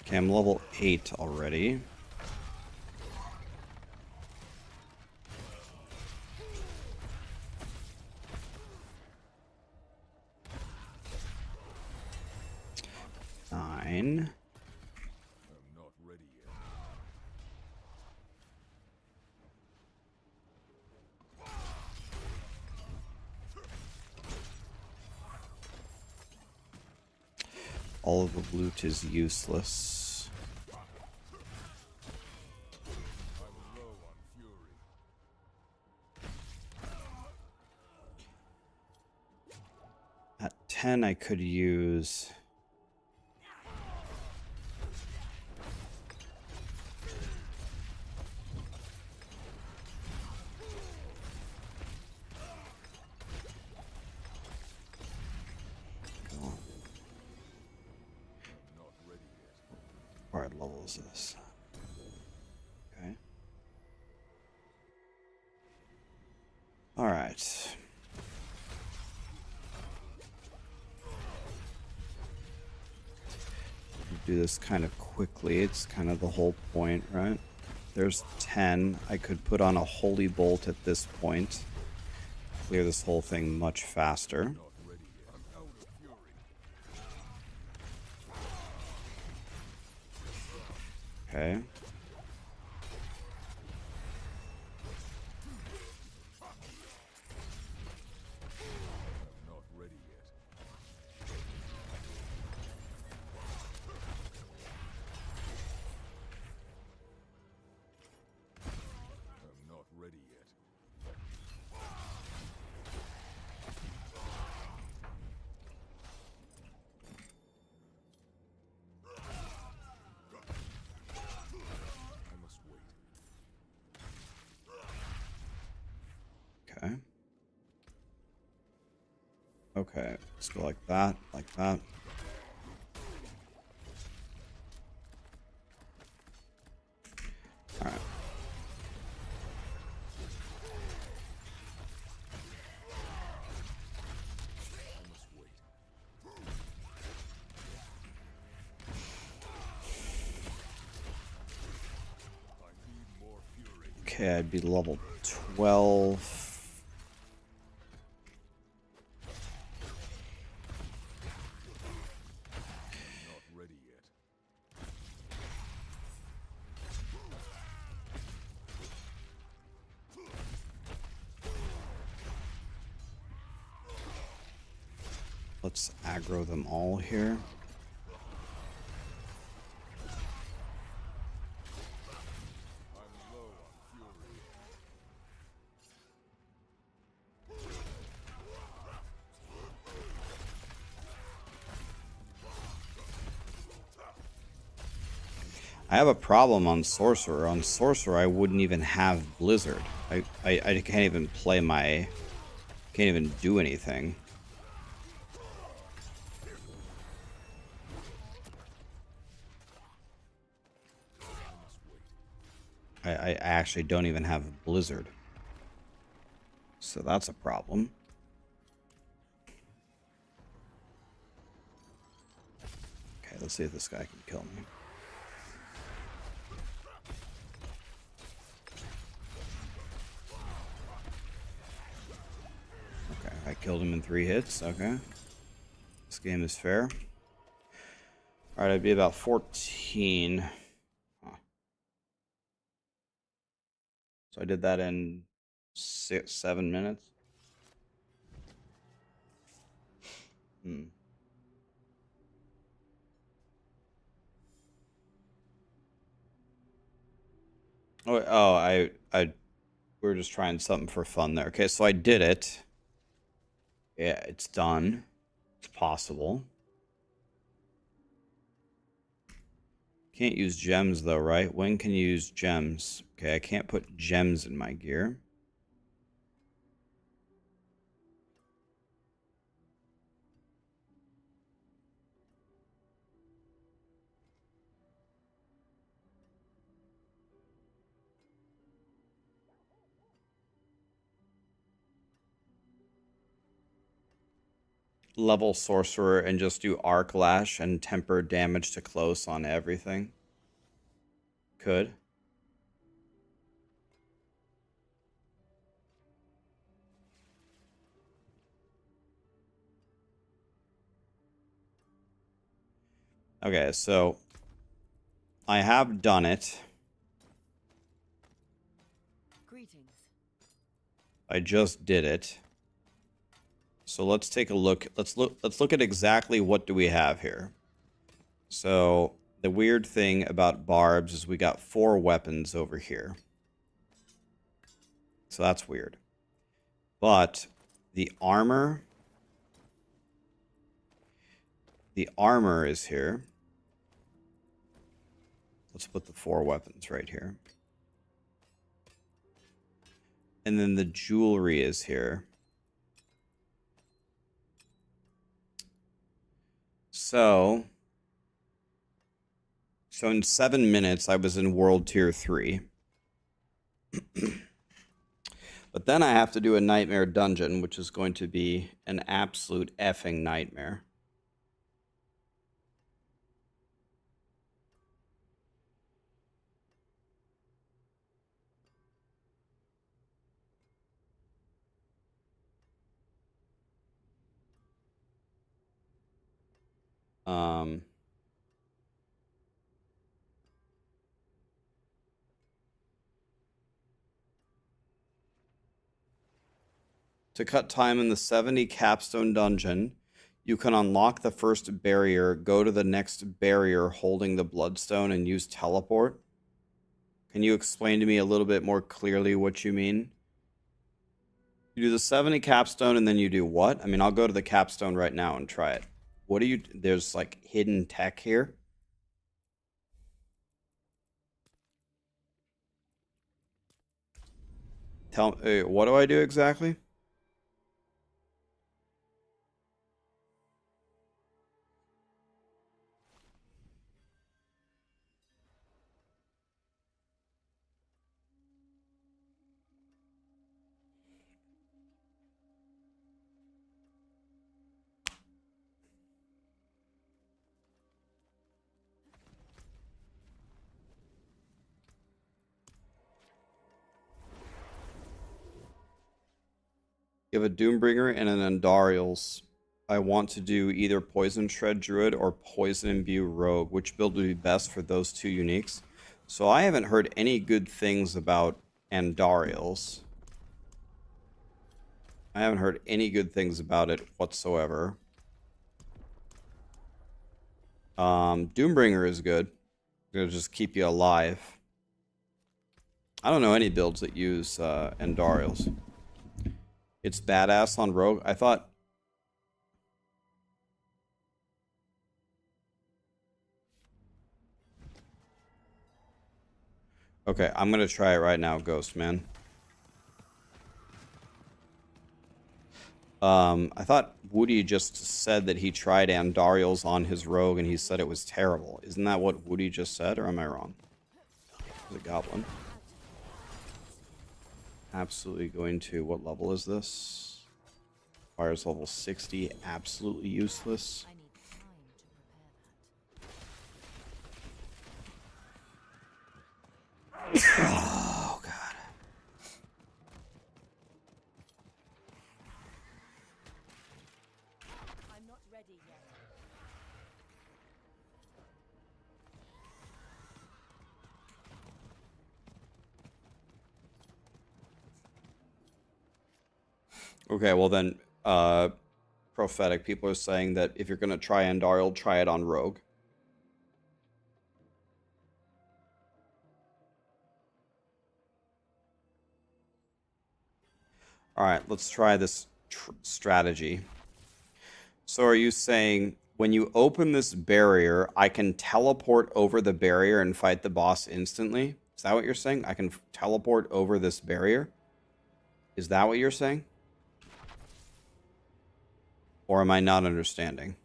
Okay, I'm level 8 already. Nine. All of the loot is useless. At 10, I could use... What level is this? Okay. All right. do this kind of quickly. It's kind of the whole point, right? There's 10. I could put on a Holy Bolt at this point. Clear this whole thing much faster. Okay. Okay. Okay, let's go like that, like that. All right. Okay, I'd be level 12. Let's aggro them all here. I have a problem on Sorcerer. On Sorcerer, I wouldn't even have Blizzard. I can't even play my... Can't even do anything. I actually don't even have Blizzard. So that's a problem. Okay, let's see if this guy can kill me. Okay, I killed him in 3 hits. Okay. This game is fair. Alright, I'd be about 14. So I did that in 7 minutes. We were just trying something for fun there. Okay, so I did it. Yeah, it's done. It's possible. Can't use gems though, right? When can you use gems? Okay, I can't put gems in my gear. Level Sorcerer and just do Arc Lash and temper damage to close on everything. Could. Okay, so I have done it. Greetings. I just did it. So let's take a look. Let's look at exactly what do we have here. So the weird thing about barbs is we got 4 weapons over here. So that's weird. But the armor is here. Let's put the 4 weapons right here. And then the jewelry is here. So in 7 minutes, I was in World Tier 3. But then I have to do a Nightmare Dungeon, which is going to be an absolute effing nightmare. Um, to cut time in the 70 Capstone dungeon, you can unlock the first barrier, go to the next barrier holding the bloodstone, and use teleport. Can you explain to me a little bit more clearly what you mean? You do the 70 Capstone and then you do what? I mean, I'll go to the Capstone right now and try it. What do you... There's like hidden tech here. Tell what do I do exactly? You have a Doombringer and an Andariels. I want to do either Poison Shred Druid or Poison Imbue Rogue. Which build would be best for those two uniques? So I haven't heard any good things about Andariels. I haven't heard any good things about it whatsoever. Doombringer is good. It'll just keep you alive. I don't know any builds that use Andariels. It's badass on Rogue. I thought... Okay, I'm going to try it right now, Ghost Man. I thought Woody just said that he tried Andariels on his Rogue and he said it was terrible. Isn't that what Woody just said, or am I wrong? There's a goblin. Absolutely going to... What level is this? Fire's level 60. Absolutely useless. I need time to prepare that. Oh, God. I'm not ready yet. Okay, well then, prophetic people are saying that if you're going to try Andariel, try it on Rogue. Alright, let's try this strategy. So are you saying, when you open this barrier, I can teleport over the barrier and fight the boss instantly? Is that what you're saying? I can teleport over this barrier? Is that what you're saying? Or am I not understanding?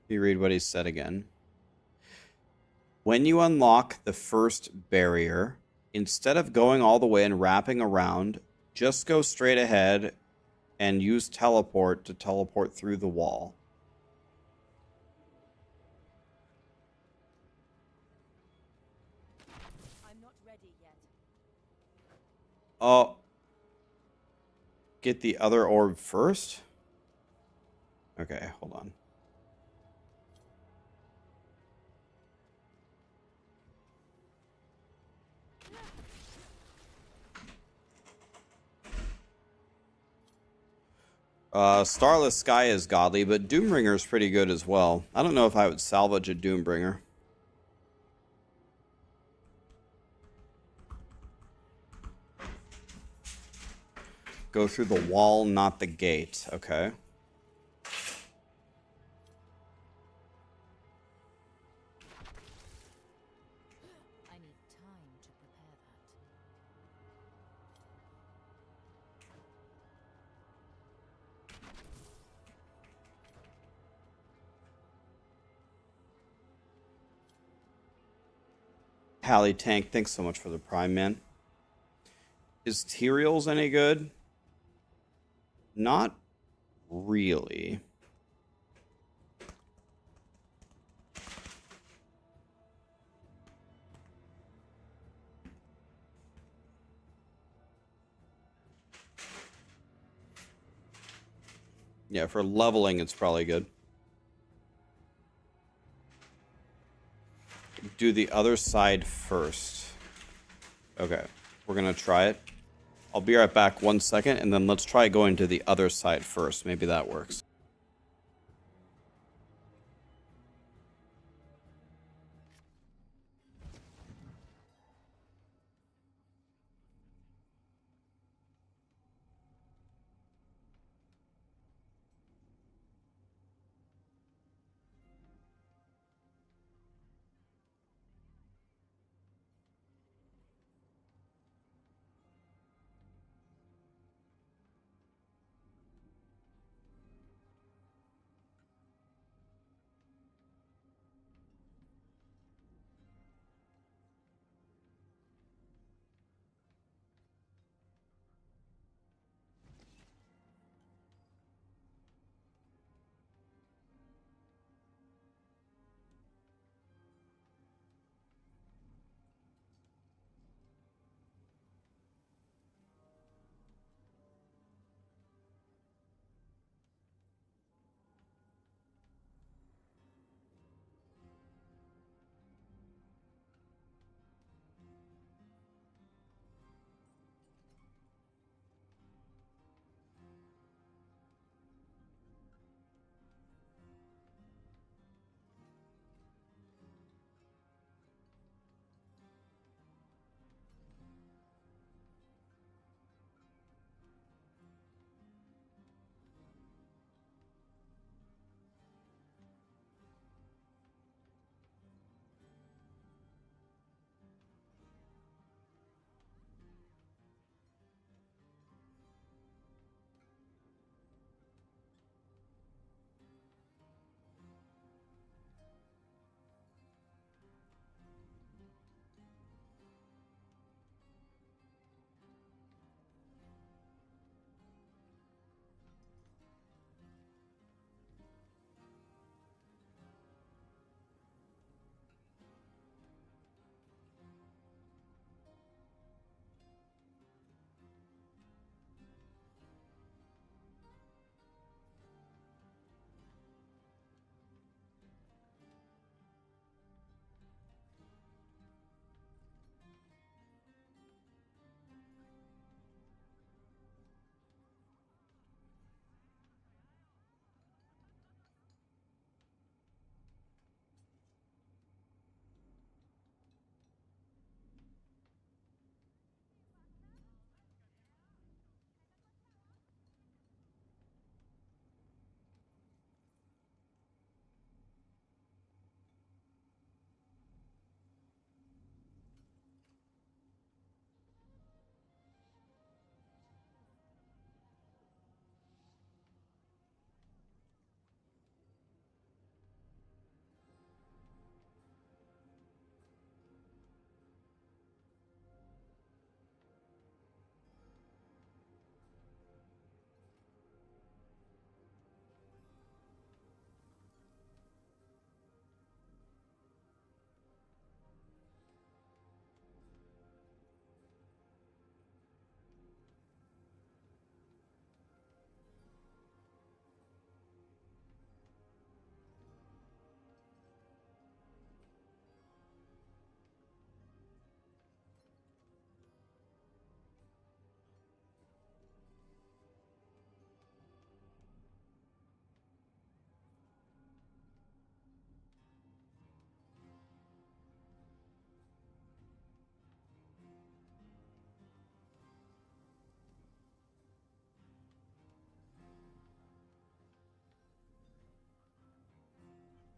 Let me read what he said again. When you unlock the first barrier, instead of going all the way and wrapping around, just go straight ahead and use teleport to teleport through the wall. I'm not ready yet. Oh. Get the other orb first? Okay, hold on. Starless Sky is godly, but Doombringer is pretty good as well. I don't know if I would salvage a Doombringer. Go through the wall, not the gate. Okay. I need time to prepare that. Hallie Tank, thanks so much for the Prime, man. Is Tyrael's any good? Not really. Yeah, for leveling, it's probably good. Do the other side first. Okay, we're gonna try it. I'll be right back 1 second, and then let's try going to the other side first. Maybe that works.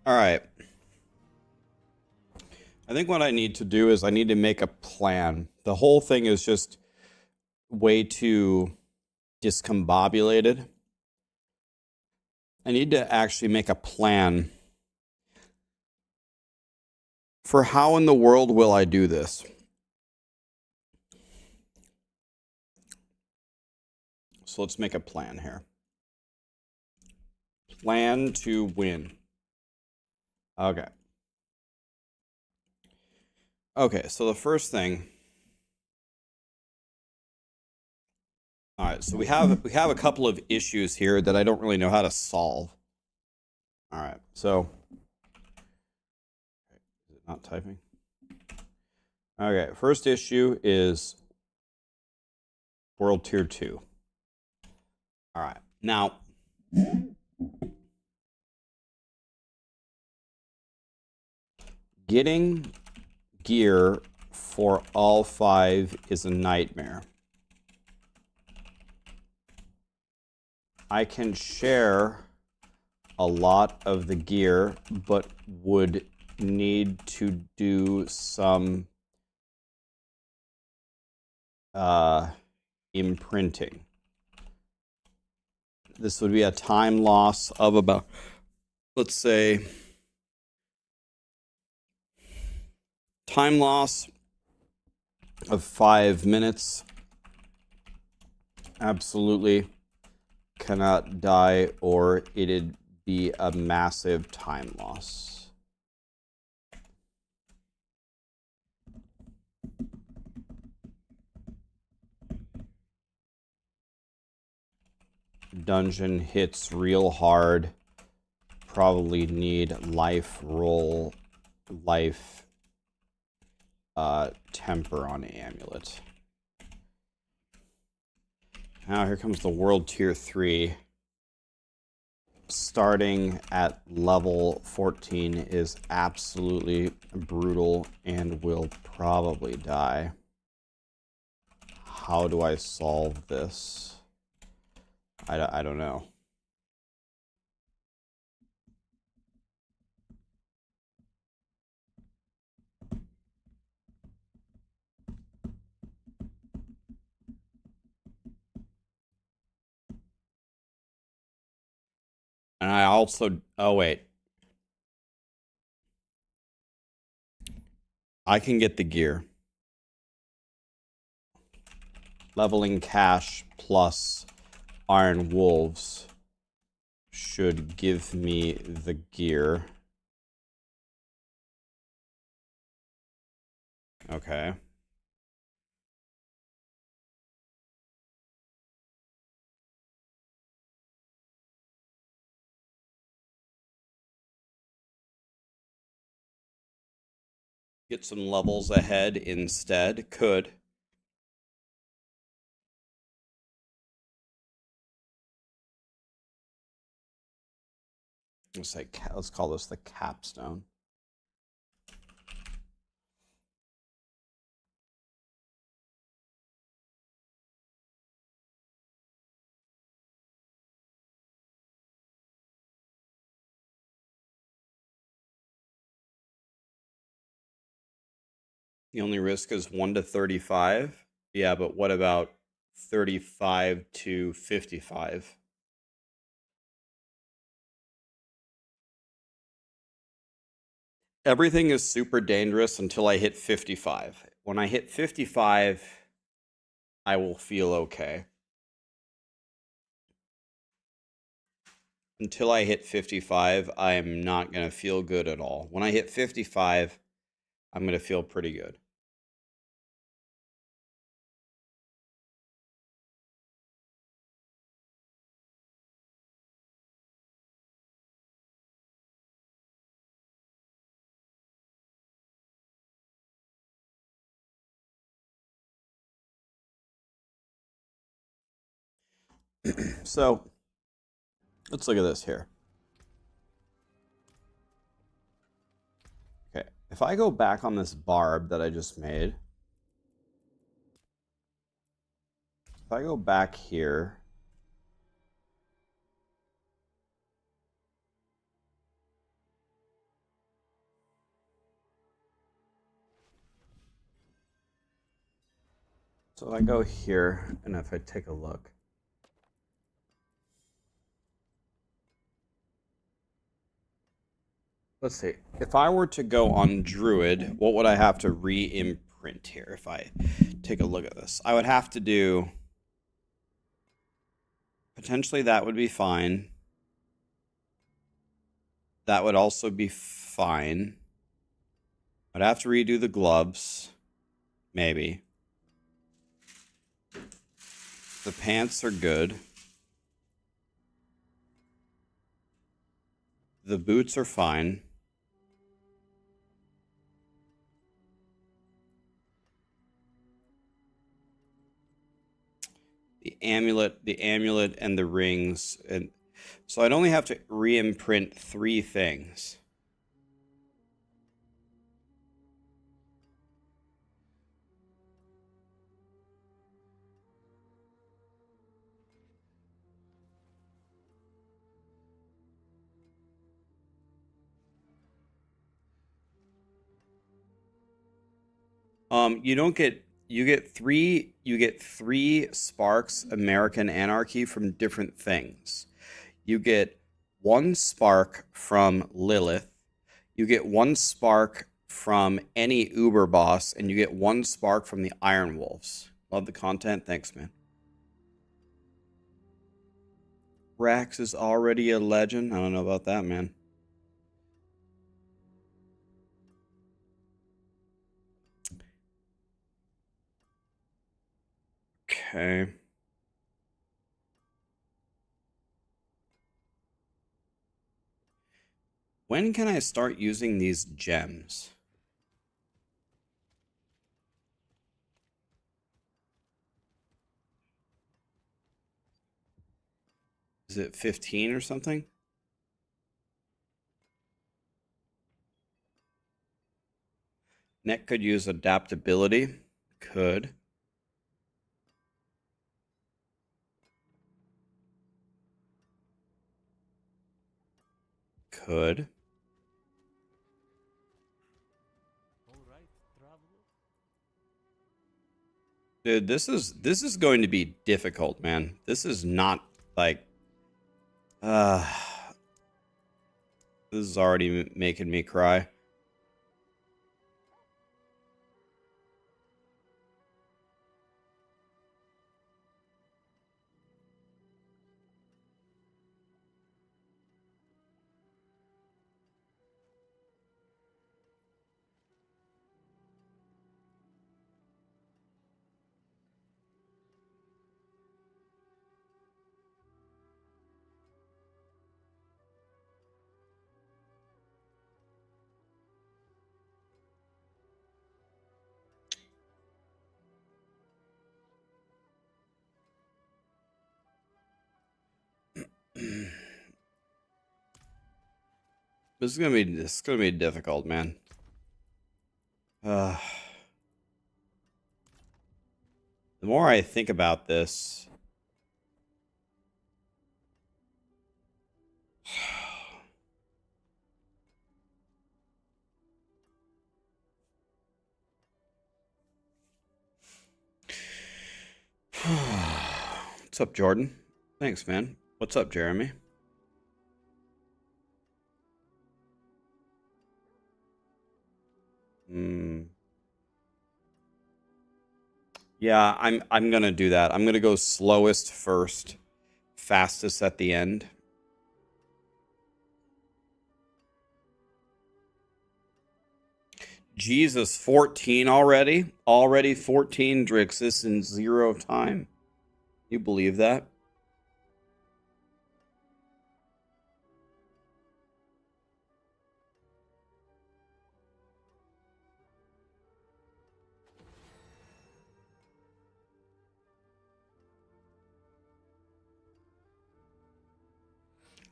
All right. I think what I need to do is I need to make a plan. The whole thing is just way too discombobulated. I need to actually make a plan for how in the world will I do this. So let's make a plan here. Plan to win. Okay. Okay, so the first thing. All right, right, so we have a couple of issues here that I don't really know how to solve. All right, so is it not typing? Okay, first issue is World Tier 2. All right, now getting gear for all 5 is a nightmare. I can share a lot of the gear, but would need to do some imprinting. This would be a time loss of about, let's say, time loss of 5 minutes. Absolutely cannot die, or it'd be a massive time loss. Dungeon hits real hard. Probably need life roll, life temper on amulet. Now here comes the World Tier 3. Starting at level 14 is absolutely brutal and will probably die. How do I solve this? I don't know. And I also, oh wait. I can get the gear. Leveling cash plus Iron Wolves should give me the gear. Okay. Get some levels ahead instead. Could. Let's call this the Capstone. The only risk is 1 to 35. Yeah, but what about 35 to 55? Everything is super dangerous until I hit 55. When I hit 55, I will feel okay. Until I hit 55, I am not going to feel good at all. When I hit 55, I'm going to feel pretty good. So let's look at this here. Okay, if I go back on this barb that I just made, if I go back here, so I go here, and if I take a look, let's see. If I were to go on Druid, what would I have to re-imprint here if I take a look at this? I would have to do... Potentially that would be fine. That would also be fine. I'd have to redo the gloves. Maybe. The pants are good. The boots are fine. The amulet and the rings, and so I'd only have to re-imprint 3 things. You get three sparks American Anarchy from different things. You get 1 spark from Lilith. You get 1 spark from any Uber boss, and you get 1 spark from the Iron Wolves. Love the content. Thanks, man. Rax is already a legend. I don't know about that, man. Okay. When can I start using these gems? Is it 15 or something? Neck could use adaptability. Could. Could. All right, traveler. Dude, this is going to be difficult, man. This is not like this is already making me cry. This is gonna be difficult, man. The more I think about this, what's up, Jordan? Thanks, man. What's up, Jeremy? Yeah, I'm gonna do that. I'm gonna go slowest first, fastest at the end. Jesus, 14 already? Already 14 Drixis in 0 time. You believe that?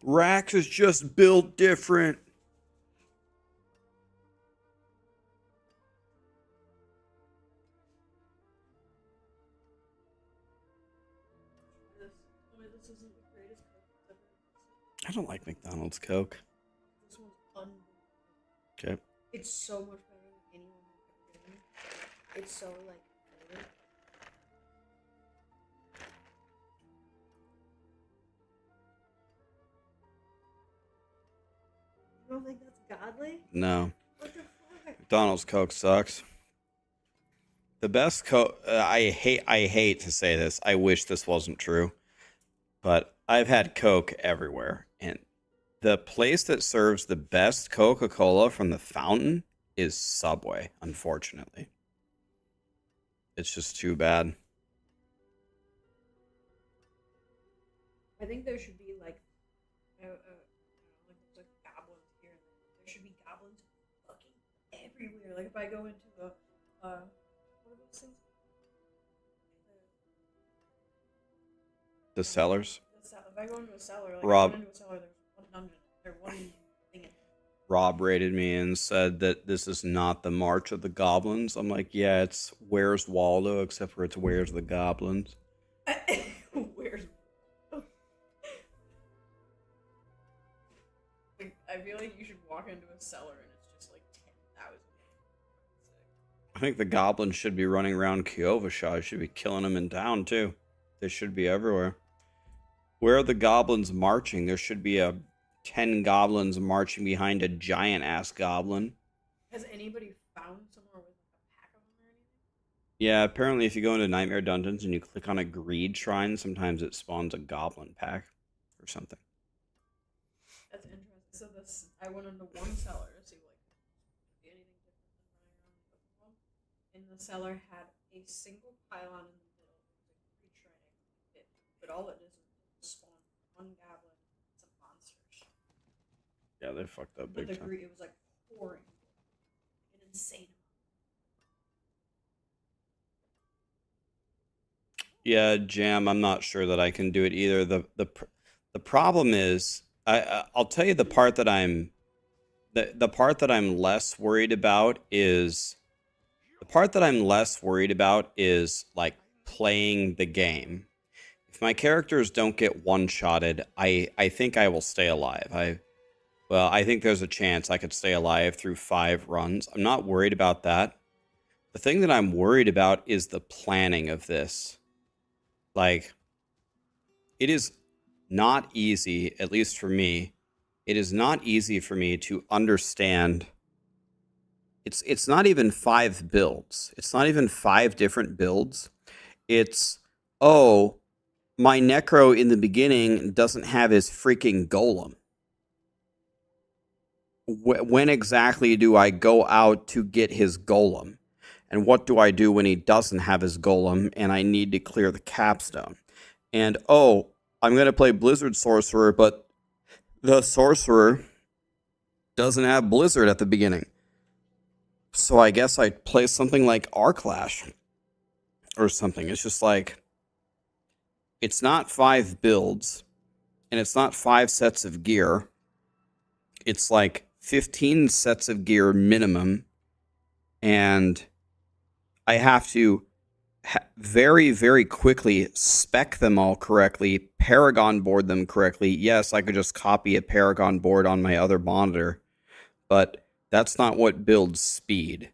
Rax is just built different. I don't like McDonald's Coke. This one's unbelievable. Okay. It's so much better than anyone has ever given. It's so like good. You don't think that's godly? No. What the fuck? McDonald's Coke sucks. The best Coke. I hate to say this. I wish this wasn't true, but I've had Coke everywhere, and the place that serves the best Coca-Cola from the fountain is Subway. Unfortunately, it's just too bad. I think there should be like, like goblins here. There should be goblins fucking everywhere. Like if I go into a, what are those things? The cellars. If I go into a cellar, like Rob. I go into a cellar, there's one dungeon, there's one thing. Rob rated me and said that this is not the March of the Goblins. I'm like, yeah, it's Where's Waldo, except for it's Where's the Goblins. Where's? Like, I feel like you should walk into a cellar and it's just like 10,000. I think the goblins should be running around Kyovashai. I should be killing them in town too. They should be everywhere. Where are the goblins marching? There should be 10 goblins marching behind a giant ass goblin. Has anybody found somewhere with a pack of them or anything? Yeah, apparently if you go into Nightmare Dungeons and you click on a greed shrine, sometimes it spawns a goblin pack or something. That's interesting. So this, I went into one cellar to see like anything different than running around the other one. And the cellar had a single pylon in the middle, like greed shrine, but all it is spawn one goblin and some monsters. Yeah, they fucked up But big the time. greed, it was like pouring, an insane amount. Yeah, Jam, I'm not sure that I can do it either. The problem is, I'll tell you the part that I'm less worried about is like playing the game. If my characters don't get one-shotted, I think I will stay alive. I think there's a chance I could stay alive through 5 runs. I'm not worried about that. The thing that I'm worried about is the planning of this. Like, it is not easy, at least for me. It is not easy for me to understand. It's not even 5 builds. It's not even 5 different builds. It's, oh, my Necro in the beginning doesn't have his freaking golem. When exactly do I go out to get his golem? And what do I do when he doesn't have his golem and I need to clear the capstone? And, oh, I'm going to play Blizzard Sorcerer, but the Sorcerer doesn't have Blizzard at the beginning. So I guess I play something like Arclash or something. It's just like, it's not 5 builds and it's not 5 sets of gear. It's like 15 sets of gear minimum, and I have to very, very quickly spec them all correctly, Paragon board them correctly. Yes, I could just copy a Paragon board on my other monitor, but that's not what builds speed.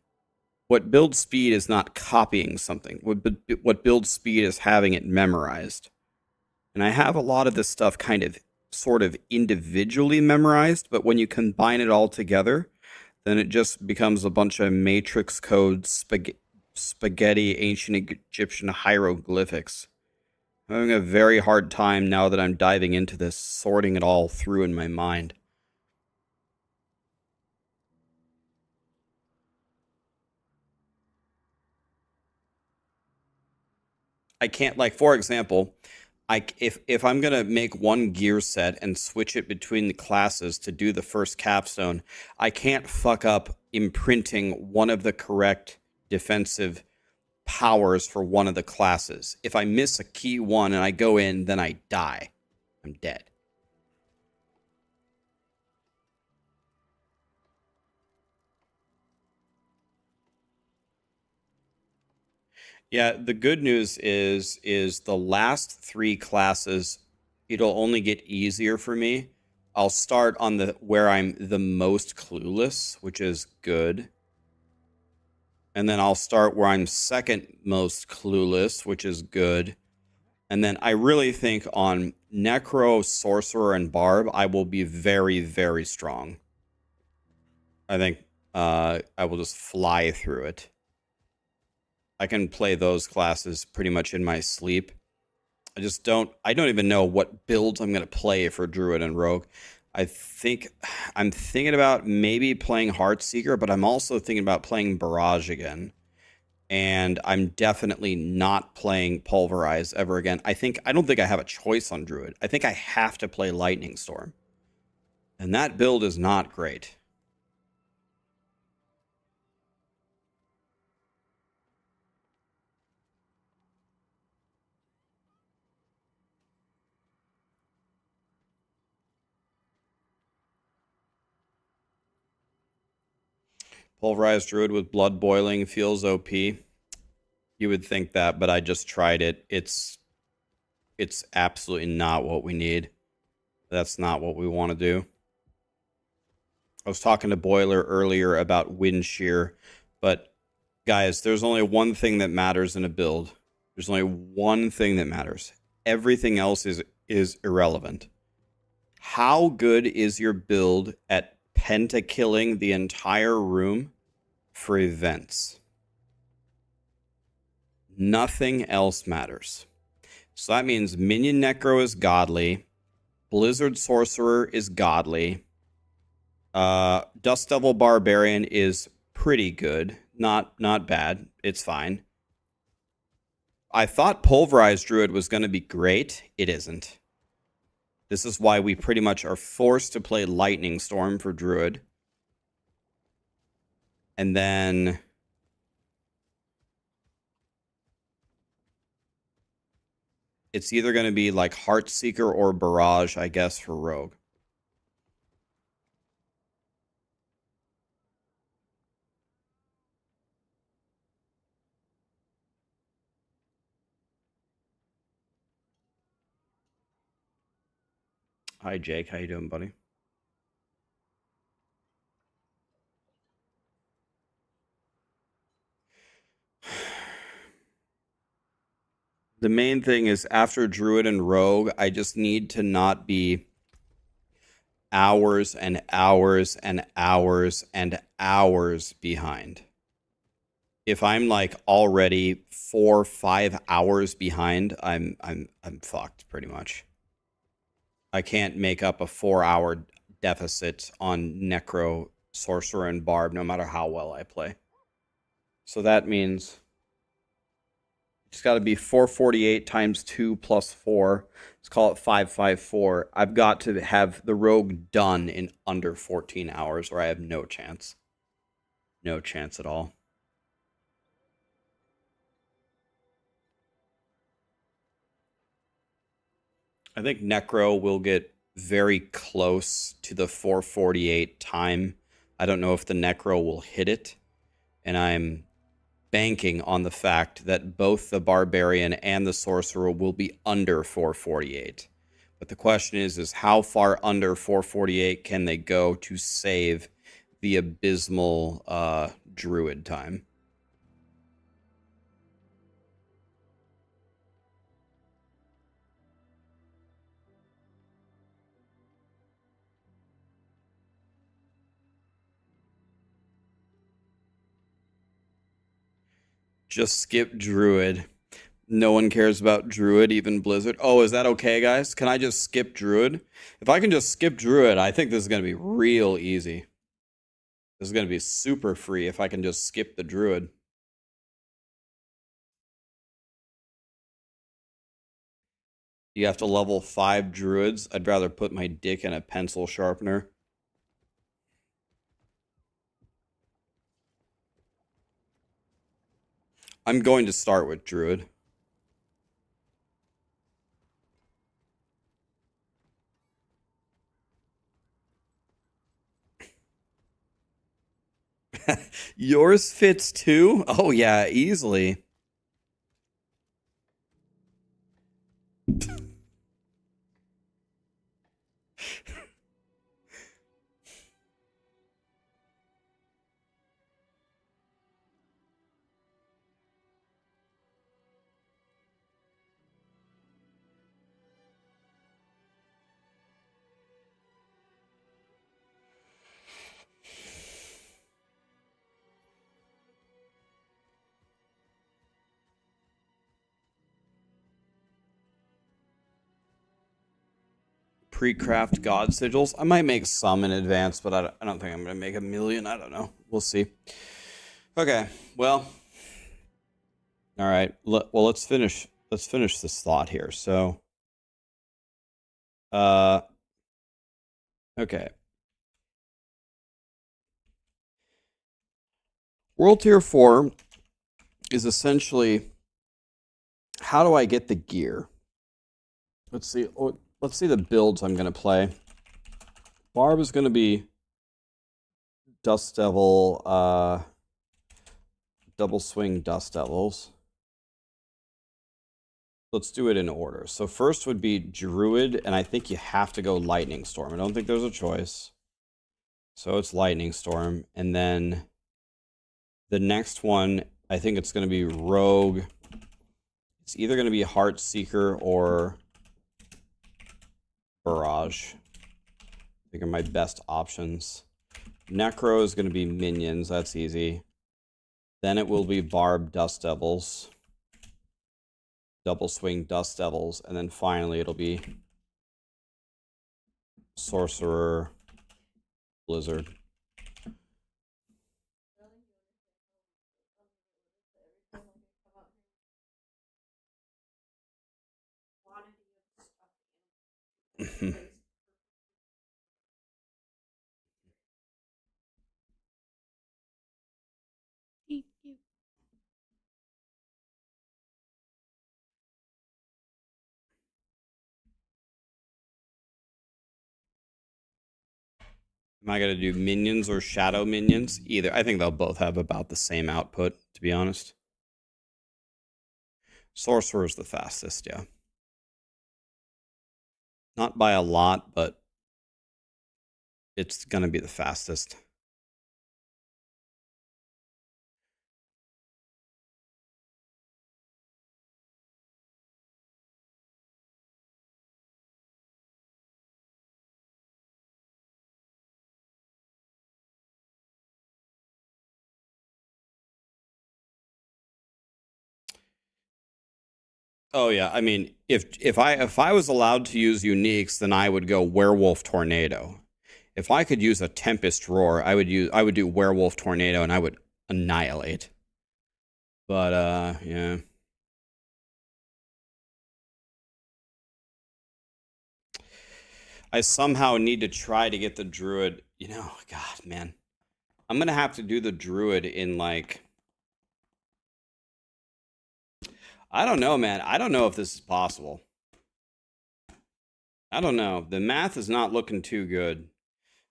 What builds speed is not copying something. What builds speed is having it memorized. And I have a lot of this stuff kind of sort of individually memorized, but when you combine it all together, then it just becomes a bunch of matrix code spaghetti ancient Egyptian hieroglyphics. I'm having a very hard time now that I'm diving into this, sorting it all through in my mind. I can't, like, for example, if I'm gonna make one gear set and switch it between the classes to do the first capstone, I can't fuck up imprinting one of the correct defensive powers for one of the classes. If I miss a key one and I go in, then I die. I'm dead. Yeah, the good news is the last 3 classes, it'll only get easier for me. I'll start on the where I'm the most clueless, which is good. And then I'll start where I'm second most clueless, which is good. And then I really think on Necro, Sorcerer, and Barb, I will be very, very strong. I think I will just fly through it. I can play those classes pretty much in my sleep. I don't even know what builds I'm going to play for Druid and Rogue. I'm thinking about maybe playing Heartseeker, but I'm also thinking about playing Barrage again. And I'm definitely not playing Pulverize ever again. I don't think I have a choice on Druid. I think I have to play Lightning Storm. And that build is not great. Pulverized Druid with Blood Boiling feels OP. You would think that, but I just tried it. It's absolutely not what we need. That's not what we want to do. I was talking to Boiler earlier about Wind Shear, but guys, there's only one thing that matters in a build. There's only one thing that matters. Everything else is irrelevant. How good is your build at pentakilling the entire room for events? Nothing else matters. So that means Minion Necro is godly. Blizzard Sorcerer is godly. Dust Devil Barbarian is pretty good. Not bad. It's fine. I thought Pulverized Druid was going to be great. It isn't. This is why we pretty much are forced to play Lightning Storm for Druid. And then it's either going to be like Heartseeker or Barrage, I guess, for Rogue. Hi, Jake. How you doing, buddy? The main thing is after Druid and Rogue, I just need to not be hours and hours and hours and hours behind. If I'm like already 4 or 5 hours behind, I'm fucked pretty much. I can't make up a 4-hour deficit on Necro, Sorcerer, and Barb no matter how well I play. So that means it's got to be 448 times 2 plus 4. Let's call it 554. I've got to have the Rogue done in under 14 hours or I have no chance. No chance at all. I think Necro will get very close to the 448 time. I don't know if the Necro will hit it. And I'm banking on the fact that both the Barbarian and the Sorcerer will be under 448. But the question is how far under 448 can they go to save the abysmal Druid time? Just skip Druid. No one cares about Druid, even Blizzard. Oh, is that okay, guys? Can I just skip Druid? If I can just skip Druid, I think this is going to be real easy. This is going to be super free if I can just skip the Druid. You have to level 5 Druids. I'd rather put my dick in a pencil sharpener. I'm going to start with Druid. Yours fits too? Oh yeah, easily. Pre-craft god sigils. I might make some in advance, but I don't think I'm going to make a million. I don't know. We'll see. Okay, well, All right. Well, let's finish this thought here. So, okay. World Tier 4 is essentially, how do I get the gear? Let's see. Let's see the builds I'm going to play. Barb is going to be Dust Devil, double swing Dust Devils. Let's do it in order. So first would be Druid, and I think you have to go Lightning Storm. I don't think there's a choice. So it's Lightning Storm. And then the next one, I think it's going to be Rogue. It's either going to be Heart Seeker or Barrage. I think are my best options. Necro is going to be Minions. That's easy. Then it will be Barb Dust Devils. Double swing Dust Devils. And then finally it'll be Sorcerer Blizzard. Am I going to do minions or shadow minions? Either. I think they'll both have about the same output, to be honest. Sorcerer is the fastest, yeah. Not by a lot, but it's going to be the fastest. Oh yeah, I mean, if I was allowed to use uniques, then I would go Werewolf Tornado. If I could use a Tempest Roar, I would do Werewolf Tornado and I would annihilate. But yeah. I somehow need to try to get the Druid, you know, God, man. I'm going to have to do the Druid in like, I don't know, man. I don't know if this is possible. I don't know. The math is not looking too good.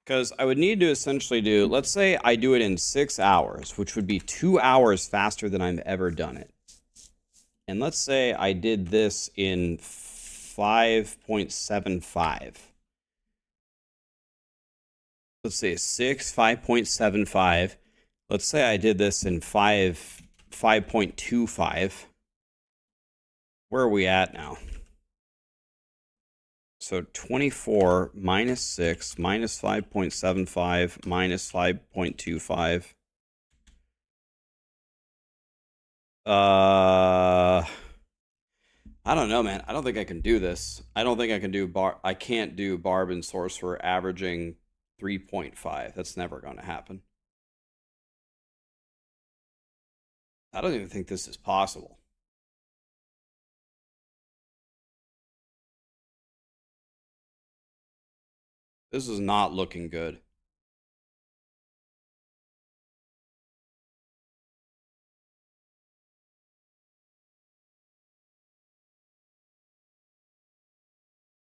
Because I would need to essentially do, let's say I do it in 6 hours, which would be 2 hours faster than I've ever done it. And let's say I did this in 5.75. Let's say 5.75. Let's say I did this in 5.25. Where are we at now? So 24 minus 6 minus 5.75 minus 5.25. I don't know, man. I don't think I can do this. I don't think I can do I can't do Barb and Sorcerer averaging 3.5. That's never going to happen. I don't even think this is possible. This is not looking good.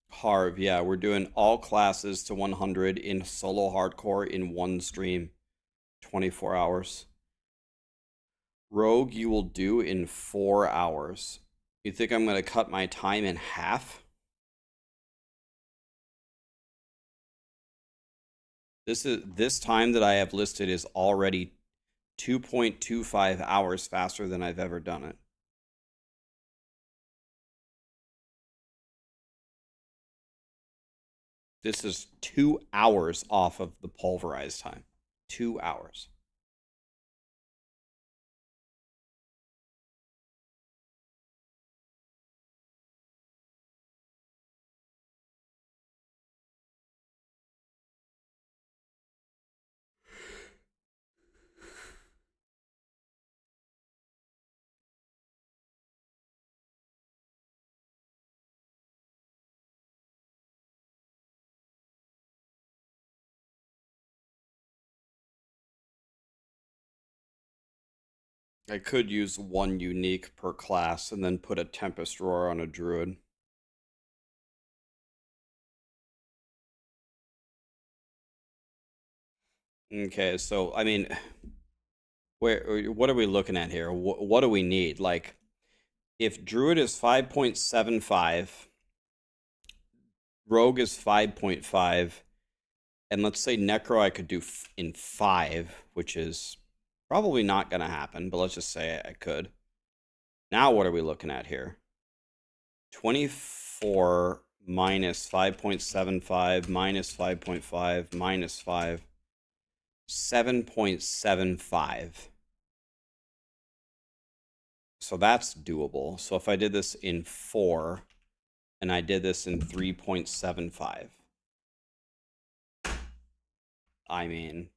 Harv, yeah, we're doing all classes to 100 in solo hardcore in one stream, 24 hours. Rogue, you will do in 4 hours. You think I'm going to cut my time in half? This time that I have listed is already 2.25 hours faster than I've ever done it. This is 2 hours off of the pulverized time. 2 hours. I could use one unique per class and then put a Tempest Roar on a Druid. Okay, so I mean, what are we looking at here? What do we need? Like, if Druid is 5.75, Rogue is 5.5, and let's say Necro I could do in 5, which is probably not going to happen, but let's just say I could. Now what are we looking at here? 24 minus 5.75 minus 5.5 minus 5. 7.75. So that's doable. So if I did this in 4 and I did this in 3.75, I mean,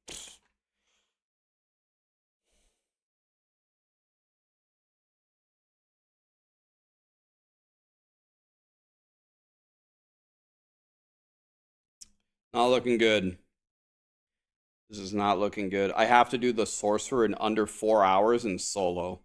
not looking good. This is not looking good. I have to do the sorcerer in under 4 hours in solo.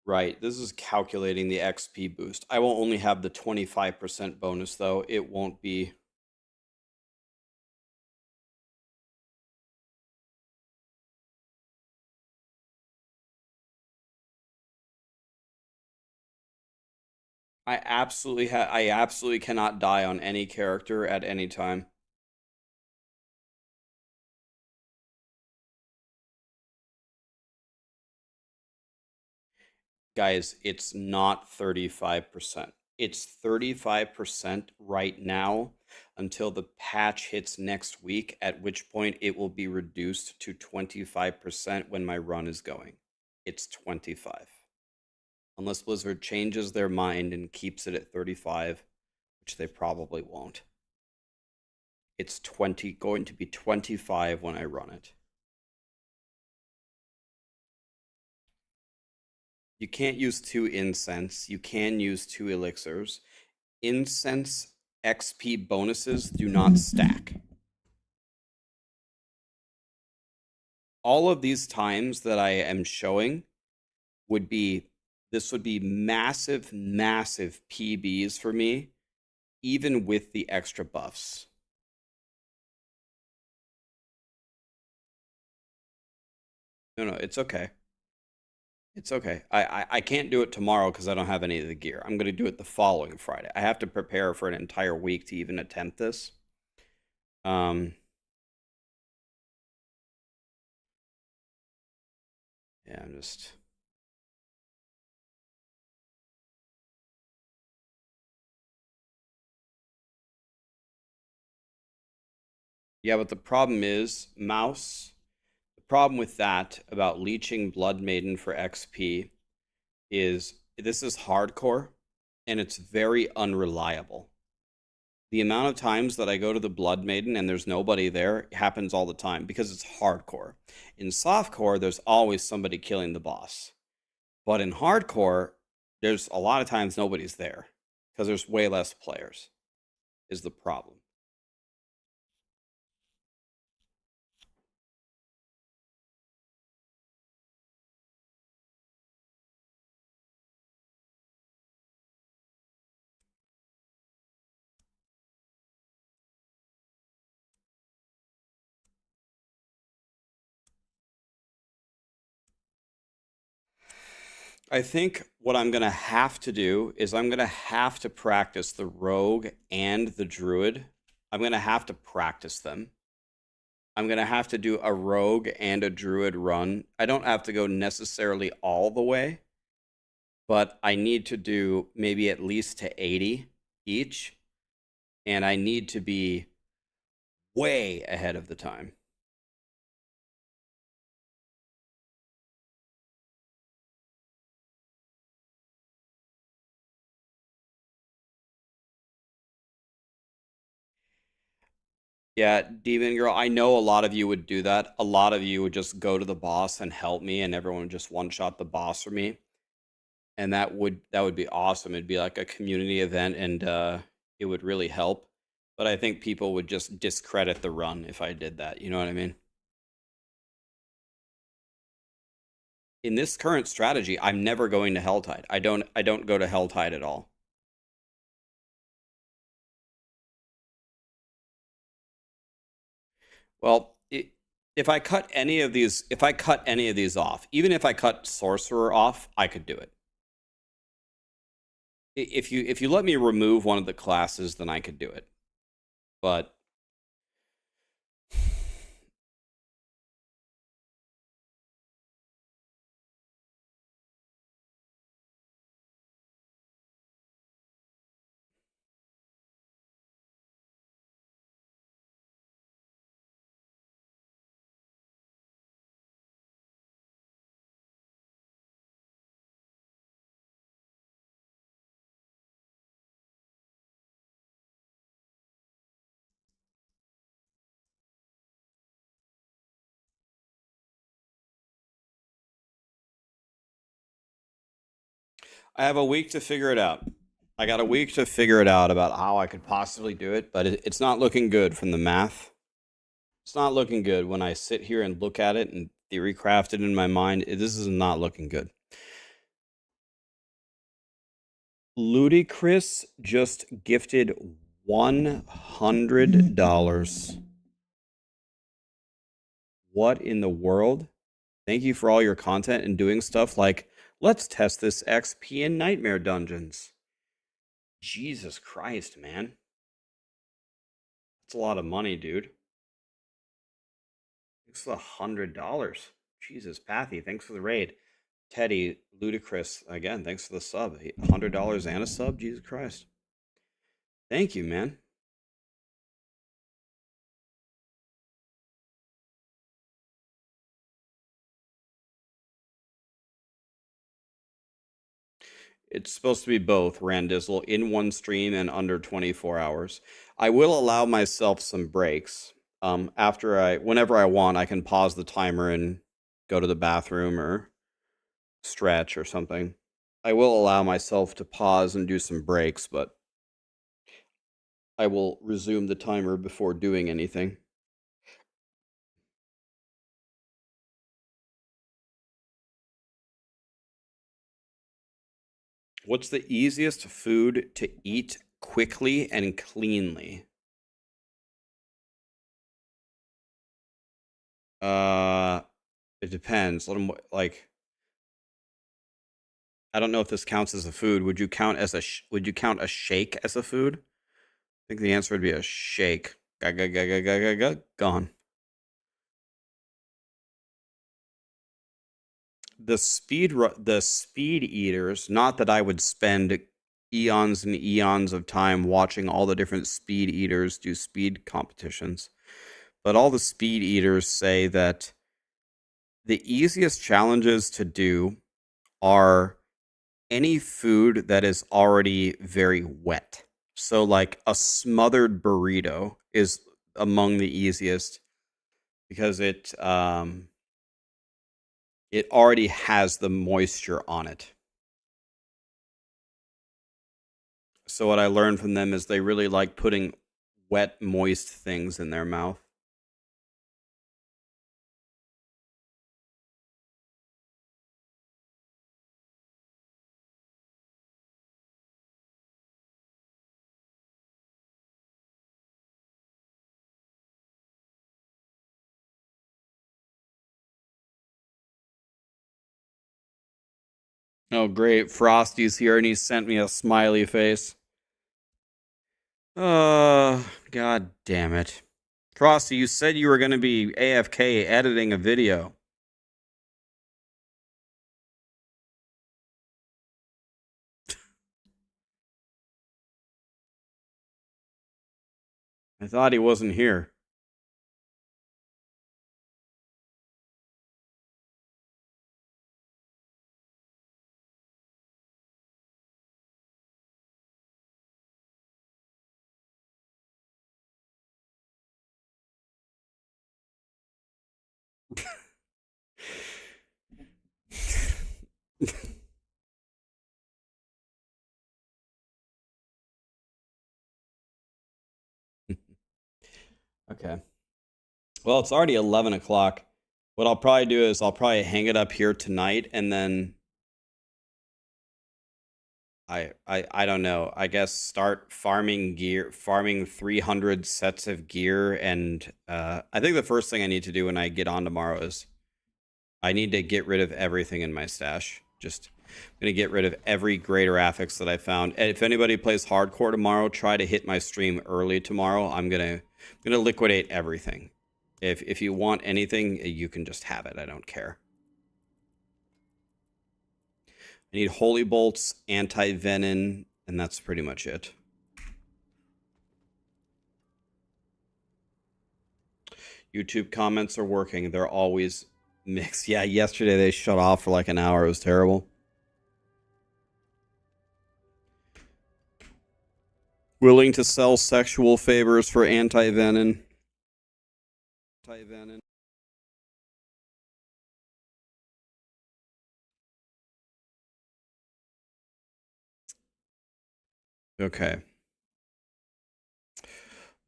Right, this is calculating the XP boost. I will only have the 25% bonus though. It won't be. I absolutely cannot die on any character at any time. Guys, it's not 35%. It's 35% right now until the patch hits next week, at which point it will be reduced to 25% when my run is going. It's 25. Unless Blizzard changes their mind and keeps it at 35, which they probably won't. It's going to be 25 when I run it. You can't use 2 incense. You can use 2 elixirs. Incense XP bonuses do not stack. All of these times that I am showing would be massive, massive PBs for me, even with the extra buffs. No, it's okay. It's okay. I can't do it tomorrow because I don't have any of the gear. I'm going to do it the following Friday. I have to prepare for an entire week to even attempt this. Yeah, I'm just... Yeah, but the problem is, Mouse, the problem with that about leeching Blood Maiden for XP is this is hardcore and it's very unreliable. The amount of times that I go to the Blood Maiden and there's nobody there happens all the time because it's hardcore. In softcore, there's always somebody killing the boss. But in hardcore, there's a lot of times nobody's there because there's way less players, is the problem. I think what I'm going to have to do is I'm going to have to practice the rogue and the druid. I'm going to have to practice them. I'm going to have to do a rogue and a druid run. I don't have to go necessarily all the way, but I need to do maybe at least to 80 each. And I need to be way ahead of the time. Yeah, Demon Girl, I know a lot of you would do that. A lot of you would just go to the boss and help me, and everyone would just one-shot the boss for me. And that would be awesome. It'd be like a community event, and it would really help. But I think people would just discredit the run if I did that. You know what I mean? In this current strategy, I'm never going to Helltide. I don't go to Helltide at all. Well, if I cut any of these off, even if I cut Sorcerer off, I could do it. If you let me remove one of the classes, then I could do it. But I have a week to figure it out. I got a week to figure it out about how I could possibly do it, but it's not looking good from the math. It's not looking good when I sit here and look at it and theory craft it in my mind. This is not looking good. Ludicrous just gifted $100. What in the world? Thank you for all your content and doing stuff like, let's test this XP in Nightmare Dungeons. Jesus Christ, man. That's a lot of money, dude. Thanks for the $100. Jesus, Pathy, thanks for the raid. Teddy, Ludicrous, again, thanks for the sub. $100 and a sub? Jesus Christ. Thank you, man. It's supposed to be both, Randizzle, in one stream and under 24 hours. I will allow myself some breaks. Whenever I want, I can pause the timer and go to the bathroom or stretch or something. I will allow myself to pause and do some breaks, but I will resume the timer before doing anything. What's the easiest food to eat quickly and cleanly? It depends. Like, I don't know if this counts as a food. Would you count a shake as a food? I think the answer would be a shake. Gone. The speed eaters. Not that I would spend eons and eons of time watching all the different speed eaters do speed competitions, but all the speed eaters say that the easiest challenges to do are any food that is already very wet. So, like a smothered burrito is among the easiest because it already has the moisture on it. So what I learned from them is they really like putting wet, moist things in their mouth. Oh, great. Frosty's here and he sent me a smiley face. God damn it. Frosty, you said you were going to be AFK editing a video. I thought he wasn't here. Okay. Well, it's already 11 o'clock. What I'll probably do is I'll probably hang it up here tonight, and then I don't know. I guess start farming gear, farming 300 sets of gear, and I think the first thing I need to do when I get on tomorrow is I need to get rid of everything in my stash. Just I'm gonna get rid of every greater affix that I found. And if anybody plays hardcore tomorrow, try to hit my stream early tomorrow. I'm gonna liquidate everything. If you want anything, you can just have it. I don't care. I need holy bolts, anti-venom, and that's pretty much it. YouTube comments are working. They're always mixed. Yeah, yesterday they shut off for like an hour. It was terrible. Willing to sell sexual favors for anti-venom. Anti-venom. Okay.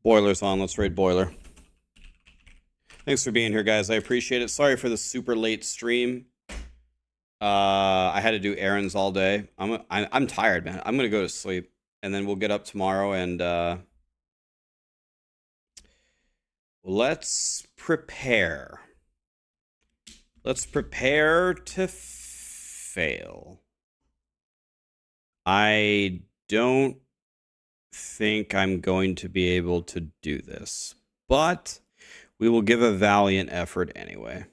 Boiler's on. Let's raid Boiler. Thanks for being here, guys. I appreciate it. Sorry for the super late stream. I had to do errands all day. I'm tired, man. I'm gonna go to sleep, and then we'll get up tomorrow and let's prepare. Let's prepare to fail. I don't think I'm going to be able to do this, but we will give a valiant effort anyway.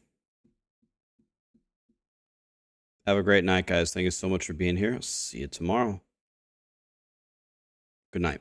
Have a great night, guys. Thank you so much for being here. See you tomorrow. Good night.